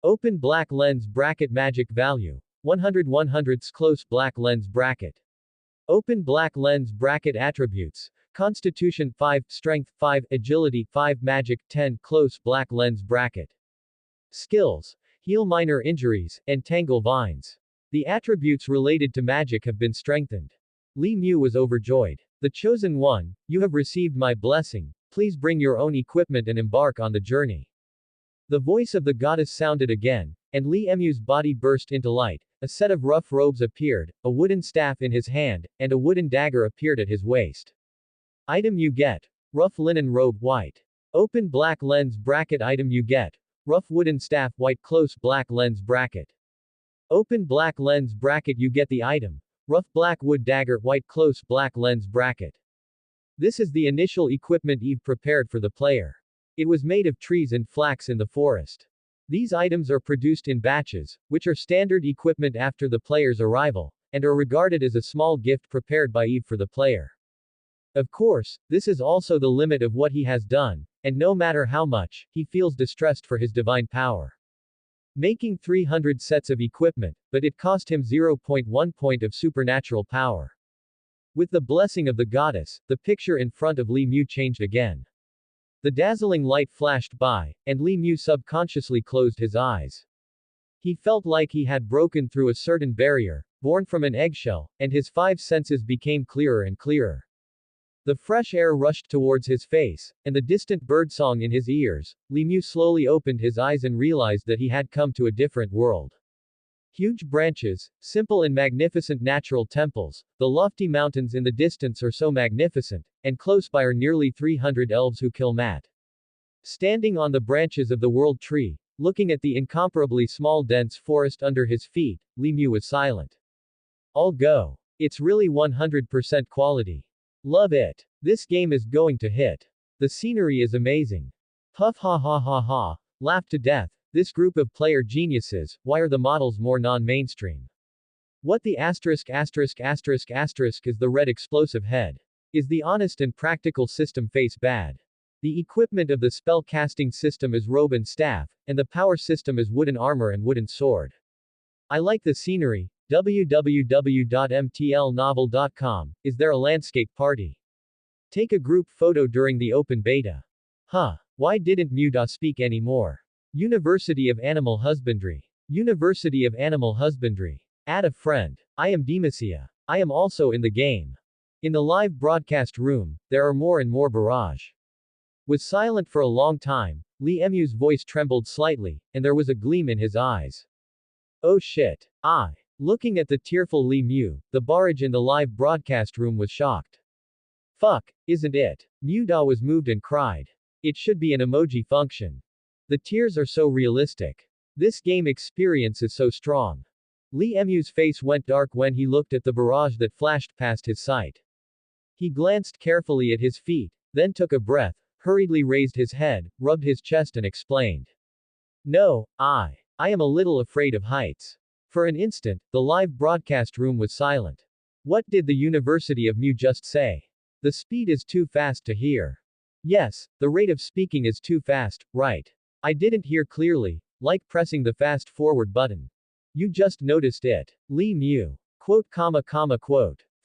Speaker 1: Open black lens bracket. Magic value: 100-100. Close black lens bracket. Open black lens bracket. Attributes: Constitution 5, Strength 5, Agility 5, Magic 10. Close black lens bracket. Skills: Heal minor injuries, Entangle vines. The attributes related to magic have been strengthened. Li Mu was overjoyed. The Chosen One, you have received my blessing, please bring your own equipment and embark on the journey. The voice of the goddess sounded again, and Li Mu's body burst into light, a set of rough robes appeared, a wooden staff in his hand, and a wooden dagger appeared at his waist. Item you get: rough linen robe white. Open black lens bracket. Item you get: rough wooden staff white. Close black lens bracket. Open black lens bracket. You get the item: rough black wood dagger white. Close black lens bracket. This is the initial equipment Eve prepared for the player. It was made of trees and flax in the forest. These items are produced in batches, which are standard equipment after the player's arrival, and are regarded as a small gift prepared by Eve for the player. Of course, this is also the limit of what he has done, and no matter how much, he feels distressed for his divine power. Making 300 sets of equipment, but it cost him 0.1 point of supernatural power. With the blessing of the goddess, the picture in front of Li Mu changed again. The dazzling light flashed by, and Li Mu subconsciously closed his eyes. He felt like he had broken through a certain barrier, born from an eggshell, and his 5 senses became clearer and clearer. The fresh air rushed towards his face, and the distant birdsong in his ears. Li Mu slowly opened his eyes and realized that he had come to a different world. Huge branches, simple and magnificent natural temples, the lofty mountains in the distance are so magnificent, and close by are nearly 300 elves who kill Mat. Standing on the branches of the world tree, looking at the incomparably small dense forest under his feet, Li Mu was silent. I'll go. It's really 100% quality. Love it. This game is going to hit. The scenery is amazing. Puff ha ha ha ha. Laugh to death. This group of player geniuses, why are the models more non-mainstream? What the asterisk asterisk asterisk asterisk is the red explosive head? Is the honest and practical system face bad? The equipment of the spell casting system is robe and staff, and the power system is wooden armor and wooden sword. I like the scenery. www.mtlnovel.com. Is there a landscape party? Take a group photo during the open beta. Huh. Why didn't Muda speak anymore? University of Animal Husbandry. University of Animal Husbandry. Add a friend. I am Demacia. I am also in the game. In the live broadcast room, there are more and more barrage. Was silent for a long time, Li Mu's voice trembled slightly, and there was a gleam in his eyes. Oh shit. Looking at the tearful Li Mu, the barrage in the live broadcast room was shocked. Fuck, isn't it? Muda was moved and cried. It should be an emoji function. The tears are so realistic. This game experience is so strong. Li Mu's face went dark when he looked at the barrage that flashed past his sight. He glanced carefully at his feet, then took a breath, hurriedly raised his head, rubbed his chest and explained. No, I am a little afraid of heights. For an instant, the live broadcast room was silent. What did the University of Mu just say? The speed is too fast to hear. Yes, the rate of speaking is too fast, right? I didn't hear clearly, like pressing the fast forward button. You just noticed it. Li Mu. Quote.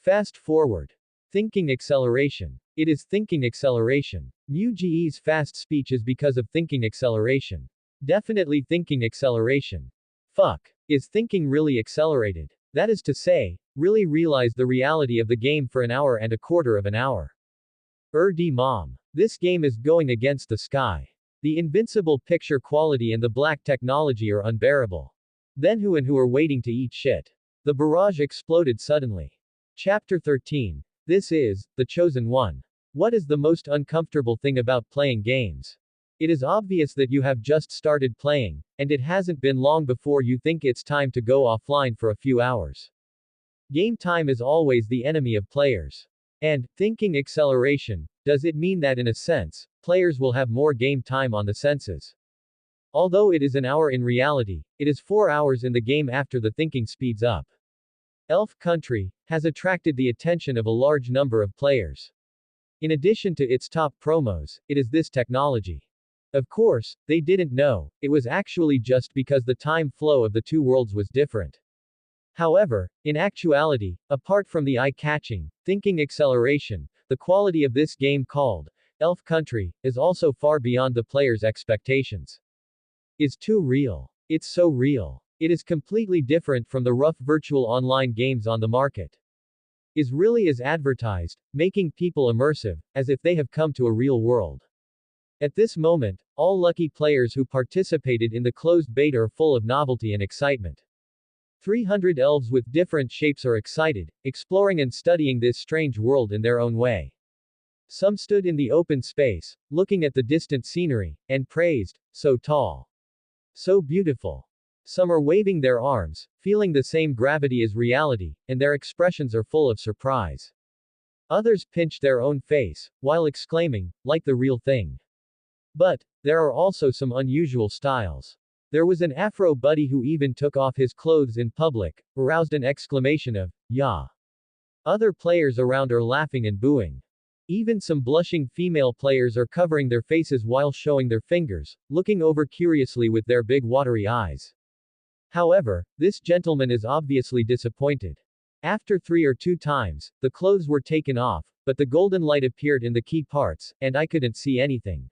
Speaker 1: Fast forward. Thinking acceleration. It is thinking acceleration. Mu Ge's fast speech is because of thinking acceleration. Definitely thinking acceleration. Fuck. Is thinking really accelerated? That is to say, really realize the reality of the game for an hour and a quarter of an hour. Mom. This game is going against the sky. The invincible picture quality and the black technology are unbearable. Then who are waiting to eat shit? The barrage exploded suddenly. Chapter 13. This is, The Chosen One. What is the most uncomfortable thing about playing games? It is obvious that you have just started playing, and it hasn't been long before you think it's time to go offline for a few hours. Game time is always the enemy of players. And, thinking acceleration, does it mean that in a sense, players will have more game time on the senses? Although it is an hour in reality, it is 4 hours in the game after the thinking speeds up. Elf Country has attracted the attention of a large number of players. In addition to its top promos, it is this technology. Of course, they didn't know, it was actually just because the time flow of the two worlds was different. However, in actuality, apart from the eye-catching, thinking acceleration, the quality of this game called Elf Country is also far beyond the player's expectations. Is too real. It's so real. It is completely different from the rough virtual online games on the market. Is really as advertised, making people immersive, as if they have come to a real world. At this moment, all lucky players who participated in the closed beta are full of novelty and excitement. 300 elves with different shapes are excited, exploring and studying this strange world in their own way. Some stood in the open space, looking at the distant scenery, and praised, so tall. So beautiful. Some are waving their arms, feeling the same gravity as reality, and their expressions are full of surprise. Others pinch their own face, while exclaiming, like the real thing. But, there are also some unusual styles. There was an Afro buddy who even took off his clothes in public, aroused an exclamation of, "Yeah." Other players around are laughing and booing. Even some blushing female players are covering their faces while showing their fingers, looking over curiously with their big watery eyes. However, this gentleman is obviously disappointed. After 3 or 2 times, the clothes were taken off, but the golden light appeared in the key parts, and I couldn't see anything.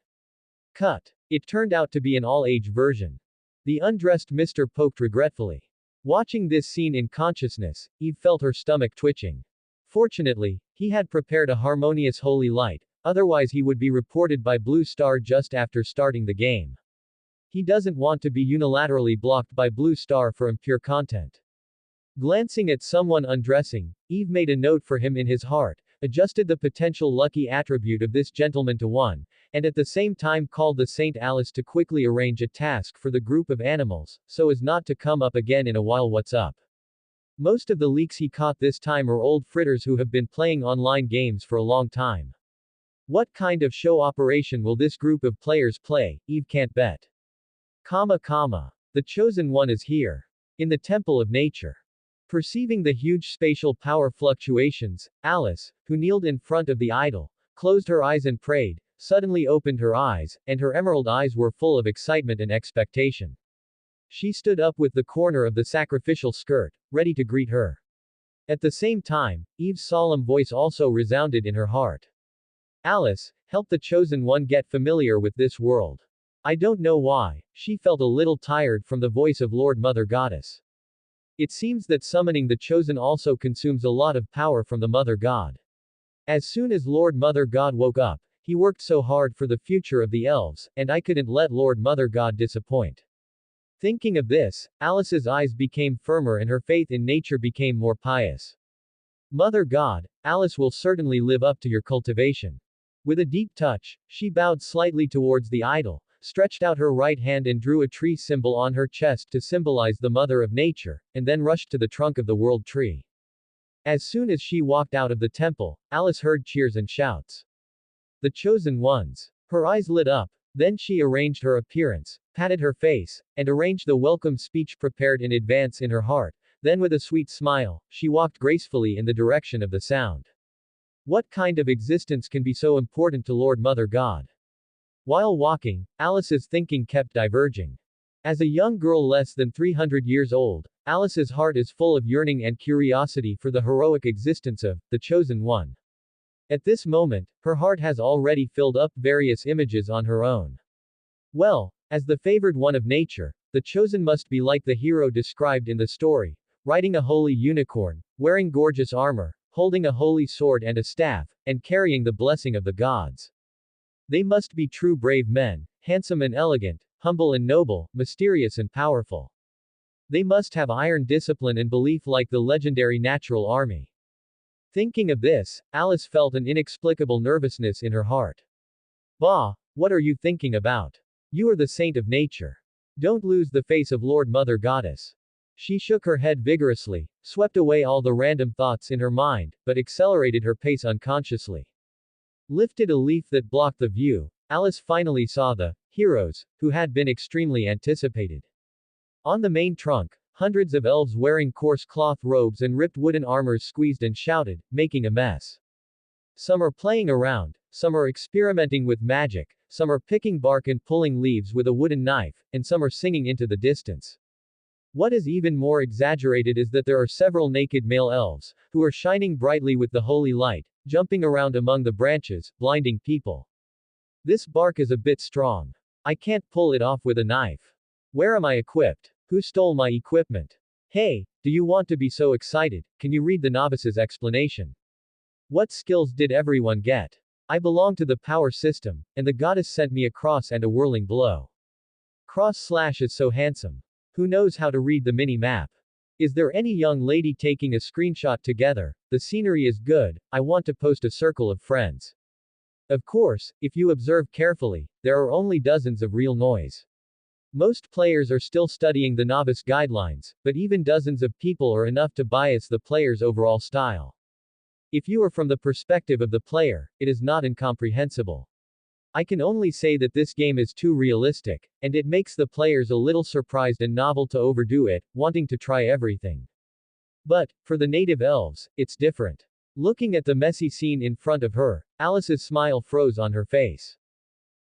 Speaker 1: Cut. It turned out to be an all-age version. The undressed Mr. poked regretfully. Watching this scene in consciousness, Eve felt her stomach twitching. Fortunately, he had prepared a harmonious holy light, otherwise he would be reported by Blue Star just after starting the game. He doesn't want to be unilaterally blocked by Blue Star for impure content. Glancing at someone undressing, Eve made a note for him in his heart, adjusted the potential lucky attribute of this gentleman to 1, and at the same time called the Saint Alice to quickly arrange a task for the group of animals, so as not to come up again in a while. What's up? Most of the leaks he caught this time are old fritters who have been playing online games for a long time. What kind of show operation will this group of players play? Eve can't bet. The chosen one is here. In the temple of nature. Perceiving the huge spatial power fluctuations, Alice, who kneeled in front of the idol, closed her eyes and prayed, suddenly opened her eyes, and her emerald eyes were full of excitement and expectation. She stood up with the corner of the sacrificial skirt, ready to greet her. At the same time, Eve's solemn voice also resounded in her heart. Alice, help the chosen one get familiar with this world. I don't know why, she felt a little tired from the voice of Lord Mother Goddess. It seems that summoning the chosen also consumes a lot of power from the Mother God. As soon as Lord Mother God woke up, he worked so hard for the future of the elves, and I couldn't let Lord Mother God disappoint. Thinking of this, Alice's eyes became firmer and her faith in nature became more pious. Mother God, Alice will certainly live up to your cultivation. With a deep touch, she bowed slightly towards the idol, stretched out her right hand and drew a tree symbol on her chest to symbolize the Mother of Nature, and then rushed to the trunk of the world tree. As soon as she walked out of the temple, Alice heard cheers and shouts. The chosen ones. Her eyes lit up, then she arranged her appearance, patted her face, and arranged the welcome speech prepared in advance in her heart, then with a sweet smile, she walked gracefully in the direction of the sound. What kind of existence can be so important to Lord Mother God? While walking, Alice's thinking kept diverging. As a young girl less than 300 years old, Alice's heart is full of yearning and curiosity for the heroic existence of the chosen one. At this moment, her heart has already filled up various images on her own. Well, as the favored one of nature, the chosen must be like the hero described in the story, riding a holy unicorn, wearing gorgeous armor, holding a holy sword and a staff, and carrying the blessing of the gods. They must be true brave men, handsome and elegant, humble and noble, mysterious and powerful. They must have iron discipline and belief like the legendary natural army. Thinking of this, Alice felt an inexplicable nervousness in her heart. Bah, what are you thinking about? You are the saint of nature. Don't lose the face of Lord Mother Goddess. She shook her head vigorously, swept away all the random thoughts in her mind, but accelerated her pace unconsciously. Lifted a leaf that blocked the view, Alice finally saw the heroes, who had been extremely anticipated. On the main trunk, hundreds of elves wearing coarse cloth robes and ripped wooden armors squeezed and shouted, making a mess. Some are playing around, some are experimenting with magic, some are picking bark and pulling leaves with a wooden knife, and some are singing into the distance. What is even more exaggerated is that there are several naked male elves, who are shining brightly with the holy light, jumping around among the branches, blinding people. This bark is a bit strong. I can't pull it off with a knife. Where am I equipped? Who stole my equipment? Hey, do you want to be so excited? Can you read the novice's explanation? What skills did everyone get? I belong to the power system, and the goddess sent me a cross and a whirling blow. Cross / is so handsome. Who knows how to read the mini-map? Is there any young lady taking a screenshot together? The scenery is good, I want to post a circle of friends. Of course, if you observe carefully, there are only dozens of real noise. Most players are still studying the novice guidelines, but even dozens of people are enough to bias the player's overall style. If you are from the perspective of the player, it is not incomprehensible. I can only say that this game is too realistic, and it makes the players a little surprised and novel to overdo it, wanting to try everything. But, for the native elves, it's different. Looking at the messy scene in front of her, Alice's smile froze on her face.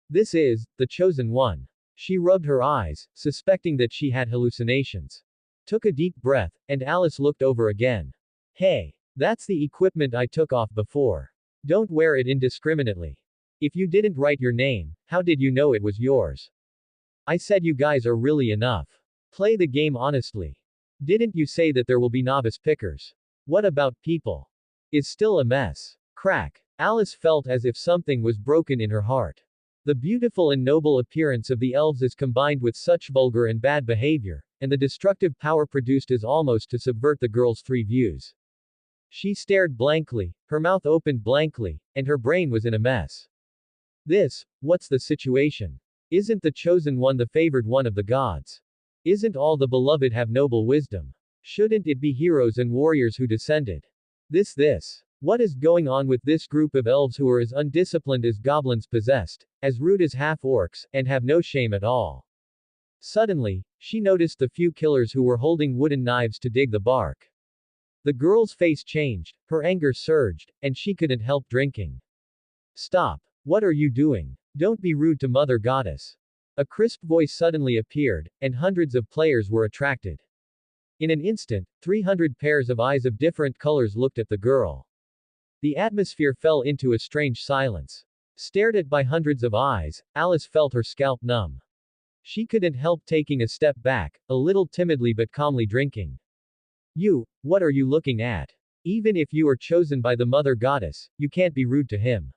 Speaker 1: This is the chosen one. She rubbed her eyes, suspecting that she had hallucinations. Took a deep breath, and Alice looked over again. Hey, that's the equipment I took off before. Don't wear it indiscriminately. If you didn't write your name, how did you know it was yours? I said you guys are really enough. Play the game honestly. Didn't you say that there will be novice pickers? What about people? Is still a mess. Crack. Alice felt as if something was broken in her heart. The beautiful and noble appearance of the elves is combined with such vulgar and bad behavior, and the destructive power produced is almost to subvert the girl's three views. She stared blankly, her mouth opened blankly, and her brain was in a mess. What's the situation? Isn't the chosen one the favored one of the gods? Isn't all the beloved have noble wisdom? Shouldn't it be heroes and warriors who descended? What is going on with this group of elves who are as undisciplined as goblins possessed, as rude as half-orcs, and have no shame at all? Suddenly, she noticed the few killers who were holding wooden knives to dig the bark. The girl's face changed, her anger surged, and she couldn't help drinking. Stop. What are you doing? Don't be rude to Mother Goddess. A crisp voice suddenly appeared, and hundreds of players were attracted. In an instant, 300 pairs of eyes of different colors looked at the girl. The atmosphere fell into a strange silence. Stared at by hundreds of eyes, Alice felt her scalp numb. She couldn't help taking a step back, a little timidly but calmly drinking. What are you looking at? Even if you are chosen by the Mother Goddess, you can't be rude to him.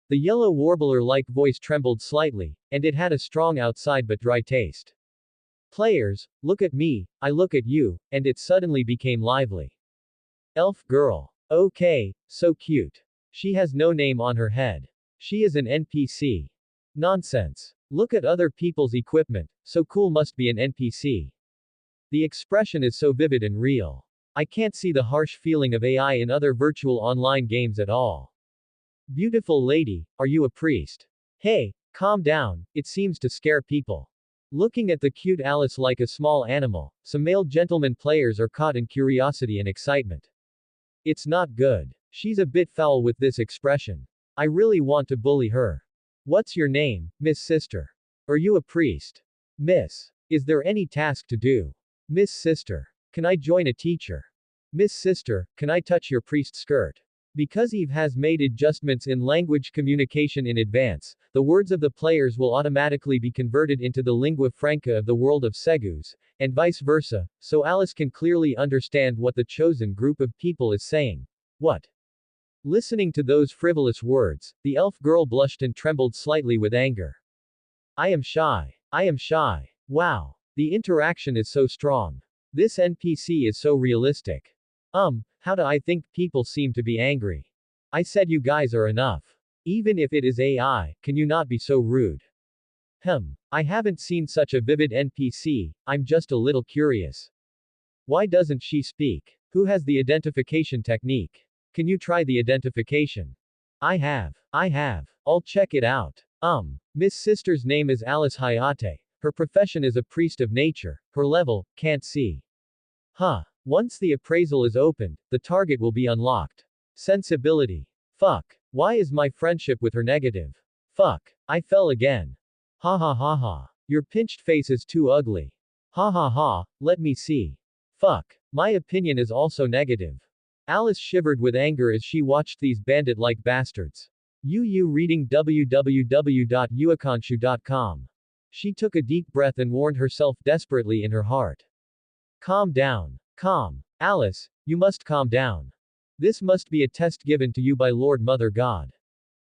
Speaker 1: The yellow warbler-like voice trembled slightly, and it had a strong outside but dry taste. Players, look at me, I look at you, and it suddenly became lively. Elf girl. Okay, so cute. She has no name on her head. She is an NPC. Nonsense. Look at other people's equipment, so cool must be an NPC. The expression is so vivid and real. I can't see the harsh feeling of AI in other virtual online games at all. Beautiful lady, are you a priest? Hey, calm down, it seems to scare people. Looking at the cute Alice like a small animal, some male gentlemen players are caught in curiosity and excitement. It's not good. She's a bit foul with this expression. I really want to bully her. What's your name, Miss Sister? Are you a priest? Miss. Is there any task to do? Miss Sister. Can I join a teacher? Miss Sister, can I touch your priest skirt? Because Eve has made adjustments in language communication in advance, the words of the players will automatically be converted into the lingua franca of the world of Segus, and vice versa, so Alice can clearly understand what the chosen group of people is saying. What? Listening to those frivolous words, the elf girl blushed and trembled slightly with anger. I am shy. I am shy. Wow. The interaction is so strong. This NPC is so realistic. How do I think people seem to be angry? I said you guys are enough. Even if it is AI, can you not be so rude? I haven't seen such a vivid NPC, I'm just a little curious. Why doesn't she speak? Who has the identification technique? Can you try the identification? I have. I'll check it out. Miss Sister's name is Alice Hayate. Her profession is a priest of nature. Her level, can't see. Once the appraisal is opened, the target will be unlocked. Sensibility. Fuck. Why is my friendship with her negative? Fuck. I fell again. Ha ha ha ha. Your pinched face is too ugly. Ha ha ha, let me see. Fuck. My opinion is also negative. Alice shivered with anger as she watched these bandit-like bastards. Reading www.uakanshu.com. She took a deep breath and warned herself desperately in her heart. Calm down. Calm. Alice, you must calm down. This must be a test given to you by Lord Mother God.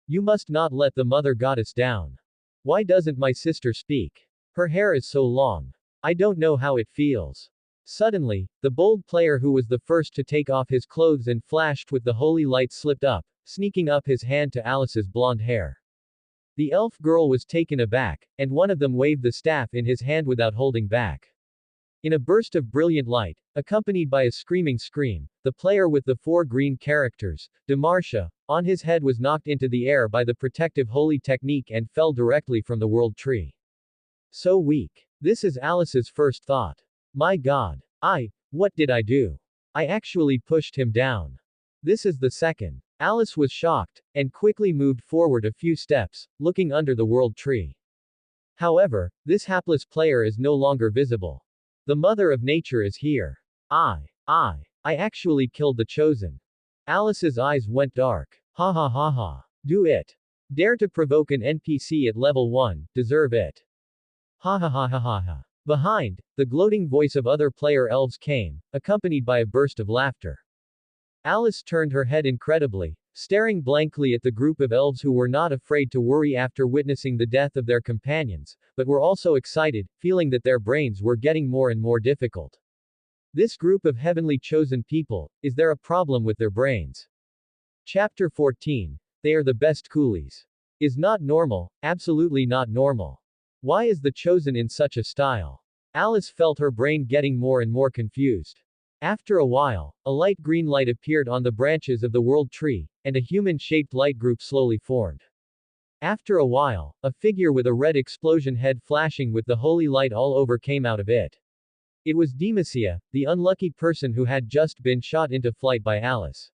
Speaker 1: You must not let the Mother Goddess down. Why doesn't my sister speak? Her hair is so long. I don't know how it feels. Suddenly, the bold player who was the first to take off his clothes and flashed with the holy light slipped up, sneaking up his hand to Alice's blonde hair. The elf girl was taken aback, and one of them waved the staff in his hand without holding back. In a burst of brilliant light, accompanied by a screaming scream, the player with the 4 green characters, Demarsha, on his head was knocked into the air by the protective holy technique and fell directly from the world tree. So weak. This is Alice's first thought. My god. What did I do? I actually pushed him down. This is the second. Alice was shocked, and quickly moved forward a few steps, looking under the world tree. However, this hapless player is no longer visible. The mother of nature is here. I actually killed the chosen. Alice's eyes went dark. Ha ha ha ha. Do it. Dare to provoke an NPC at level 1, deserve it. Ha ha ha ha ha ha. Behind, the gloating voice of other player elves came, accompanied by a burst of laughter. Alice turned her head incredibly, staring blankly at the group of elves who were not afraid to worry after witnessing the death of their companions, but were also excited, feeling that their brains were getting more and more difficult. This group of heavenly chosen people, is there a problem with their brains? Chapter 14. They are the best coolies. Is not normal, absolutely not normal. Why is the chosen in such a style? Alice felt her brain getting more and more confused. After a while, a light green light appeared on the branches of the world tree, and a human-shaped light group slowly formed. After a while, a figure with a red explosion head flashing with the holy light all over came out of it. It was Demacia, the unlucky person who had just been shot into flight by Alice.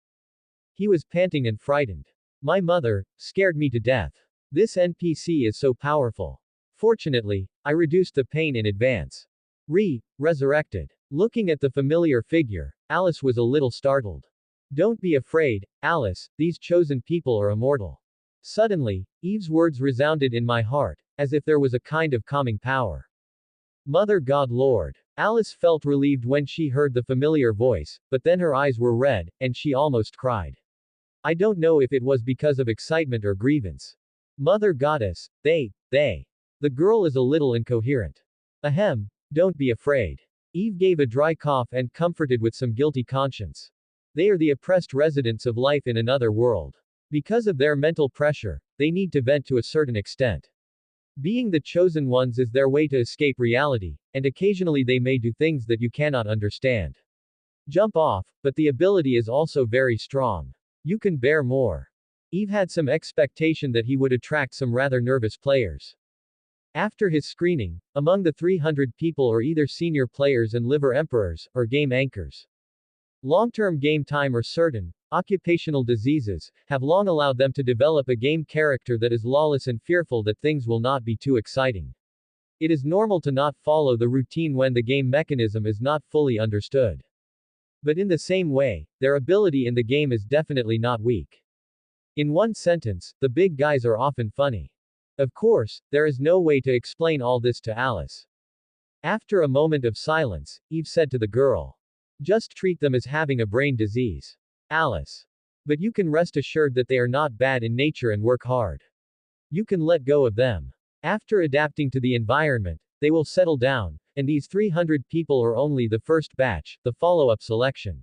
Speaker 1: He was panting and frightened. My mother scared me to death. This NPC is so powerful. Fortunately, I reduced the pain in advance. Resurrected. Looking at the familiar figure, Alice was a little startled. Don't be afraid, Alice, these chosen people are immortal. Suddenly, Eve's words resounded in my heart, as if there was a kind of calming power. Mother God Lord. Alice felt relieved when she heard the familiar voice, but then her eyes were red, and she almost cried. I don't know if it was because of excitement or grievance. Mother Goddess, they. The girl is a little incoherent. Ahem, don't be afraid. Eve gave a dry cough and comforted with some guilty conscience. They are the oppressed residents of life in another world. Because of their mental pressure, they need to vent to a certain extent. Being the chosen ones is their way to escape reality, and occasionally they may do things that you cannot understand. Jump off, but the ability is also very strong. You can bear more. Eve had some expectation that he would attract some rather nervous players. After his screening, among the 300 people are either senior players and liver emperors, or game anchors. Long-term game time or certain occupational diseases have long allowed them to develop a game character that is lawless and fearful that things will not be too exciting. It is normal to not follow the routine when the game mechanism is not fully understood. But in the same way, their ability in the game is definitely not weak. In one sentence, the big guys are often funny. Of course, there is no way to explain all this to Alice. After a moment of silence, Eve said to the girl, just treat them as having a brain disease. Alice. But you can rest assured that they are not bad in nature and work hard. You can let go of them. After adapting to the environment, they will settle down, and these 300 people are only the first batch, the follow-up selection.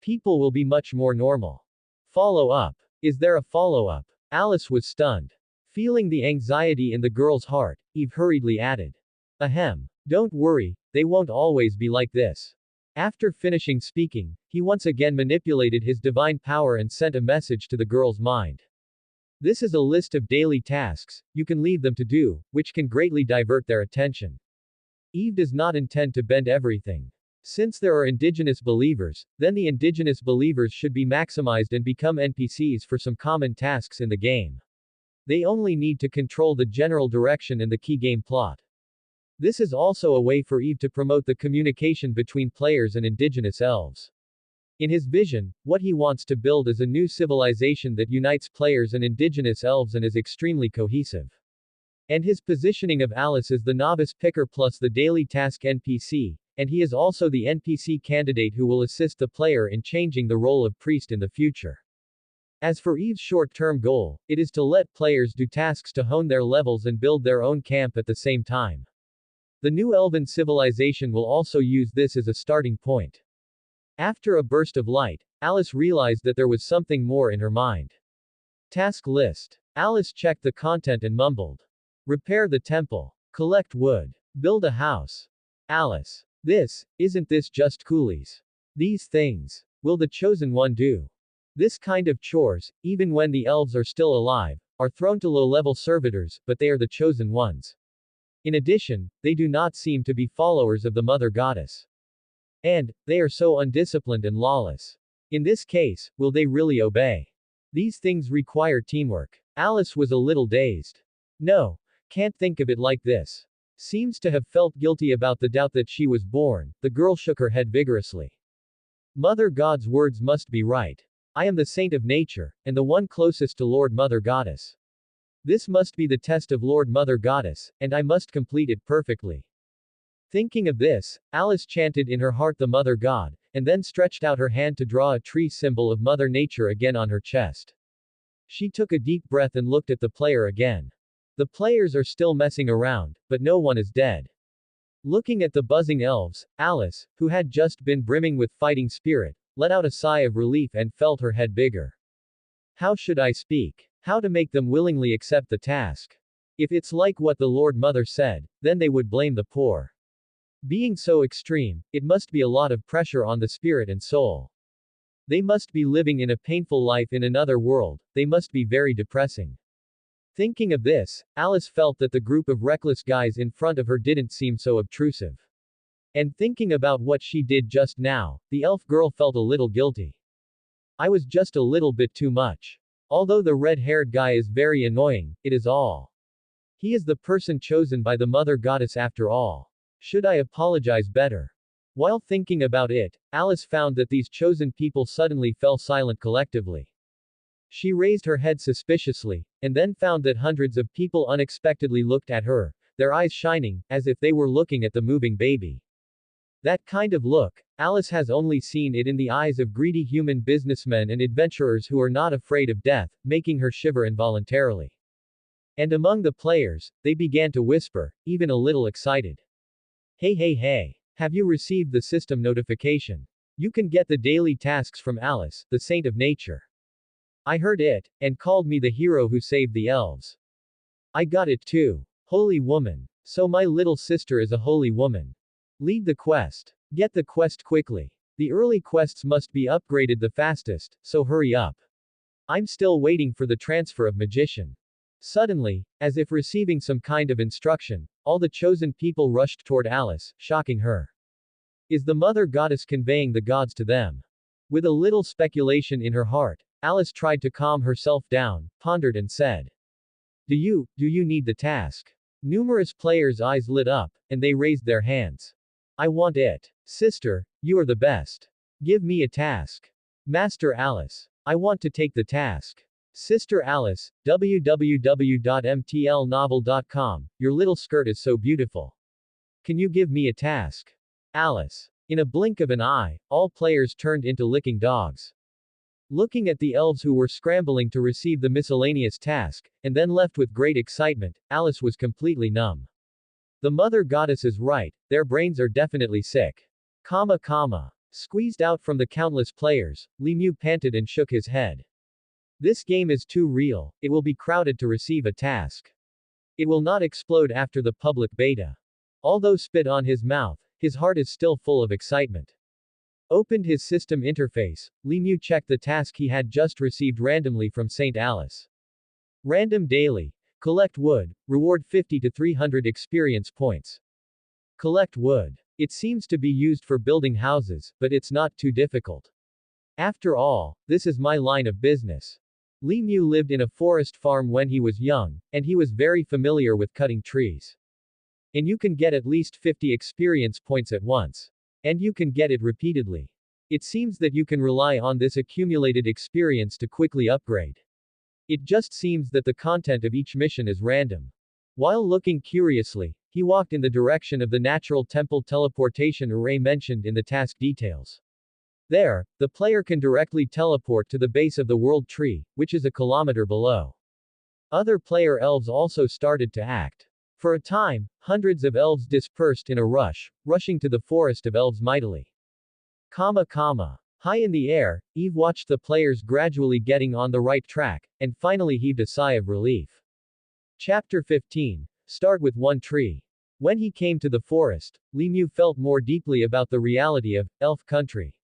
Speaker 1: People will be much more normal. Follow-up. Is there a follow-up? Alice was stunned. Feeling the anxiety in the girl's heart, Eve hurriedly added. Ahem. Don't worry, they won't always be like this. After finishing speaking, he once again manipulated his divine power and sent a message to the girl's mind. This is a list of daily tasks you can leave them to do, which can greatly divert their attention. Eve does not intend to bend everything. Since there are indigenous believers, then the indigenous believers should be maximized and become NPCs for some common tasks in the game. They only need to control the general direction and the key game plot. This is also a way for Eve to promote the communication between players and indigenous elves. In his vision, what he wants to build is a new civilization that unites players and indigenous elves and is extremely cohesive. And his positioning of Alice is the novice picker plus the daily task NPC, and he is also the NPC candidate who will assist the player in changing the role of priest in the future. As for Eve's short-term goal, it is to let players do tasks to hone their levels and build their own camp at the same time. The new elven civilization will also use this as a starting point. After a burst of light, Alice realized that there was something more in her mind. Task list. Alice checked the content and mumbled. Repair the temple. Collect wood. Build a house. Alice. Isn't this just coolies? These things. Will the chosen one do? This kind of chores, even when the elves are still alive, are thrown to low-level servitors, but they are the chosen ones. In addition, they do not seem to be followers of the Mother Goddess. And, they are so undisciplined and lawless. In this case, will they really obey? These things require teamwork. Alice was a little dazed. No, can't think of it like this. Seems to have felt guilty about the doubt that she was born. The girl shook her head vigorously. Mother God's words must be right. I am the saint of nature, and the one closest to Lord Mother Goddess. This must be the test of Lord Mother Goddess, and I must complete it perfectly. Thinking of this, Alice chanted in her heart the Mother God, and then stretched out her hand to draw a tree symbol of Mother Nature again on her chest. She took a deep breath and looked at the player again. The players are still messing around, but no one is dead. Looking at the buzzing elves, Alice, who had just been brimming with fighting spirit, let out a sigh of relief and felt her head bigger. How should I speak? How to make them willingly accept the task? If it's like what the Lord Mother said, then they would blame the poor. Being so extreme, it must be a lot of pressure on the spirit and soul. They must be living in a painful life in another world, they must be very depressing. Thinking of this, Alice felt that the group of reckless guys in front of her didn't seem so obtrusive. And thinking about what she did just now, the elf girl felt a little guilty. I was just a little bit too much. Although the red-haired guy is very annoying, it is all. He is the person chosen by the mother goddess after all. Should I apologize better? While thinking about it, Alice found that these chosen people suddenly fell silent collectively. She raised her head suspiciously, and then found that hundreds of people unexpectedly looked at her, their eyes shining, as if they were looking at the moving baby. That kind of look, Alice has only seen it in the eyes of greedy human businessmen and adventurers who are not afraid of death, making her shiver involuntarily. And among the players, they began to whisper, even a little excited. Hey hey hey! Have you received the system notification? You can get the daily tasks from Alice, the saint of nature. I heard it, and called me the hero who saved the elves. I got it too. Holy woman. So my little sister is a holy woman. Lead the quest. Get the quest quickly. The early quests must be upgraded the fastest, so hurry up. I'm still waiting for the transfer of magician. Suddenly, as if receiving some kind of instruction, all the chosen people rushed toward Alice, shocking her. Is the mother goddess conveying the gods to them? With a little speculation in her heart, Alice tried to calm herself down, pondered and said. Do you need the task? Numerous players' eyes lit up, and they raised their hands. I want it. Sister, you are the best. Give me a task. Master Alice. I want to take the task. Sister Alice, www.mtlnovel.com, your little skirt is so beautiful. Can you give me a task? Alice. In a blink of an eye, all players turned into licking dogs. Looking at the elves who were scrambling to receive the miscellaneous task, and then left with great excitement, Alice was completely numb. The mother goddess is right, their brains are definitely sick. Squeezed out from the countless players, Lemieux panted and shook his head. This game is too real, it will be crowded to receive a task. It will not explode after the public beta. Although spit on his mouth, his heart is still full of excitement. Opened his system interface, Lemieux checked the task he had just received randomly from St. Alice. Random daily. Collect wood, reward 50 to 300 experience points. Collect wood. It seems to be used for building houses, but it's not too difficult. After all, this is my line of business. Lemieux lived in a forest farm when he was young, and he was very familiar with cutting trees. And you can get at least 50 experience points at once. And you can get it repeatedly. It seems that you can rely on this accumulated experience to quickly upgrade. It just seems that the content of each mission is random. While looking curiously, he walked in the direction of the natural temple teleportation array mentioned in the task details. There, the player can directly teleport to the base of the world tree, which is a kilometer below. Other player elves also started to act. For a time, hundreds of elves dispersed in a rush, rushing to the forest of elves mightily. High in the air, Eve watched the players gradually getting on the right track, and finally heaved a sigh of relief. Chapter 15. Start with one tree. When he came to the forest, Lemieux felt more deeply about the reality of elf country.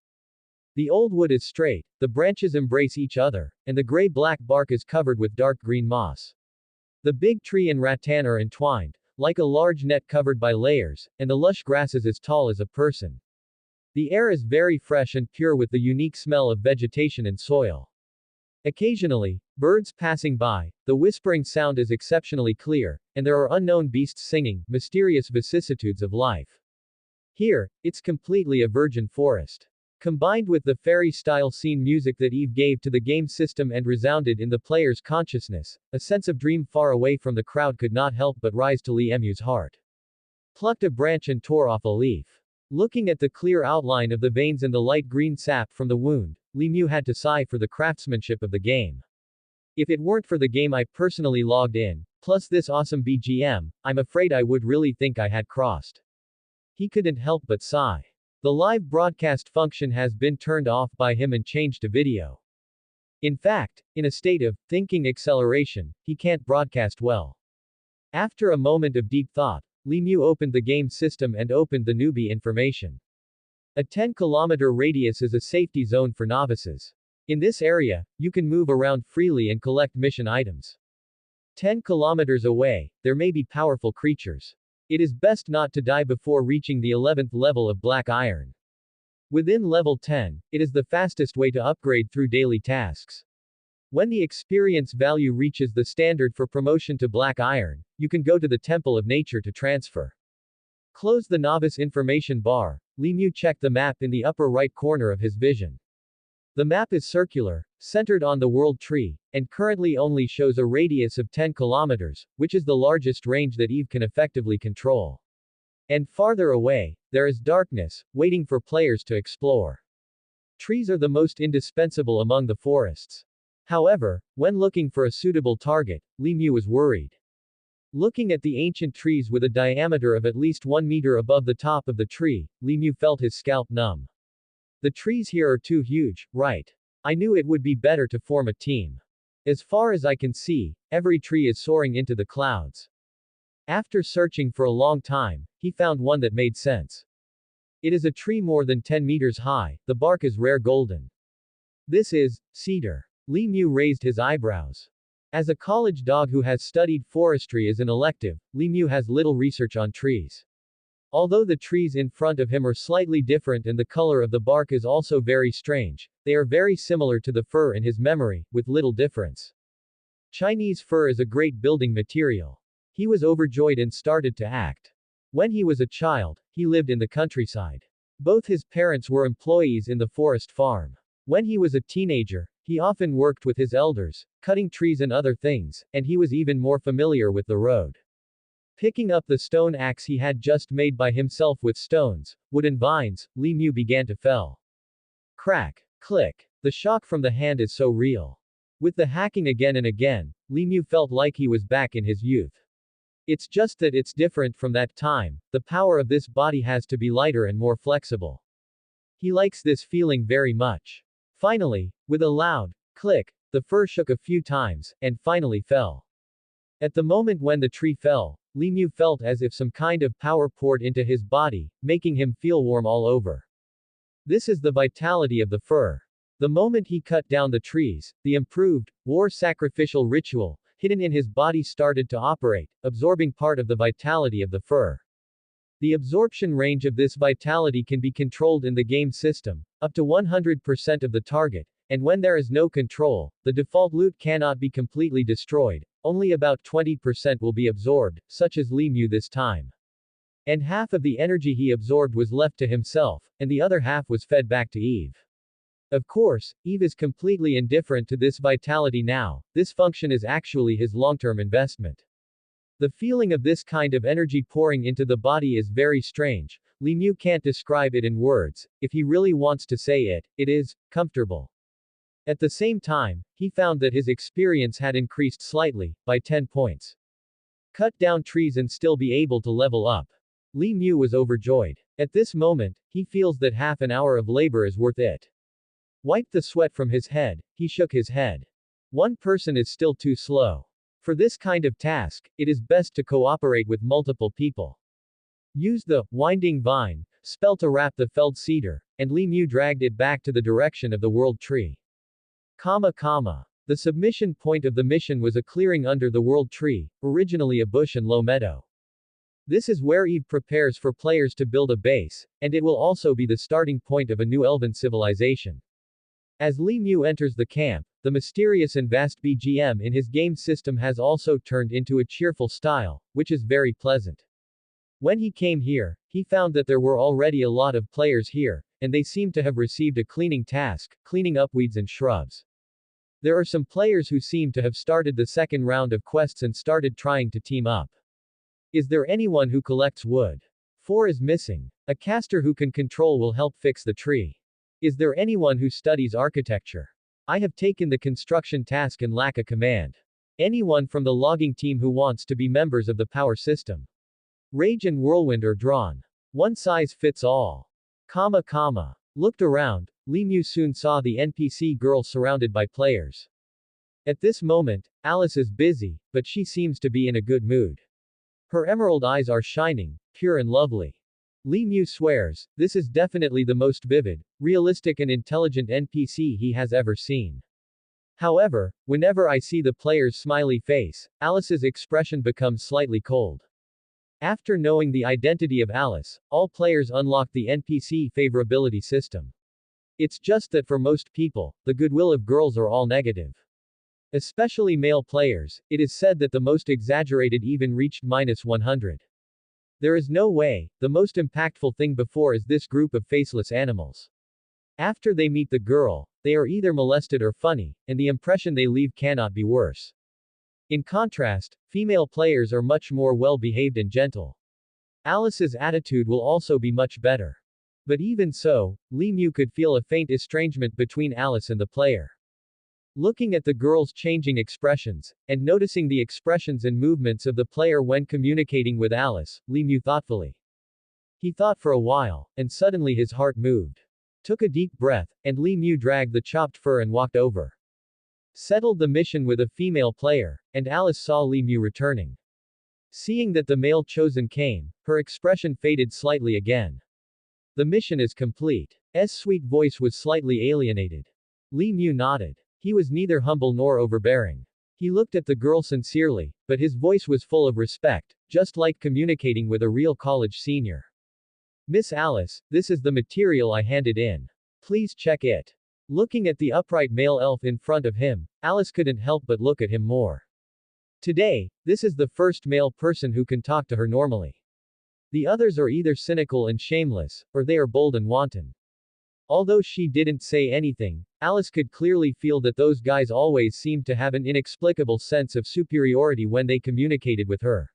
Speaker 1: The old wood is straight, the branches embrace each other, and the gray-black bark is covered with dark green moss. The big tree and rattan are entwined, like a large net covered by layers, and the lush grass is as tall as a person. The air is very fresh and pure with the unique smell of vegetation and soil. Occasionally, birds passing by, the whispering sound is exceptionally clear, and there are unknown beasts singing, mysterious vicissitudes of life. Here, it's completely a virgin forest. Combined with the fairy-style scene music that Eve gave to the game system and resounded in the player's consciousness, a sense of dream far away from the crowd could not help but rise to Lemieux's heart. Plucked a branch and tore off a leaf. Looking at the clear outline of the veins and the light green sap from the wound, Lemieux had to sigh for the craftsmanship of the game. If it weren't for the game I personally logged in, plus this awesome BGM, I'm afraid I would really think I had crossed. He couldn't help but sigh. The live broadcast function has been turned off by him and changed to video. In fact, in a state of thinking acceleration, he can't broadcast well. After a moment of deep thought, Li Mu opened the game system and opened the newbie information. A 10-kilometer radius is a safety zone for novices. In this area, you can move around freely and collect mission items. 10 kilometers away, there may be powerful creatures. It is best not to die before reaching the 11th level of Black Iron. Within level 10, it is the fastest way to upgrade through daily tasks. When the experience value reaches the standard for promotion to Black Iron, you can go to the Temple of Nature to transfer. Close the novice information bar. Li Mu checked the map in the upper right corner of his vision. The map is circular, centered on the World Tree, and currently only shows a radius of 10 kilometers, which is the largest range that Eve can effectively control. And farther away, there is darkness, waiting for players to explore. Trees are the most indispensable among the forests. However, when looking for a suitable target, Li Mu was worried. Looking at the ancient trees with a diameter of at least 1 meter above the top of the tree, Li Mu felt his scalp numb. The trees here are too huge, right? I knew it would be better to form a team. As far as I can see, every tree is soaring into the clouds. After searching for a long time, he found one that made sense. It is a tree more than 10 meters high, the bark is rare golden. This is cedar. Li Mu raised his eyebrows. As a college dog who has studied forestry as an elective, Li Mu has little research on trees. Although the trees in front of him are slightly different and the color of the bark is also very strange, they are very similar to the fir in his memory, with little difference. Chinese fir is a great building material. He was overjoyed and started to act. When he was a child, he lived in the countryside. Both his parents were employees in the forest farm. When he was a teenager, he often worked with his elders, cutting trees and other things, and he was even more familiar with the road. Picking up the stone axe he had just made by himself with stones, wood and vines, Li Mu began to fell. Crack. Click. The shock from the hand is so real. With the hacking again and again, Li Mu felt like he was back in his youth. It's just that it's different from that time, the power of this body has to be lighter and more flexible. He likes this feeling very much. Finally, with a loud click, the fir shook a few times, and finally fell. At the moment when the tree fell, Li Mu felt as if some kind of power poured into his body, making him feel warm all over. This is the vitality of the fir. The moment he cut down the trees, the improved, war sacrificial ritual, hidden in his body started to operate, absorbing part of the vitality of the fir. The absorption range of this vitality can be controlled in the game system, up to 100% of the target, and when there is no control, the default loot cannot be completely destroyed, only about 20% will be absorbed, such as Li Mu this time. And half of the energy he absorbed was left to himself, and the other half was fed back to Eve. Of course, Eve is completely indifferent to this vitality now, this function is actually his long-term investment. The feeling of this kind of energy pouring into the body is very strange, Li Mu can't describe it in words, if he really wants to say it, it is comfortable. At the same time, he found that his experience had increased slightly, by 10 points. Cut down trees and still be able to level up. Li Mu was overjoyed. At this moment, he feels that half an hour of labor is worth it. Wiped the sweat from his head, he shook his head. One person is still too slow. For this kind of task, it is best to cooperate with multiple people. Use the winding vine spell to wrap the felled cedar, and Li Mu dragged it back to the direction of the world tree. The submission point of the mission was a clearing under the world tree, originally a bush and low meadow. This is where Eve prepares for players to build a base, and it will also be the starting point of a new elven civilization. As Li Mu enters the camp, the mysterious and vast BGM in his game system has also turned into a cheerful style, which is very pleasant. When he came here, he found that there were already a lot of players here, and they seemed to have received a cleaning task, cleaning up weeds and shrubs. There are some players who seem to have started the second round of quests and started trying to team up. Is there anyone who collects wood? 4 is missing. A caster who can control will help fix the tree. Is there anyone who studies architecture? I have taken the construction task and lack a command. Anyone from the logging team who wants to be members of the power system. Rage and Whirlwind are drawn. One size fits all. Looked around, Li Mu soon saw the NPC girl surrounded by players. At this moment, Alice is busy, but she seems to be in a good mood. Her emerald eyes are shining, pure and lovely. Li Mu swears, this is definitely the most vivid, realistic and intelligent NPC he has ever seen. However, whenever I see the player's smiley face, Alice's expression becomes slightly cold. After knowing the identity of Alice, all players unlock the NPC favorability system. It's just that for most people, the goodwill of girls are all negative. Especially male players, it is said that the most exaggerated even reached -100. There is no way, the most impactful thing before is this group of faceless animals. After they meet the girl, they are either molested or funny, and the impression they leave cannot be worse. In contrast, female players are much more well-behaved and gentle. Alice's attitude will also be much better. But even so, Li Mu could feel a faint estrangement between Alice and the player. Looking at the girl's changing expressions, and noticing the expressions and movements of the player when communicating with Alice, Li Mu thoughtfully. He thought for a while, and suddenly his heart moved. Took a deep breath, and Li Mu dragged the chopped fur and walked over. Settled the mission with a female player, and Alice saw Li Mu returning. Seeing that the male chosen came, her expression faded slightly again. The mission is complete. S sweet voice was slightly alienated. Li Mu nodded. He was neither humble nor overbearing. He looked at the girl sincerely, but his voice was full of respect, just like communicating with a real college senior. Miss Alice, this is the material I handed in. Please check it. Looking at the upright male elf in front of him, Alice couldn't help but look at him more. Today, this is the first male person who can talk to her normally. The others are either cynical and shameless, or they are bold and wanton. Although she didn't say anything, Alice could clearly feel that those guys always seemed to have an inexplicable sense of superiority when they communicated with her.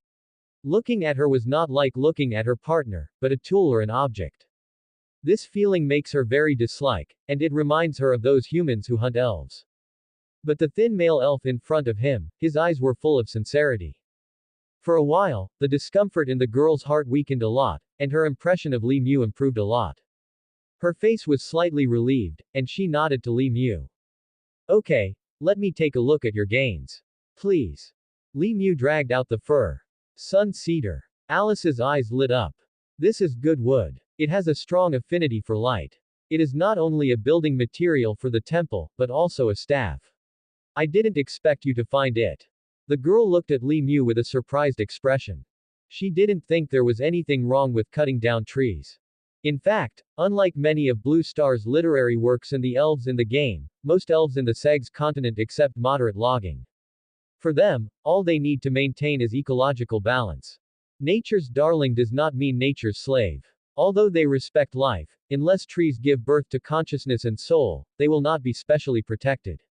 Speaker 1: Looking at her was not like looking at her partner, but a tool or an object. This feeling makes her very dislike, and it reminds her of those humans who hunt elves. But the thin male elf in front of him, his eyes were full of sincerity. For a while, the discomfort in the girl's heart weakened a lot, and her impression of Li Mu improved a lot. Her face was slightly relieved, and she nodded to Li Mu. Okay, let me take a look at your gains. Please. Li Mu dragged out the fur. Sun cedar. Alice's eyes lit up. This is good wood. It has a strong affinity for light. It is not only a building material for the temple, but also a staff. I didn't expect you to find it. The girl looked at Li Mu with a surprised expression. She didn't think there was anything wrong with cutting down trees. In fact, unlike many of Blue Star's literary works and the elves in the game, most elves in the Seg's continent accept moderate logging. For them, all they need to maintain is ecological balance. Nature's darling does not mean nature's slave. Although they respect life, unless trees give birth to consciousness and soul, they will not be specially protected.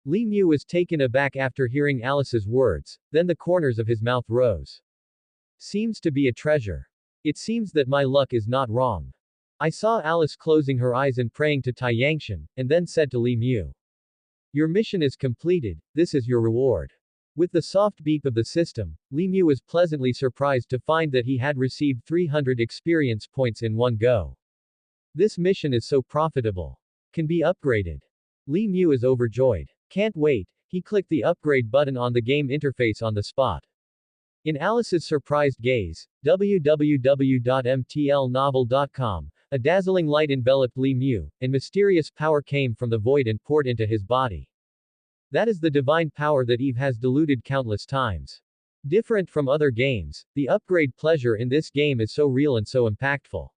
Speaker 1: Li Mu was taken aback after hearing Alice's words, then the corners of his mouth rose. Seems to be a treasure. It seems that my luck is not wrong. I saw Alice closing her eyes and praying to Tai Yangshan, and then said to Li Mu. Your mission is completed, this is your reward. With the soft beep of the system, Li Mu was pleasantly surprised to find that he had received 300 experience points in one go. This mission is so profitable. Can be upgraded. Li Mu is overjoyed. Can't wait, he clicked the upgrade button on the game interface on the spot. In Alice's surprised gaze, www.mtlnovel.com, a dazzling light enveloped Li Mu, and mysterious power came from the void and poured into his body. That is the divine power that Eve has diluted countless times. Different from other games, the upgrade pleasure in this game is so real and so impactful.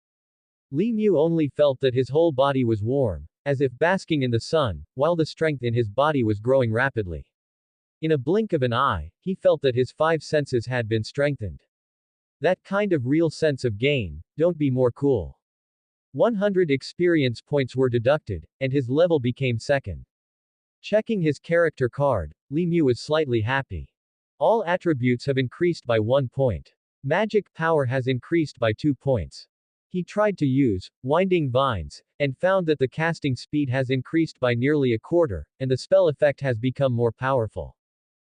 Speaker 1: Li Mu only felt that his whole body was warm, as if basking in the sun, while the strength in his body was growing rapidly. In a blink of an eye, he felt that his 5 senses had been strengthened. That kind of real sense of gain, don't be more cool. 100 experience points were deducted, and his level became second. Checking his character card, Li Mu was slightly happy. All attributes have increased by 1 point. Magic power has increased by 2 points. He tried to use winding vines, and found that the casting speed has increased by nearly a quarter, and the spell effect has become more powerful.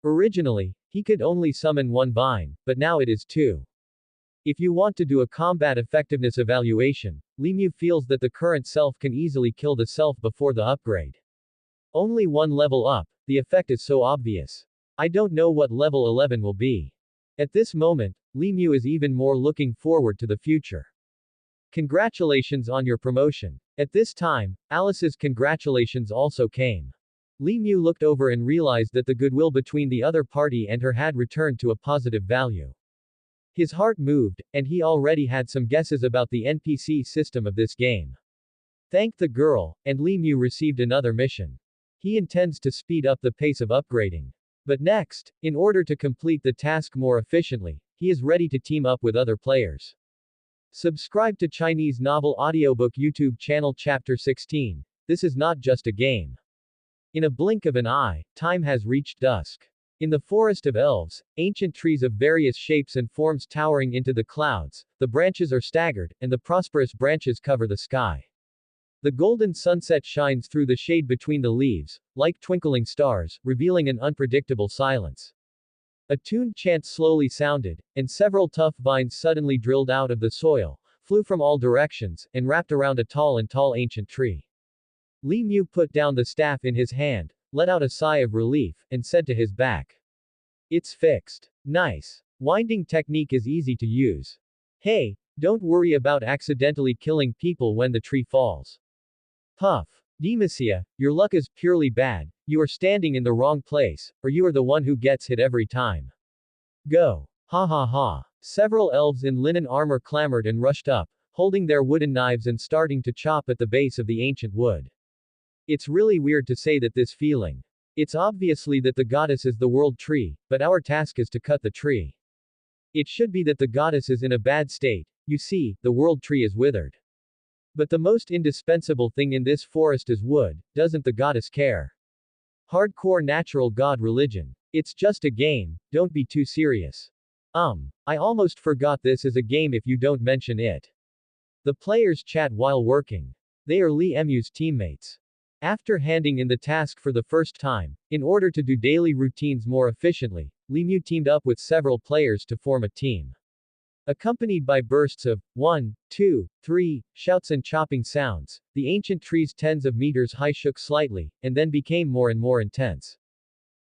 Speaker 1: Originally, he could only summon one vine, but now it is two. If you want to do a combat effectiveness evaluation, Limu feels that the current self can easily kill the self before the upgrade. Only one level up, the effect is so obvious. I don't know what level 11 will be. At this moment, Limu is even more looking forward to the future. Congratulations on your promotion. At this time, Alice's congratulations also came. Limu looked over and realized that the goodwill between the other party and her had returned to a positive value. His heart moved, and he already had some guesses about the NPC system of this game. Thanked the girl, and Limu received another mission. He intends to speed up the pace of upgrading. But next, in order to complete the task more efficiently, he is ready to team up with other players. Subscribe to Chinese Novel Audiobook YouTube channel Chapter 16. This is not just a game. In a blink of an eye, time has reached dusk. In the forest of elves, ancient trees of various shapes and forms towering into the clouds, the branches are staggered, and the prosperous branches cover the sky. The golden sunset shines through the shade between the leaves, like twinkling stars, revealing an unpredictable silence. A tuned chant slowly sounded, and several tough vines suddenly drilled out of the soil, flew from all directions, and wrapped around a tall ancient tree. Limu put down the staff in his hand, let out a sigh of relief, and said to his back. It's fixed. Nice. Winding technique is easy to use. Hey, don't worry about accidentally killing people when the tree falls. Puff. Demacia, your luck is purely bad, you are standing in the wrong place, or you are the one who gets hit every time. Go. Ha ha ha. Several elves in linen armor clamored and rushed up, holding their wooden knives and starting to chop at the base of the ancient wood. It's really weird to say that this feeling. It's obviously that the goddess is the world tree, but our task is to cut the tree. It should be that the goddess is in a bad state, you see, the world tree is withered. But the most indispensable thing in this forest is wood, doesn't the goddess care? Hardcore natural god religion. It's just a game, don't be too serious. I almost forgot this is a game if you don't mention it. The players chat while working. They are Li Mu's teammates. After handing in the task for the first time, in order to do daily routines more efficiently, Li Mu teamed up with several players to form a team. Accompanied by bursts of 1, 2, 3 shouts and chopping sounds, the ancient trees tens of meters high shook slightly, and then became more and more intense.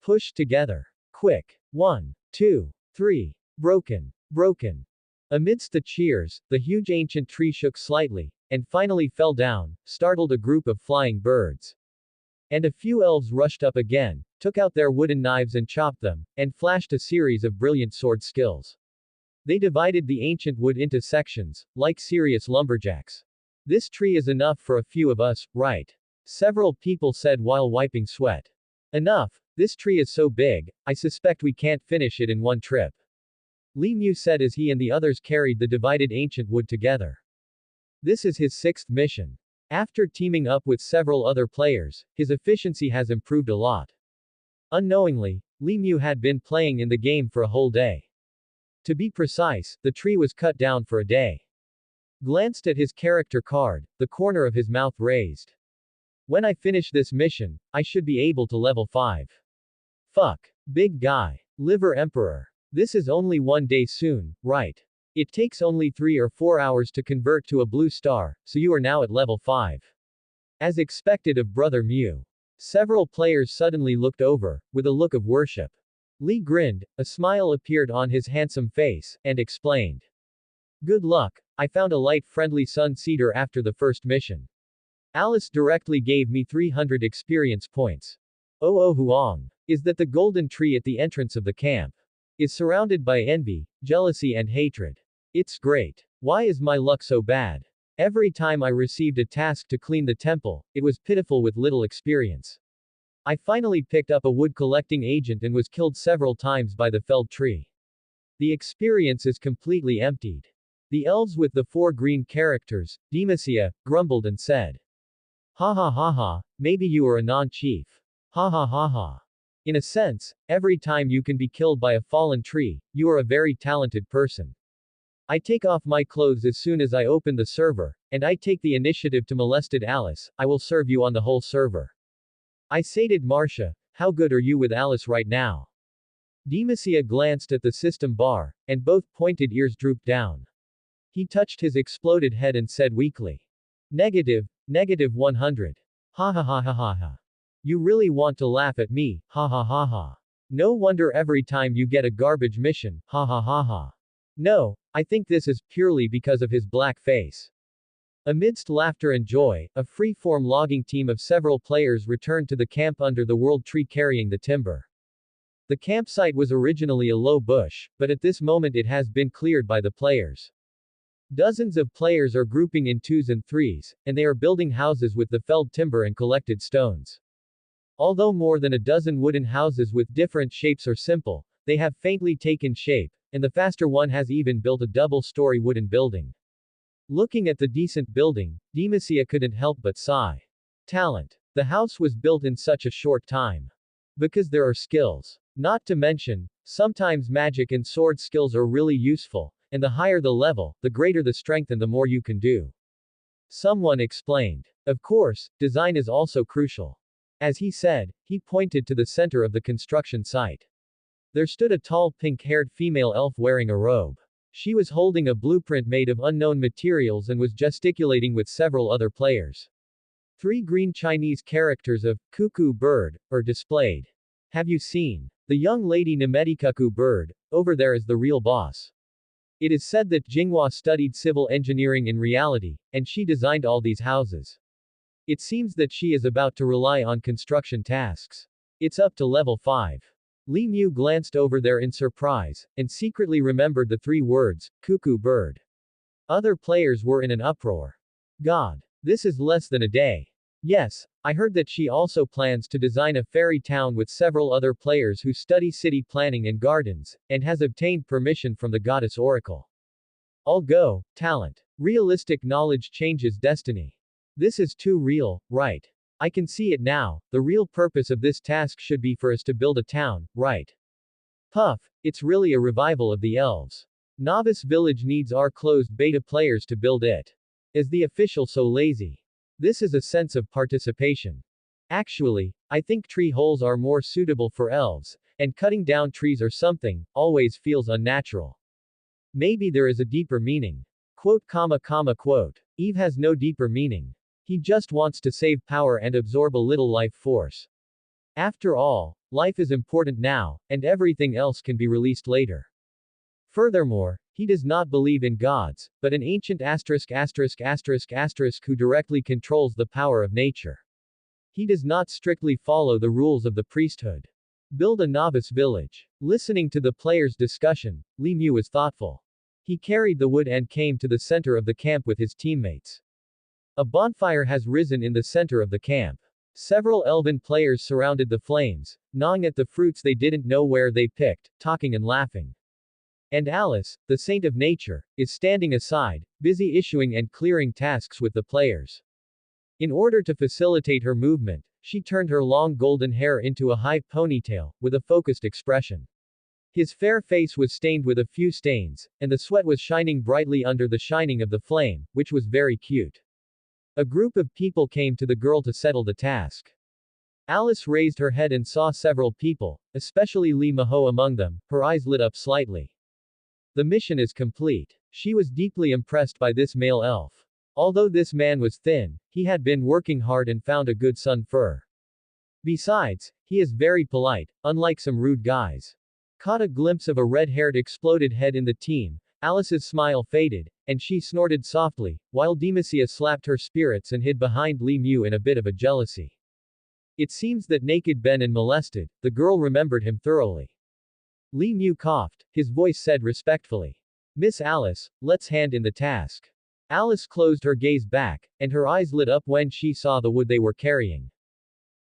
Speaker 1: Push together. Quick. 1, 2, 3. Broken. Broken. Amidst the cheers, the huge ancient tree shook slightly, and finally fell down, startled a group of flying birds. And a few elves rushed up again, took out their wooden knives and chopped them, and flashed a series of brilliant sword skills. They divided the ancient wood into sections, like serious lumberjacks. This tree is enough for a few of us, right? Several people said while wiping sweat. Enough, this tree is so big, I suspect we can't finish it in one trip. Li Mu said as he and the others carried the divided ancient wood together. This is his 6th mission. After teaming up with several other players, his efficiency has improved a lot. Unknowingly, Li Mu had been playing in the game for a whole day. To be precise, the tree was cut down for a day. Glanced at his character card, the corner of his mouth raised. When I finish this mission, I should be able to level 5. Fuck. Big guy. Liver Emperor. This is only one day soon, right? It takes only 3 or 4 hours to convert to a blue star, so you are now at level 5. As expected of Brother Mu. Several players suddenly looked over, with a look of worship. Li grinned, a smile appeared on his handsome face, and explained. Good luck, I found a light friendly sun seeder after the first mission. Alice directly gave me 300 experience points. Oh Huang. Is that the golden tree at the entrance of the camp? Is surrounded by envy, jealousy and hatred. It's great. Why is my luck so bad? Every time I received a task to clean the temple, it was pitiful with little experience. I finally picked up a wood collecting agent and was killed several times by the felled tree. The experience is completely emptied. The elves with the 4 green characters, Demacia, grumbled and said. Ha ha ha ha, maybe you are a non-chief. Ha ha ha ha. In a sense, every time you can be killed by a fallen tree, you are a very talented person. I take off my clothes as soon as I open the server, and I take the initiative to molested Alice. I will serve you on the whole server. I sated Marcia, how good are you with Alice right now? Demacia glanced at the system bar, and both pointed ears drooped down. He touched his exploded head and said weakly. Negative 100. Ha ha ha ha ha ha. You really want to laugh at me, ha ha ha ha. No wonder every time you get a garbage mission, ha ha ha ha. No, I think this is purely because of his black face. Amidst laughter and joy, a free-form logging team of several players returned to the camp under the world tree carrying the timber. The campsite was originally a low bush, but at this moment it has been cleared by the players. Dozens of players are grouping in twos and threes, and they are building houses with the felled timber and collected stones. Although more than a dozen wooden houses with different shapes are simple, they have faintly taken shape, and the faster one has even built a double-story wooden building. Looking at the decent building, Demacia couldn't help but sigh. Talent. The house was built in such a short time. Because there are skills. Not to mention, sometimes magic and sword skills are really useful, and the higher the level, the greater the strength and the more you can do. Someone explained. Of course, design is also crucial. As he said, he pointed to the center of the construction site. There stood a tall pink-haired female elf wearing a robe. She was holding a blueprint made of unknown materials and was gesticulating with several other players. 3 green Chinese characters of cuckoo bird are displayed. Have you seen? The young lady Cuckoo bird, over there is the real boss. It is said that Jinghua studied civil engineering in reality, and she designed all these houses. It seems that she is about to rely on construction tasks. It's up to level 5. Li Mu glanced over there in surprise, and secretly remembered the 3 words, cuckoo bird. Other players were in an uproar. God. This is less than a day. Yes, I heard that she also plans to design a fairy town with several other players who study city planning and gardens, and has obtained permission from the goddess oracle. I'll go. Talent. Realistic knowledge changes destiny. This is too real, right? I can see it now. The real purpose of this task should be for us to build a town, right? Puff, it's really a revival of the elves. Novice Village needs our closed beta players to build it. Is the official so lazy? This is a sense of participation. Actually, I think tree holes are more suitable for elves, and cutting down trees or something, always feels unnatural. Maybe there is a deeper meaning. Quote. Eve has no deeper meaning. He just wants to save power and absorb a little life force. After all, life is important now, and everything else can be released later. Furthermore, he does not believe in gods, but an ancient who directly controls the power of nature. He does not strictly follow the rules of the priesthood. Build a novice village. Listening to the players' discussion, Li Mu was thoughtful. He carried the wood and came to the center of the camp with his teammates. A bonfire has risen in the center of the camp. Several elven players surrounded the flames, gnawing at the fruits they didn't know where they picked, talking and laughing. And Alice, the saint of nature, is standing aside, busy issuing and clearing tasks with the players. In order to facilitate her movement, she turned her long golden hair into a high ponytail, with a focused expression. His fair face was stained with a few stains, and the sweat was shining brightly under the shining of the flame, which was very cute. A group of people came to the girl to settle the task. Alice raised her head and saw several people, especially Li Maho among them. Her eyes lit up slightly. The mission is complete. She was deeply impressed by this male elf. Although this man was thin, he had been working hard and found a good sun fur. Besides, he is very polite, unlike some rude guys. Caught a glimpse of a red-haired exploded head in the team, Alice's smile faded, and she snorted softly, while Demacia slapped her spirits and hid behind Li Mu in a bit of a jealousy. It seems that naked Ben and molested, the girl remembered him thoroughly. Li Mu coughed, his voice said respectfully. Miss Alice, let's hand in the task. Alice closed her gaze back, and her eyes lit up when she saw the wood they were carrying.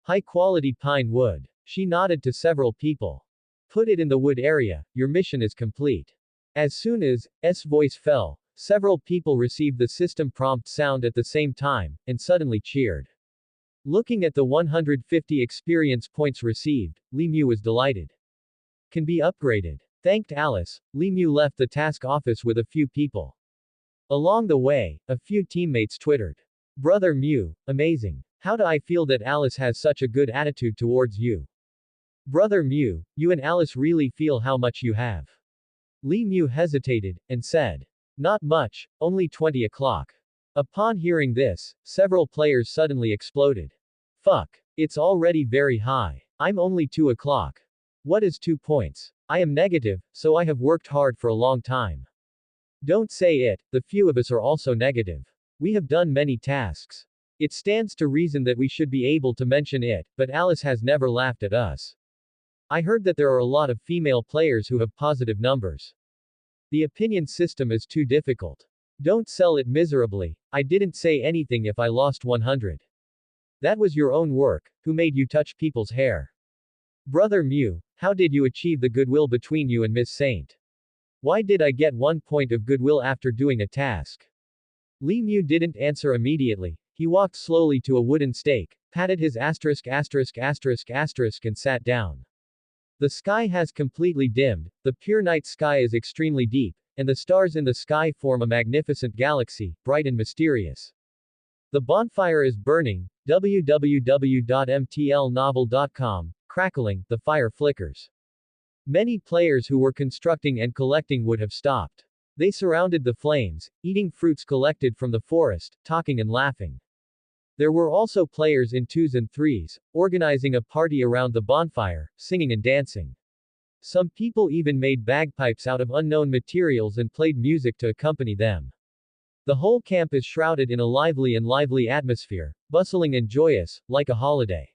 Speaker 1: High-quality pine wood. She nodded to several people. Put it in the wood area, your mission is complete. As soon as S voice fell, several people received the system prompt sound at the same time, and suddenly cheered. Looking at the 150 experience points received, Li Mu was delighted. Can be upgraded. Thanked Alice, Li Mu left the task office with a few people. Along the way, a few teammates twittered. Brother Mu, amazing. How do I feel that Alice has such a good attitude towards you? Brother Mu, you and Alice really feel how much you have. Li Mu hesitated, and said. Not much, only 20 o'clock. Upon hearing this, several players suddenly exploded. Fuck. It's already very high. I'm only 2 o'clock. What is 2 points? I am negative, so I have worked hard for a long time. Don't say it, the few of us are also negative. We have done many tasks. It stands to reason that we should be able to mention it, but Alice has never laughed at us. I heard that there are a lot of female players who have positive numbers. The opinion system is too difficult. Don't sell it miserably. I didn't say anything if I lost 100. That was your own work. Who made you touch people's hair? Brother Mu, how did you achieve the goodwill between you and Miss Saint? Why did I get 1 point of goodwill after doing a task? Li Mu didn't answer immediately. He walked slowly to a wooden stake, patted his asterisk and sat down. The sky has completely dimmed, the pure night sky is extremely deep, and the stars in the sky form a magnificent galaxy, bright and mysterious. The bonfire is burning, www.mtlnovel.com, crackling, the fire flickers. Many players who were constructing and collecting would have stopped. They surrounded the flames, eating fruits collected from the forest, talking and laughing. There were also players in 2s and 3s, organizing a party around the bonfire, singing and dancing. Some people even made bagpipes out of unknown materials and played music to accompany them. The whole camp is shrouded in a lively atmosphere, bustling and joyous, like a holiday.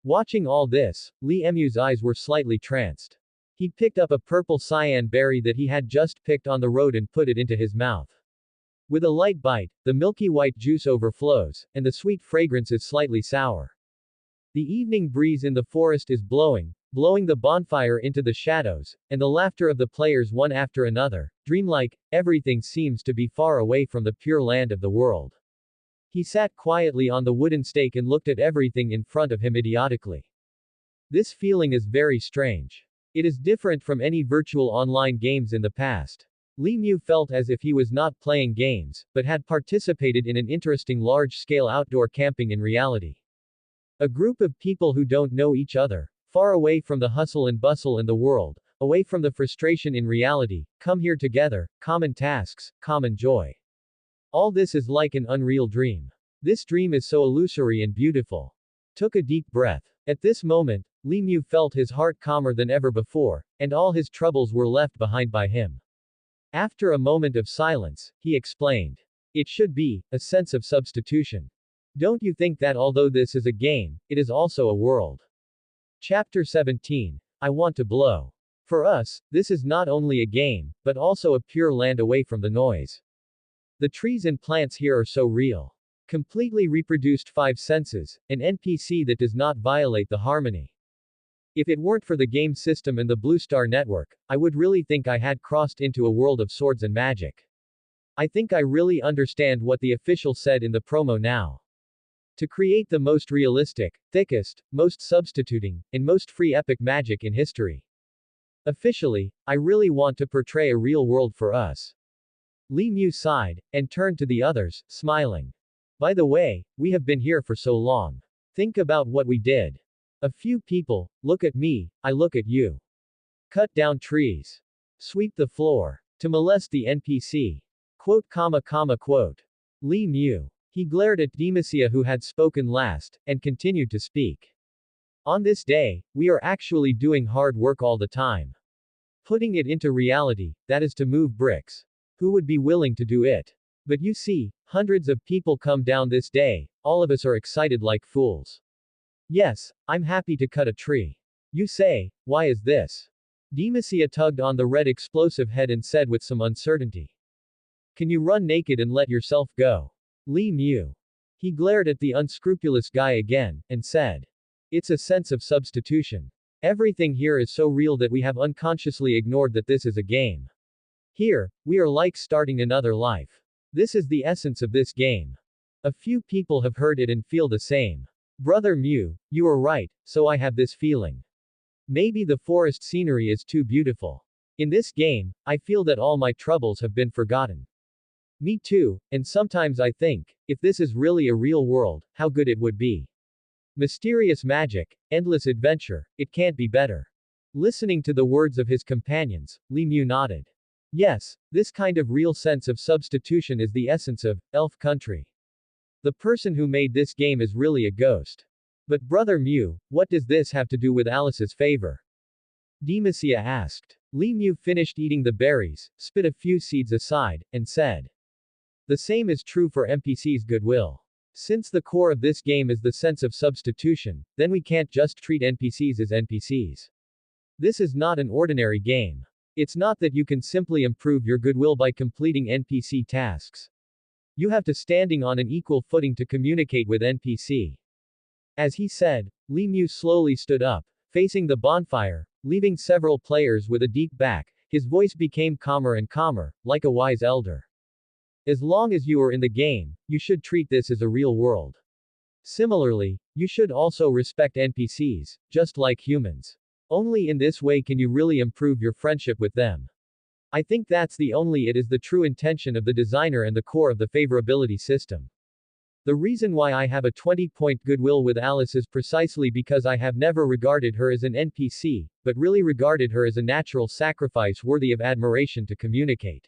Speaker 1: Watching all this, Li Mu's eyes were slightly tranced. He picked up a purple cyan berry that he had just picked on the road and put it into his mouth. With a light bite, the milky white juice overflows, and the sweet fragrance is slightly sour. The evening breeze in the forest is blowing the bonfire into the shadows, and the laughter of the players one after another, dreamlike, everything seems to be far away from the pure land of the world. He sat quietly on the wooden stake and looked at everything in front of him idiotically. This feeling is very strange. It is different from any virtual online games in the past. Li Mu felt as if he was not playing games, but had participated in an interesting large-scale outdoor camping in reality. A group of people who don't know each other, far away from the hustle and bustle in the world, away from the frustration in reality, come here together, common tasks, common joy. All this is like an unreal dream. This dream is so illusory and beautiful. Took a deep breath. At this moment, Li Mu felt his heart calmer than ever before, and all his troubles were left behind by him. After a moment of silence, he explained. It should be a sense of substitution. Don't you think that although this is a game, it is also a world? Chapter 17. I want to blow. For us, this is not only a game, but also a pure land away from the noise. The trees and plants here are so real. Completely reproduced 5 senses, an NPC that does not violate the harmony. If it weren't for the game system and the Blue Star Network, I would really think I had crossed into a world of swords and magic. I think I really understand what the official said in the promo now. To create the most realistic, thickest, most substituting, and most free epic magic in history. Officially, I really want to portray a real world for us. Li Mu sighed, and turned to the others, smiling. By the way, we have been here for so long. Think about what we did. A few people, look at me, I look at you. Cut down trees. Sweep the floor. To molest the NPC. Quote. Li Mu. He glared at Demacia who had spoken last, and continued to speak. On this day, we are actually doing hard work all the time. Putting it into reality, that is to move bricks. Who would be willing to do it? But you see, hundreds of people come down this day, all of us are excited like fools. Yes, I'm happy to cut a tree. You say, why is this? Demacia tugged on the red explosive head and said with some uncertainty. Can you run naked and let yourself go? Li Mu. He glared at the unscrupulous guy again, and said. It's a sense of substitution. Everything here is so real that we have unconsciously ignored that this is a game. Here, we are like starting another life. This is the essence of this game. A few people have heard it and feel the same. Brother Mu, you are right, so I have this feeling. Maybe the forest scenery is too beautiful. In this game, I feel that all my troubles have been forgotten. Me too, and sometimes I think, if this is really a real world, how good it would be. Mysterious magic, endless adventure, it can't be better. Listening to the words of his companions, Li Mu nodded. Yes, this kind of real sense of substitution is the essence of elf country. The person who made this game is really a ghost. But Brother Mu, what does this have to do with Alice's favor? Demacia asked. Li Mu finished eating the berries, spit a few seeds aside, and said. The same is true for NPC's goodwill. Since the core of this game is the sense of substitution, then we can't just treat NPCs as NPCs. This is not an ordinary game. It's not that you can simply improve your goodwill by completing NPC tasks. You have to standing on an equal footing to communicate with NPC. As he said, Li Mu slowly stood up, facing the bonfire, leaving several players with a deep back. His voice became calmer and calmer, like a wise elder. As long as you are in the game, you should treat this as a real world. Similarly, you should also respect NPCs, just like humans. Only in this way can you really improve your friendship with them. I think that's the only it is the true intention of the designer and the core of the favorability system. The reason why I have a 20-point goodwill with Alice is precisely because I have never regarded her as an NPC, but really regarded her as a natural sacrifice worthy of admiration to communicate.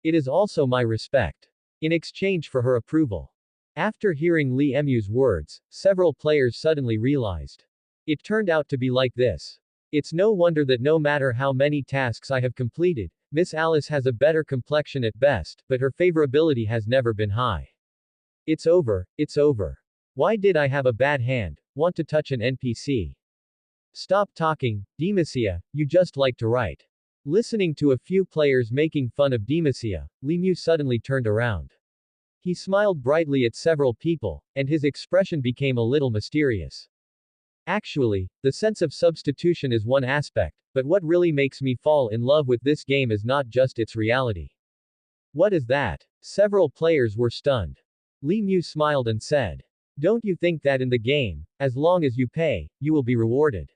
Speaker 1: It is also my respect. In exchange for her approval. After hearing Li Mu's words, several players suddenly realized. It turned out to be like this. It's no wonder that no matter how many tasks I have completed, Miss Alice has a better complexion at best, but her favorability has never been high. It's over, it's over. Why did I have a bad hand, want to touch an NPC? Stop talking, Demacia, you just like to write. Listening to a few players making fun of Demacia, Li Mu suddenly turned around. He smiled brightly at several people, and his expression became a little mysterious. Actually, the sense of substitution is one aspect, but what really makes me fall in love with this game is not just its reality. What is that? Several players were stunned. Li Mu smiled and said. Don't you think that in the game, as long as you pay, you will be rewarded?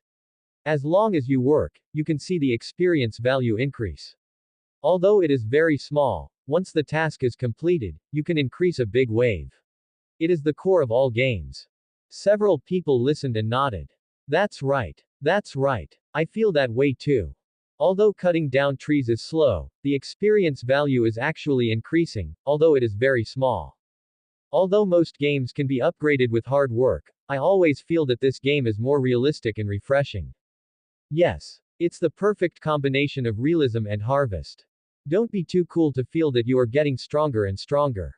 Speaker 1: As long as you work, you can see the experience value increase. Although it is very small, once the task is completed, you can increase a big wave. It is the core of all games. Several people listened and nodded. That's right. That's right. I feel that way too. Although cutting down trees is slow, the experience value is actually increasing, although it is very small. Although most games can be upgraded with hard work, I always feel that this game is more realistic and refreshing. Yes. It's the perfect combination of realism and harvest. Don't be too cool to feel that you are getting stronger and stronger.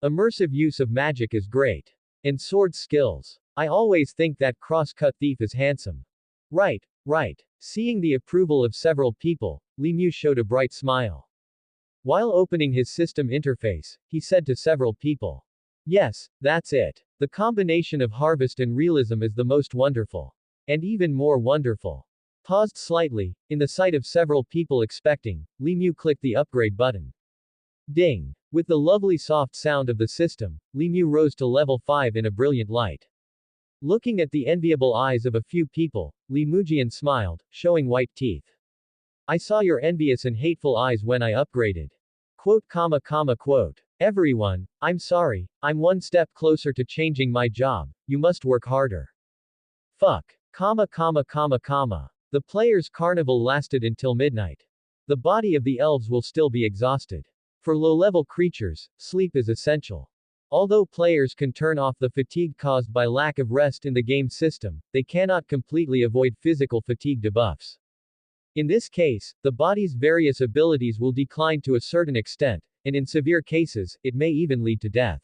Speaker 1: Immersive use of magic is great. And sword skills. I always think that cross-cut thief is handsome. Right, right. Seeing the approval of several people, Li Mu showed a bright smile. While opening his system interface, he said to several people. Yes, that's it. The combination of harvest and realism is the most wonderful. And even more wonderful. Paused slightly, in the sight of several people expecting, Li Mu clicked the upgrade button. Ding! With the lovely soft sound of the system, Li Mu rose to level 5 in a brilliant light. Looking at the enviable eyes of a few people, Li Mujian smiled, showing white teeth. I saw your envious and hateful eyes when I upgraded. Quote. Everyone, I'm sorry, I'm one step closer to changing my job, you must work harder. Fuck. The players' carnival lasted until midnight. The body of the elves will still be exhausted. For low-level creatures, sleep is essential. Although players can turn off the fatigue caused by lack of rest in the game system, they cannot completely avoid physical fatigue debuffs. In this case, the body's various abilities will decline to a certain extent, and in severe cases, it may even lead to death.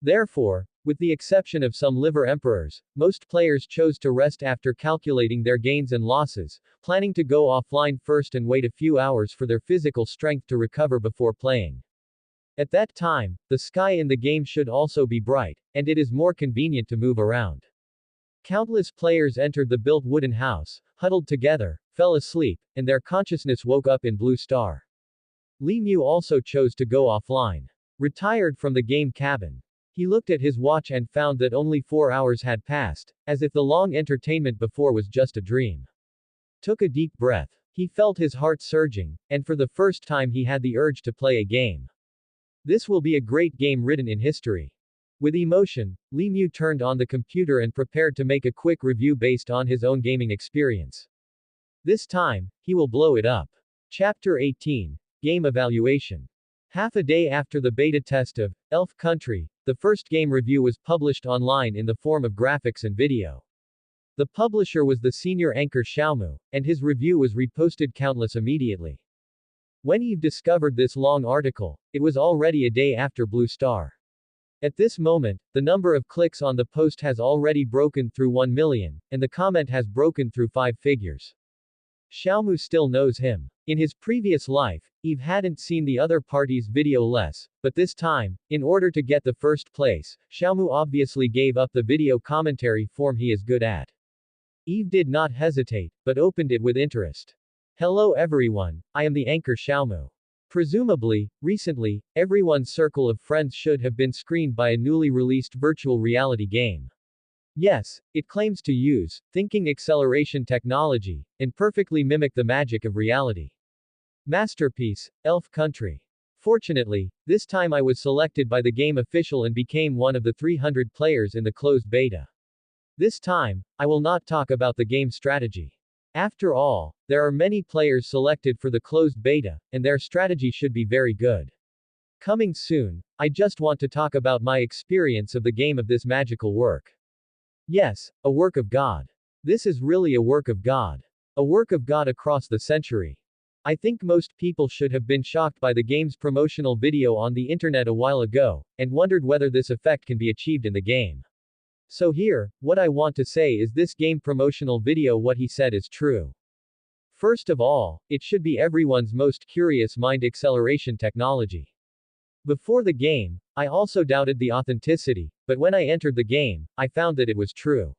Speaker 1: Therefore, with the exception of some liver emperors, most players chose to rest after calculating their gains and losses, planning to go offline first and wait a few hours for their physical strength to recover before playing. At that time, the sky in the game should also be bright, and it is more convenient to move around. Countless players entered the built wooden house, huddled together, fell asleep, and their consciousness woke up in Blue Star. Li Mu also chose to go offline. Retired from the game cabin. He looked at his watch and found that only 4 hours had passed, as if the long entertainment before was just a dream. Took a deep breath. He felt his heart surging, and for the first time he had the urge to play a game. This will be a great game written in history. With emotion, Li Mu turned on the computer and prepared to make a quick review based on his own gaming experience. This time, he will blow it up. Chapter 18. Game Evaluation. Half a day after the beta test of Elf Country, the first game review was published online in the form of graphics and video. The publisher was the senior anchor Xiaomu, and his review was reposted countless immediately. When Eve discovered this long article, it was already a day after Blue Star. At this moment, the number of clicks on the post has already broken through 1 million, and the comment has broken through 5 figures. Xiaomu still knows him. In his previous life, Eve hadn't seen the other party's video less, but this time, in order to get the first place, Xiaomu obviously gave up the video commentary form he is good at. Eve did not hesitate, but opened it with interest. Hello everyone, I am the anchor Xiaomu. Presumably, recently, everyone's circle of friends should have been screened by a newly released virtual reality game. Yes, it claims to use thinking acceleration technology and perfectly mimic the magic of reality. Masterpiece, Elf Country. Fortunately, this time I was selected by the game official and became one of the 300 players in the closed beta. This time, I will not talk about the game strategy. After all, there are many players selected for the closed beta, and their strategy should be very good. Coming soon, I just want to talk about my experience of the game of this magical work. Yes, a work of God. This is really a work of God. A work of God across the century. I think most people should have been shocked by the game's promotional video on the internet a while ago, and wondered whether this effect can be achieved in the game. So here, what I want to say is this game promotional video what he said is true. First of all, it should be everyone's most curious mind acceleration technology. Before the game, I also doubted the authenticity, but when I entered the game, I found that it was true.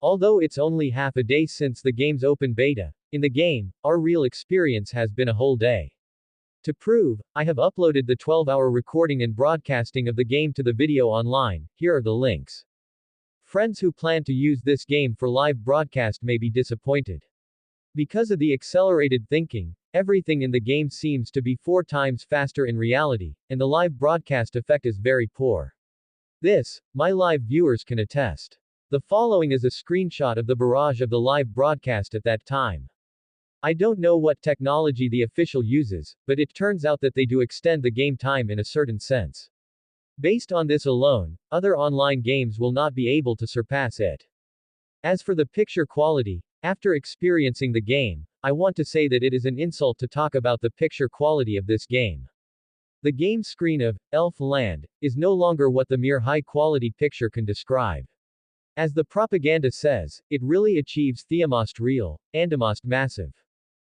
Speaker 1: Although it's only half a day since the game's open beta, in the game, our real experience has been a whole day. To prove, I have uploaded the 12-hour recording and broadcasting of the game to the video online. Here are the links. Friends who plan to use this game for live broadcast may be disappointed. Because of the accelerated thinking, everything in the game seems to be 4 times faster in reality, and the live broadcast effect is very poor. This, my live viewers can attest. The following is a screenshot of the barrage of the live broadcast at that time. I don't know what technology the official uses, but it turns out that they do extend the game time in a certain sense. Based on this alone, other online games will not be able to surpass it. As for the picture quality, after experiencing the game, I want to say that it is an insult to talk about the picture quality of this game. The game screen of Elf Land is no longer what the mere high-quality picture can describe. As the propaganda says, it really achieves Theamost real, Andamost massive.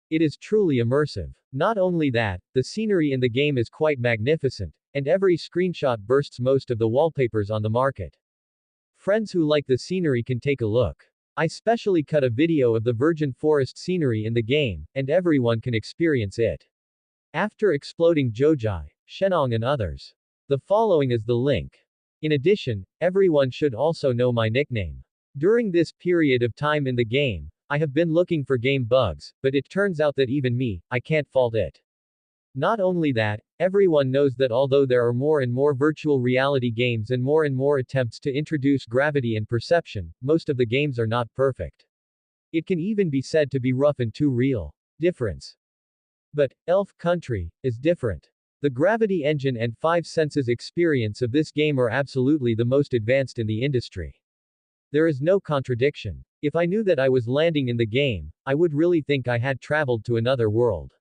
Speaker 1: It is truly immersive. Not only that, the scenery in the game is quite magnificent, and every screenshot bursts most of the wallpapers on the market. Friends who like the scenery can take a look. I specially cut a video of the virgin forest scenery in the game, and everyone can experience it. After exploding Jojai, Shenong and others. The following is the link. In addition, everyone should also know my nickname. During this period of time in the game, I have been looking for game bugs, but it turns out that even me, I can't fault it. Not only that, everyone knows that although there are more and more virtual reality games and more attempts to introduce gravity and perception, most of the games are not perfect. It can even be said to be rough and too real. Difference. But, Elf Country is different. The gravity engine and 5 senses experience of this game are absolutely the most advanced in the industry. There is no contradiction. If I knew that I was landing in the game, I would really think I had traveled to another world.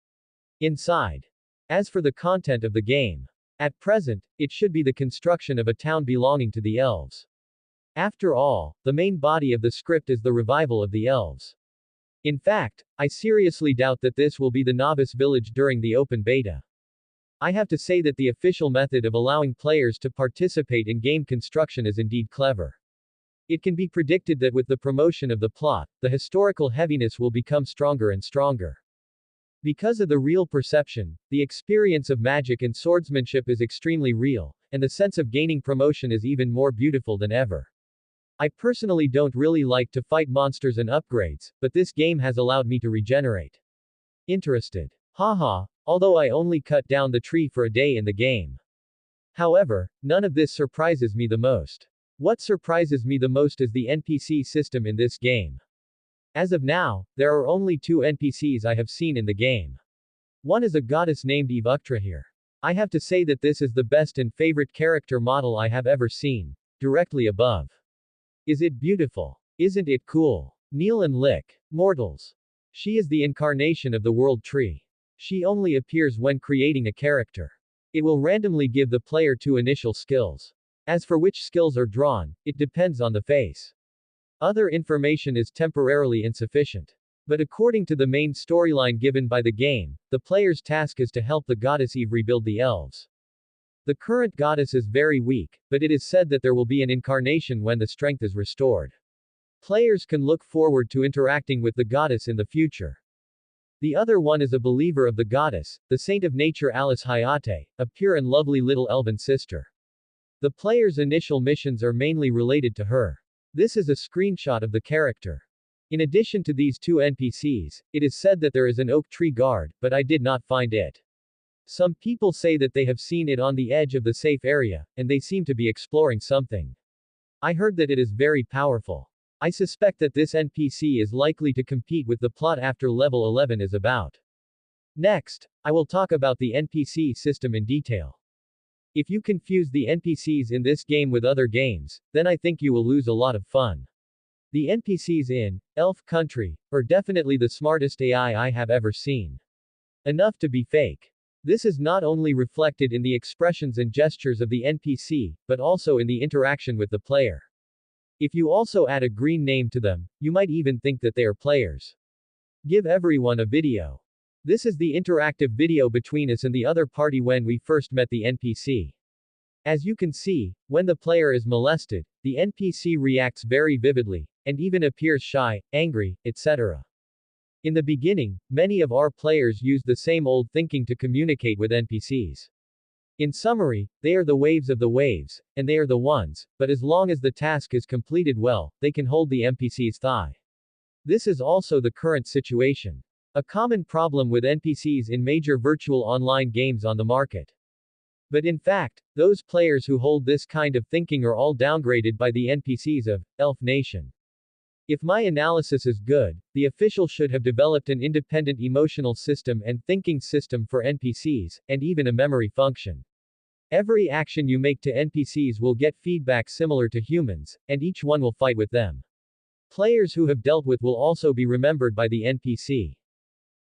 Speaker 1: Inside. As for the content of the game, at present, it should be the construction of a town belonging to the elves. After all, the main body of the script is the revival of the elves. In fact, I seriously doubt that this will be the novice village during the open beta. I have to say that the official method of allowing players to participate in game construction is indeed clever. It can be predicted that with the promotion of the plot, the historical heaviness will become stronger and stronger. Because of the real perception, the experience of magic and swordsmanship is extremely real, and the sense of gaining promotion is even more beautiful than ever. I personally don't really like to fight monsters and upgrades, but this game has allowed me to regenerate. Interested. Haha, although I only cut down the tree for a day in the game. However, none of this surprises me the most. What surprises me the most is the NPC system in this game. As of now, there are only 2 NPCs I have seen in the game. One is a goddess named Uktrahir. I have to say that this is the best and favorite character model I have ever seen. Directly above. Is it beautiful? Isn't it cool? Kneel and lick. Mortals. She is the incarnation of the world tree. She only appears when creating a character. It will randomly give the player 2 initial skills. As for which skills are drawn, it depends on the face. Other information is temporarily insufficient. But according to the main storyline given by the game, the player's task is to help the goddess Eve rebuild the elves. The current goddess is very weak, but it is said that there will be an incarnation when the strength is restored. Players can look forward to interacting with the goddess in the future. The other one is a believer of the goddess, the saint of nature Alice Hayate, a pure and lovely little elven sister. The player's initial missions are mainly related to her. This is a screenshot of the character. In addition to these 2 NPCs, it is said that there is an oak tree guard, but I did not find it. Some people say that they have seen it on the edge of the safe area, and they seem to be exploring something. I heard that it is very powerful. I suspect that this NPC is likely to compete with the plot after level 11 is about. Next, I will talk about the NPC system in detail. If you confuse the NPCs in this game with other games, then I think you will lose a lot of fun. The NPCs in Elf Country are definitely the smartest AI I have ever seen. Enough to be fake. This is not only reflected in the expressions and gestures of the NPC, but also in the interaction with the player. If you also add a green name to them, you might even think that they are players. Give everyone a video. This is the interactive video between us and the other party when we first met the NPC. As you can see, when the player is molested, the NPC reacts very vividly, and even appears shy, angry, etc. In the beginning, many of our players used the same old thinking to communicate with NPCs. In summary, they are the waves of the waves, and they are the ones, but as long as the task is completed well, they can hold the NPC's thigh. This is also the current situation. A common problem with NPCs in major virtual online games on the market. But in fact, those players who hold this kind of thinking are all downgraded by the NPCs of Elf Nation. If my analysis is good, the official should have developed an independent emotional system and thinking system for NPCs, and even a memory function. Every action you make to NPCs will get feedback similar to humans, and each one will fight with them. Players who have dealt with will also be remembered by the NPC.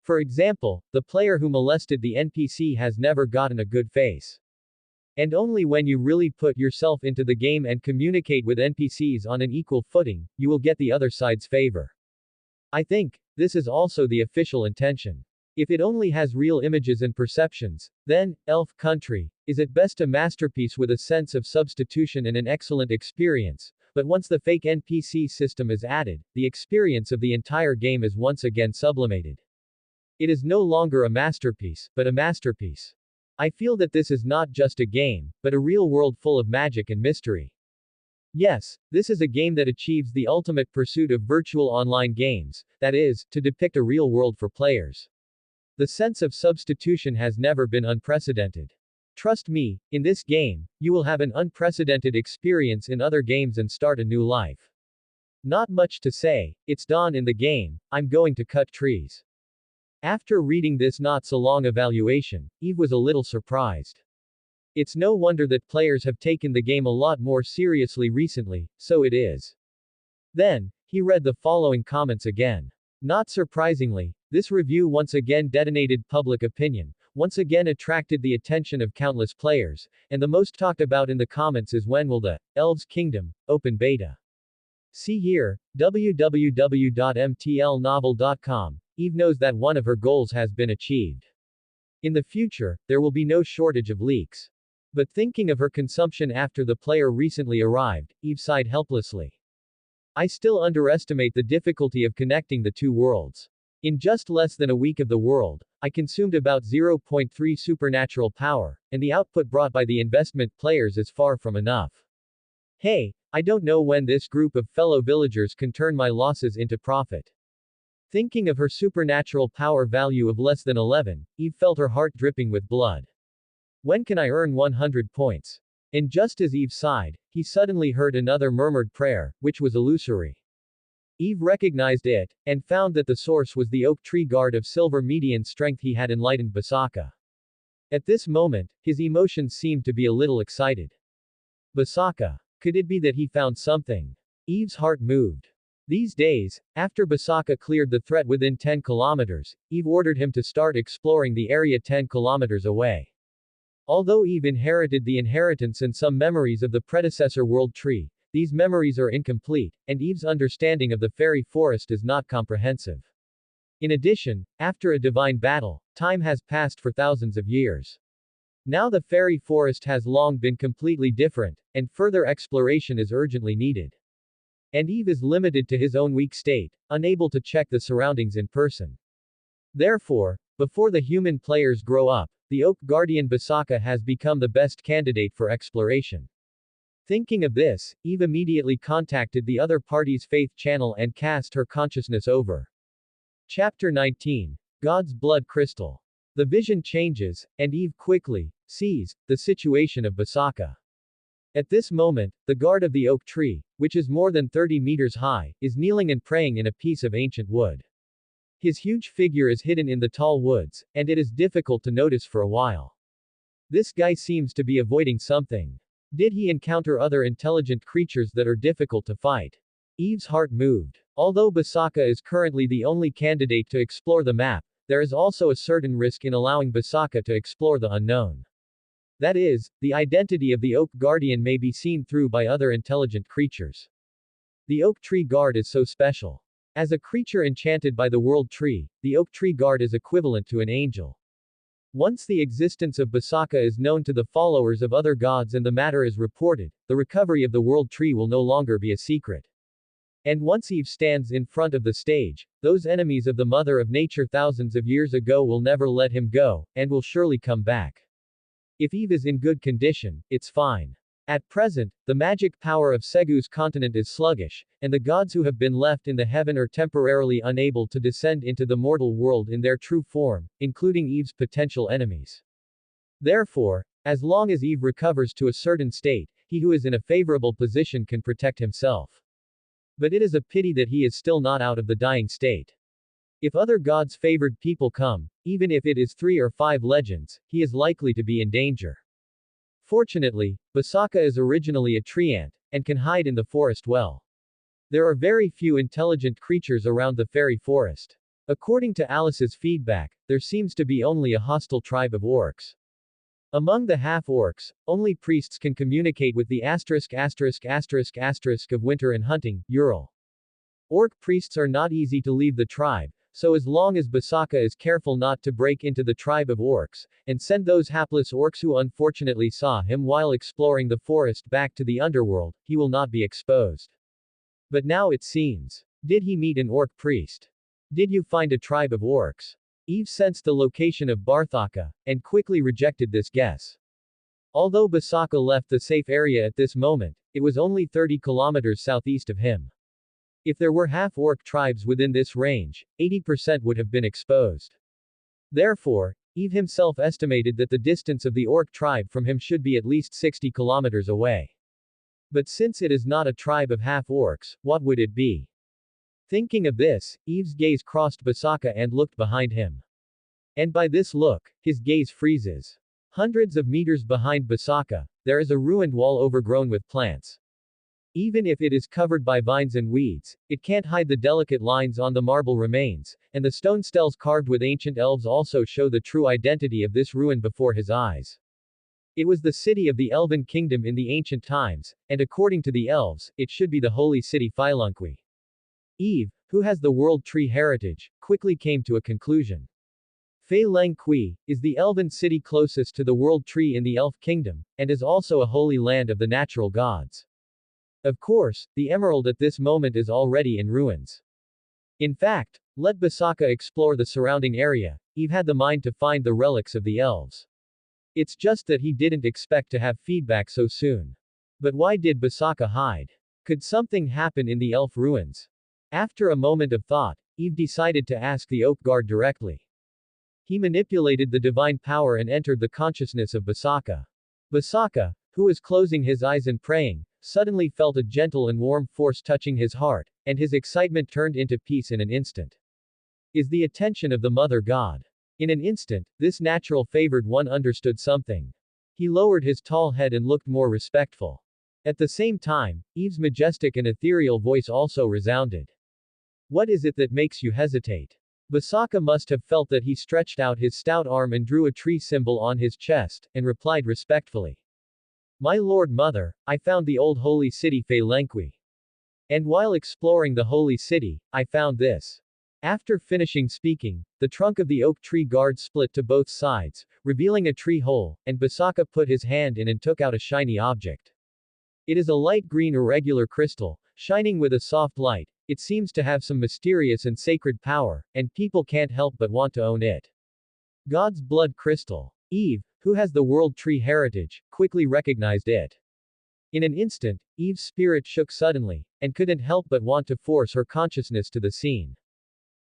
Speaker 1: For example, the player who molested the NPC has never gotten a good face. And only when you really put yourself into the game and communicate with NPCs on an equal footing, you will get the other side's favor. I think this is also the official intention. If it only has real images and perceptions, then Elf Country is at best a masterpiece with a sense of substitution and an excellent experience, but once the fake NPC system is added, the experience of the entire game is once again sublimated. It is no longer a masterpiece, but a masterpiece. I feel that this is not just a game, but a real world full of magic and mystery. Yes, this is a game that achieves the ultimate pursuit of virtual online games, that is, to depict a real world for players. The sense of substitution has never been unprecedented. Trust me, in this game, you will have an unprecedented experience in other games and start a new life. Not much to say, it's dawn in the game, I'm going to cut trees. After reading this not so long evaluation, Eve was a little surprised. It's no wonder that players have taken the game a lot more seriously recently, so it is. Then, he read the following comments again. Not surprisingly, this review once again detonated public opinion, once again attracted the attention of countless players, and the most talked about in the comments is when will the Elves Kingdom open beta. See here, www.mtlnovel.com. Eve knows that one of her goals has been achieved. In the future, there will be no shortage of leaks. But thinking of her consumption after the player recently arrived, Eve sighed helplessly. I still underestimate the difficulty of connecting the two worlds. In just less than a week of the world, I consumed about 0.3 supernatural power, and the output brought by the investment players is far from enough. Hey, I don't know when this group of fellow villagers can turn my losses into profit. Thinking of her supernatural power value of less than 11, Eve felt her heart dripping with blood. When can I earn 100 points? And just as Eve sighed, he suddenly heard another murmured prayer, which was illusory. Eve recognized it, and found that the source was the oak tree guard of silver median strength he had enlightened Basaka. At this moment, his emotions seemed to be a little excited. Basaka. Could it be that he found something? Eve's heart moved. These days, after Basaka cleared the threat within 10 kilometers, Eve ordered him to start exploring the area 10 kilometers away. Although Eve inherited the inheritance and some memories of the predecessor world tree, these memories are incomplete, and Eve's understanding of the fairy forest is not comprehensive. In addition, after a divine battle, time has passed for thousands of years. Now the fairy forest has long been completely different, and further exploration is urgently needed. And Eve is limited to his own weak state, unable to check the surroundings in person. Therefore, before the human players grow up, the Oak Guardian Basaka has become the best candidate for exploration. Thinking of this, Eve immediately contacted the other party's faith channel and cast her consciousness over. Chapter 19. God's Blood Crystal. The vision changes, and Eve quickly sees the situation of Basaka. At this moment, the guard of the oak tree, which is more than 30 meters high, is kneeling and praying in a piece of ancient wood. His huge figure is hidden in the tall woods, and it is difficult to notice for a while. This guy seems to be avoiding something. Did he encounter other intelligent creatures that are difficult to fight? Eve's heart moved. Although Basaka is currently the only candidate to explore the map, there is also a certain risk in allowing Basaka to explore the unknown. That is, the identity of the Oak Guardian may be seen through by other intelligent creatures. The Oak Tree Guard is so special. As a creature enchanted by the World Tree, the Oak Tree Guard is equivalent to an angel. Once the existence of Basaka is known to the followers of other gods and the matter is reported, the recovery of the World Tree will no longer be a secret. And once Eve stands in front of the stage, those enemies of the Mother of Nature thousands of years ago will never let him go, and will surely come back. If Eve is in good condition, it's fine. At present, the magic power of Segu's continent is sluggish, and the gods who have been left in the heaven are temporarily unable to descend into the mortal world in their true form, including Eve's potential enemies. Therefore, as long as Eve recovers to a certain state, he who is in a favorable position can protect himself. But it is a pity that he is still not out of the dying state. If other gods' favored people come, even if it is 3 or 5 legends, he is likely to be in danger. Fortunately, Basaka is originally a tree ant, and can hide in the forest well. There are very few intelligent creatures around the fairy forest. According to Alice's feedback, there seems to be only a hostile tribe of orcs. Among the half-orcs, only priests can communicate with the ***** of winter and hunting, Ural. Orc priests are not easy to leave the tribe, so as long as Basaka is careful not to break into the tribe of orcs, and send those hapless orcs who unfortunately saw him while exploring the forest back to the underworld, he will not be exposed. But now it seems. Did he meet an orc priest? Did you find a tribe of orcs? Eve sensed the location of Barthaka, and quickly rejected this guess. Although Basaka left the safe area at this moment, it was only 30 kilometers southeast of him. If there were half-orc tribes within this range, 80% would have been exposed. Therefore, Eve himself estimated that the distance of the orc tribe from him should be at least 60 kilometers away. But since it is not a tribe of half-orcs, what would it be? Thinking of this, Eve's gaze crossed Basaka and looked behind him. And by this look, his gaze freezes. Hundreds of meters behind Basaka, there is a ruined wall overgrown with plants. Even if it is covered by vines and weeds, it can't hide the delicate lines on the marble remains, and the stone stels carved with ancient elves also show the true identity of this ruin before his eyes. It was the city of the Elven Kingdom in the ancient times, and according to the elves, it should be the holy city Filunqui. Eve, who has the World Tree heritage, quickly came to a conclusion. Filunqui is the elven city closest to the World Tree in the Elf Kingdom, and is also a holy land of the natural gods. Of course, the emerald at this moment is already in ruins. In fact, let Basaka explore the surrounding area. Eve had the mind to find the relics of the elves. It's just that he didn't expect to have feedback so soon. But why did Basaka hide? Could something happen in the elf ruins? After a moment of thought, Eve decided to ask the oak guard directly. He manipulated the divine power and entered the consciousness of Basaka. Basaka, who was closing his eyes and praying, suddenly felt a gentle and warm force touching his heart, and his excitement turned into peace in an instant. Is the attention of the Mother God. In an instant, this natural favored one understood something. He lowered his tall head and looked more respectful. At the same time, Eve's majestic and ethereal voice also resounded. What is it that makes you hesitate? Basaka must have felt that he stretched out his stout arm and drew a tree symbol on his chest, and replied respectfully. My Lord Mother, I found the old holy city Feilenqui. And while exploring the holy city, I found this. After finishing speaking, the trunk of the oak tree guard split to both sides, revealing a tree hole, and Basaka put his hand in and took out a shiny object. It is a light green irregular crystal, shining with a soft light. It seems to have some mysterious and sacred power, and people can't help but want to own it. God's blood crystal. Eve, who has the world tree heritage, quickly recognized it. In an instant, Eve's spirit shook suddenly, and couldn't help but want to force her consciousness to the scene.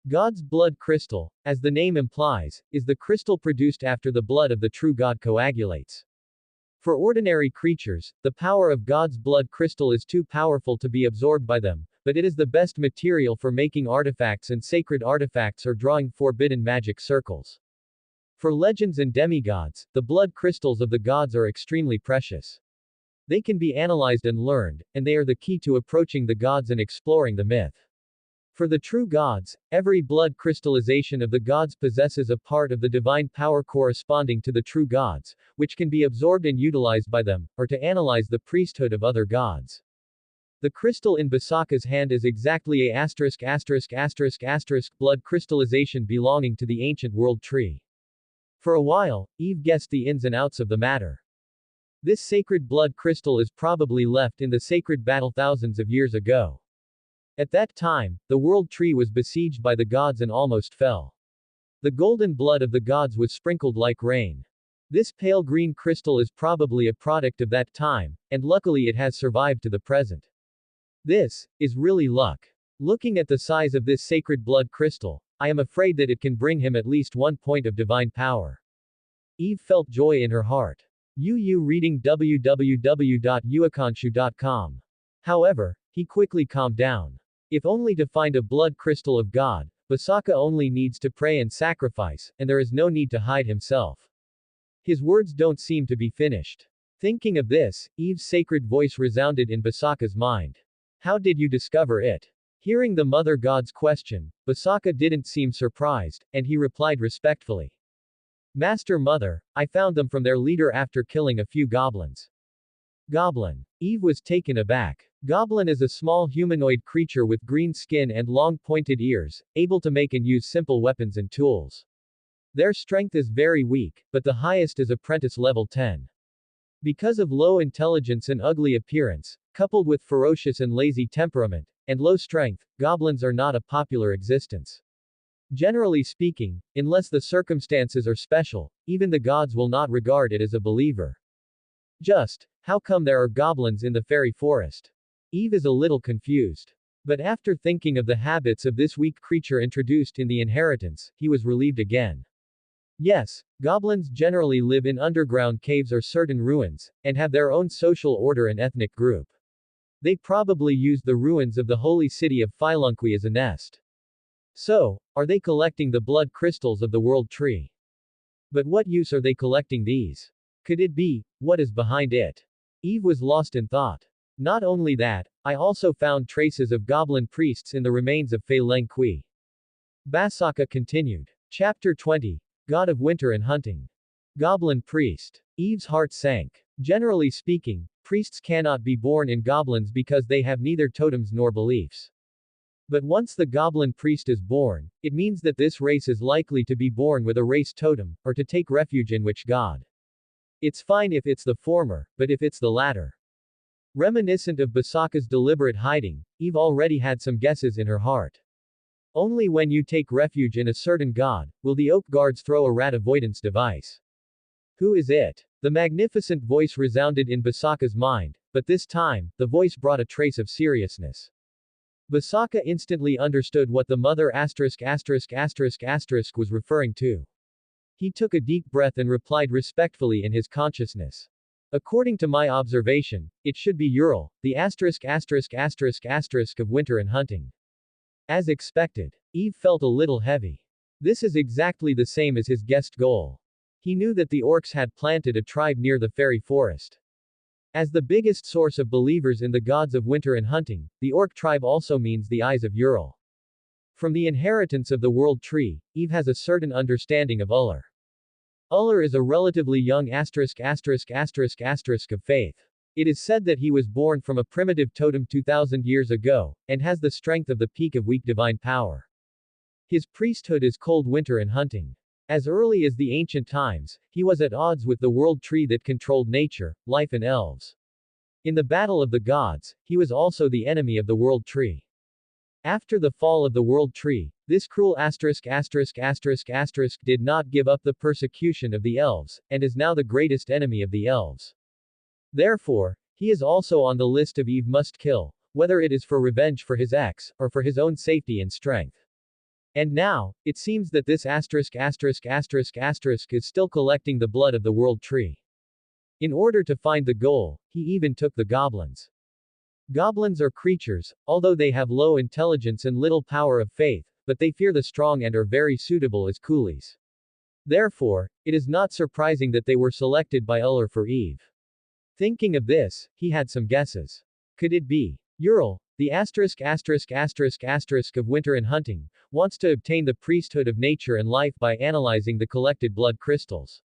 Speaker 1: God's blood crystal, as the name implies, is the crystal produced after the blood of the true God coagulates. For ordinary creatures, the power of God's blood crystal is too powerful to be absorbed by them, but it is the best material for making artifacts and sacred artifacts or drawing forbidden magic circles. For legends and demigods, the blood crystals of the gods are extremely precious. They can be analyzed and learned, and they are the key to approaching the gods and exploring the myth. For the true gods, every blood crystallization of the gods possesses a part of the divine power corresponding to the true gods, which can be absorbed and utilized by them, or to analyze the priesthood of other gods. The crystal in Basaka's hand is exactly a blood crystallization belonging to the ancient world tree. For a while, Eve guessed the ins and outs of the matter. This sacred blood crystal is probably left in the sacred battle thousands of years ago. At that time, the world tree was besieged by the gods and almost fell. The golden blood of the gods was sprinkled like rain. This pale green crystal is probably a product of that time, and luckily it has survived to the present. This is really luck. Looking at the size of this sacred blood crystal, I am afraid that it can bring him at least 1 point of divine power. Eve felt joy in her heart. Reading www.uakanshu.com. However, he quickly calmed down. If only to find a blood crystal of God, Basaka only needs to pray and sacrifice, and there is no need to hide himself. His words don't seem to be finished. Thinking of this, Eve's sacred voice resounded in Basaka's mind. How did you discover it? Hearing the Mother God's question, Basaka didn't seem surprised, and he replied respectfully. Master Mother, I found them from their leader after killing a few goblins. Goblin. Eve was taken aback. Goblin is a small humanoid creature with green skin and long pointed ears, able to make and use simple weapons and tools. Their strength is very weak, but the highest is apprentice level 10. Because of low intelligence and ugly appearance, coupled with ferocious and lazy temperament, and low strength, goblins are not a popular existence. Generally speaking, unless the circumstances are special, even the gods will not regard it as a believer. Just, how come there are goblins in the fairy forest? Eve is a little confused. But after thinking of the habits of this weak creature introduced in the inheritance, he was relieved again. Yes, goblins generally live in underground caves or certain ruins, and have their own social order and ethnic group. They probably used the ruins of the holy city of Feilenqui as a nest. So, are they collecting the blood crystals of the world tree? But what use are they collecting these? Could it be, what is behind it? Eve was lost in thought. Not only that, I also found traces of goblin priests in the remains of Feilenqui. Basaka continued. Chapter 20. God of Winter and Hunting. Goblin Priest. Eve's heart sank. Generally speaking, priests cannot be born in goblins because they have neither totems nor beliefs. But once the goblin priest is born, it means that this race is likely to be born with a race totem, or to take refuge in which god. It's fine if it's the former, but if it's the latter. Reminiscent of Basaka's deliberate hiding, Eve already had some guesses in her heart. Only when you take refuge in a certain god, will the oak guards throw a rat avoidance device. Who is it? The magnificent voice resounded in Basaka's mind, but this time, the voice brought a trace of seriousness. Basaka instantly understood what the mother was referring to. He took a deep breath and replied respectfully in his consciousness. According to my observation, it should be Ural, the of winter and hunting. As expected, Eve felt a little heavy. This is exactly the same as his guessed goal. He knew that the orcs had planted a tribe near the fairy forest. As the biggest source of believers in the gods of winter and hunting, the orc tribe also means the eyes of Ural. From the inheritance of the world tree, Eve has a certain understanding of Ullr. Ullr is a relatively young of faith. It is said that he was born from a primitive totem 2000 years ago, and has the strength of the peak of weak divine power. His priesthood is cold winter and hunting. As early as the ancient times, he was at odds with the world tree that controlled nature, life and elves. In the battle of the gods, he was also the enemy of the world tree. After the fall of the world tree, this cruel did not give up the persecution of the elves, and is now the greatest enemy of the elves. Therefore, he is also on the list of Eve must kill, whether it is for revenge for his ex, or for his own safety and strength. And now, it seems that this is still collecting the blood of the world tree. In order to find the goal, he even took the goblins. Goblins are creatures, although they have low intelligence and little power of faith, but they fear the strong and are very suitable as coolies. Therefore, it is not surprising that they were selected by Ullr for Eve. Thinking of this, he had some guesses. Could it be Ural, the of winter and hunting, wants to obtain the priesthood of nature and life by analyzing the collected blood crystals?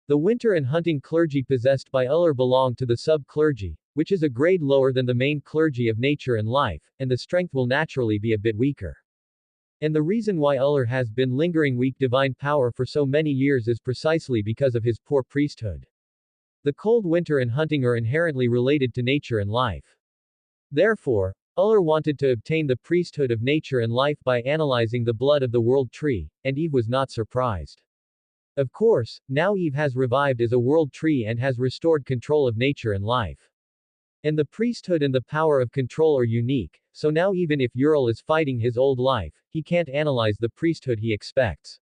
Speaker 1: The winter and hunting clergy possessed by Ullr belong to the sub-clergy, which is a grade lower than the main clergy of nature and life, and the strength will naturally be a bit weaker. And the reason why Ullr has been lingering weak divine power for so many years is precisely because of his poor priesthood. The cold winter and hunting are inherently related to nature and life. Therefore, Ullr wanted to obtain the priesthood of nature and life by analyzing the blood of the world tree, and Eve was not surprised. Of course, now Eve has revived as a world tree and has restored control of nature and life. And the priesthood and the power of control are unique, so now even if Ural is fighting his old life, he can't analyze the priesthood he expects.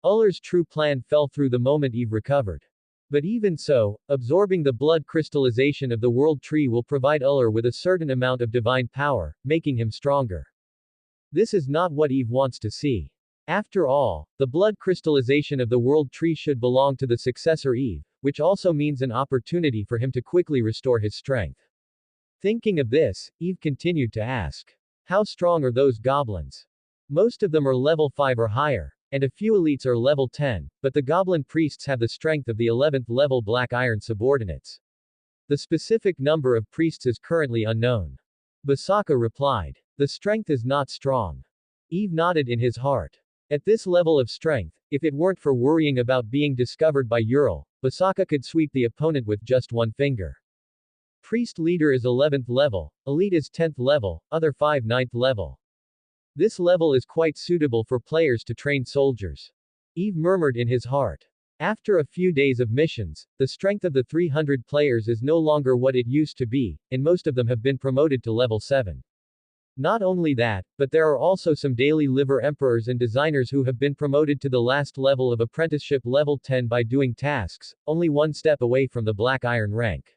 Speaker 1: Ullr's true plan fell through the moment Eve recovered. But even so, absorbing the blood crystallization of the world tree will provide Ullr with a certain amount of divine power, making him stronger. This is not what Eve wants to see. After all, the blood crystallization of the world tree should belong to the successor Eve, which also means an opportunity for him to quickly restore his strength. Thinking of this, Eve continued to ask, how strong are those goblins? Most of them are level 5 or higher, and a few elites are level 10, but the goblin priests have the strength of the 11th level black iron subordinates. The specific number of priests is currently unknown. Basaka replied. The strength is not strong. Eve nodded in his heart. At this level of strength, if it weren't for worrying about being discovered by Ural, Basaka could sweep the opponent with just one finger. Priest leader is 11th level, elite is 10th level, other 5 9th level. This level is quite suitable for players to train soldiers. Eve murmured in his heart. After a few days of missions, the strength of the 300 players is no longer what it used to be, and most of them have been promoted to level 7. Not only that, but there are also some daily liver emperors and designers who have been promoted to the last level of apprenticeship level 10 by doing tasks, only one step away from the black iron rank.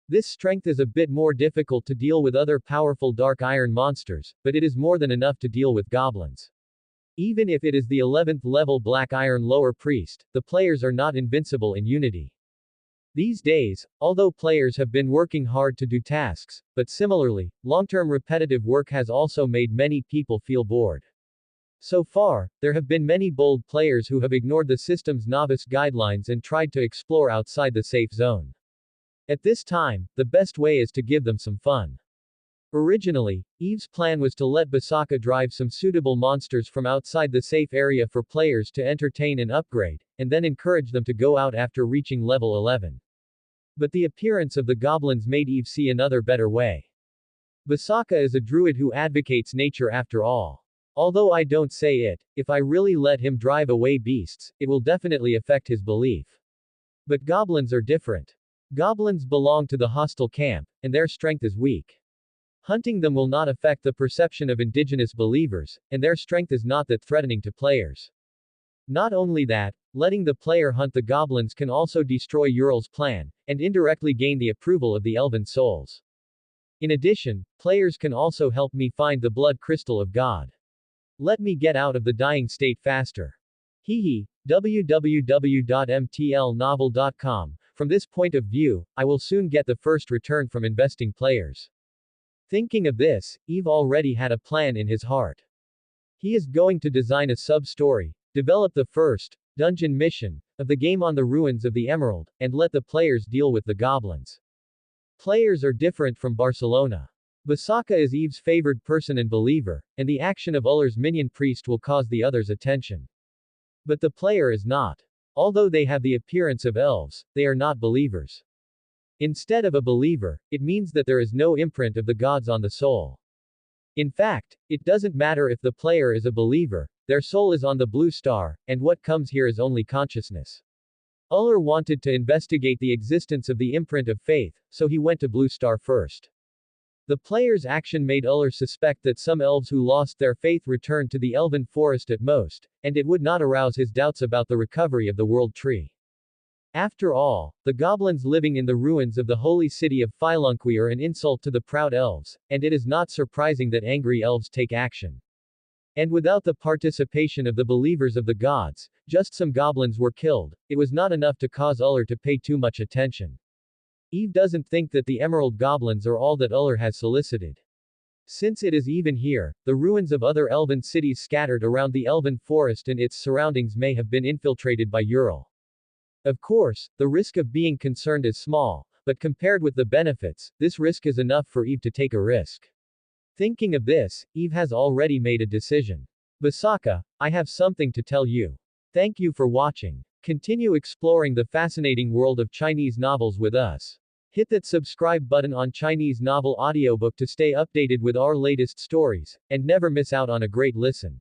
Speaker 1: This strength is a bit more difficult to deal with other powerful dark iron monsters, but it is more than enough to deal with goblins. Even if it is the 11th level black iron lower priest, the players are not invincible in unity. These days, although players have been working hard to do tasks, but similarly, long-term repetitive work has also made many people feel bored. So far, there have been many bold players who have ignored the system's novice guidelines and tried to explore outside the safe zone. At this time, the best way is to give them some fun. Originally, Eve's plan was to let Basaka drive some suitable monsters from outside the safe area for players to entertain and upgrade, and then encourage them to go out after reaching level 11. But the appearance of the goblins made Eve see another better way. Basaka is a druid who advocates nature after all. Although I don't say it, if I really let him drive away beasts, it will definitely affect his belief. But goblins are different. Goblins belong to the hostile camp, and their strength is weak. Hunting them will not affect the perception of indigenous believers, and their strength is not that threatening to players. Not only that, letting the player hunt the goblins can also destroy Ural's plan, and indirectly gain the approval of the elven souls. In addition, players can also help me find the blood crystal of God. Let me get out of the dying state faster. Hehe, www.mtlnovel.com. From this point of view, I will soon get the first return from investing players. Thinking of this, Eve already had a plan in his heart. He is going to design a sub-story, develop the first dungeon mission of the game on the ruins of the Emerald, and let the players deal with the goblins. Players are different from Barcelona. Basaka is Eve's favored person and believer, and the action of Uller's minion priest will cause the others' attention. But the player is not. Although they have the appearance of elves, they are not believers. Instead of a believer, it means that there is no imprint of the gods on the soul. In fact, it doesn't matter if the player is a believer, their soul is on the blue star, and what comes here is only consciousness. Uller wanted to investigate the existence of the imprint of faith, so he went to Blue Star first. The player's action made Uller suspect that some elves who lost their faith returned to the elven forest at most, and it would not arouse his doubts about the recovery of the World Tree. After all, the goblins living in the ruins of the holy city of Phylunqui are an insult to the proud elves, and it is not surprising that angry elves take action. And without the participation of the believers of the gods, just some goblins were killed, it was not enough to cause Uller to pay too much attention. Eve doesn't think that the emerald goblins are all that Uller has solicited. Since it is even here, the ruins of other elven cities scattered around the elven forest and its surroundings may have been infiltrated by Ural. Of course, the risk of being concerned is small, but compared with the benefits, this risk is enough for Eve to take a risk. Thinking of this, Eve has already made a decision. Basaka, I have something to tell you. Thank you for watching. Continue exploring the fascinating world of Chinese novels with us. Hit that subscribe button on Chinese Novel Audiobook to stay updated with our latest stories, and never miss out on a great listen.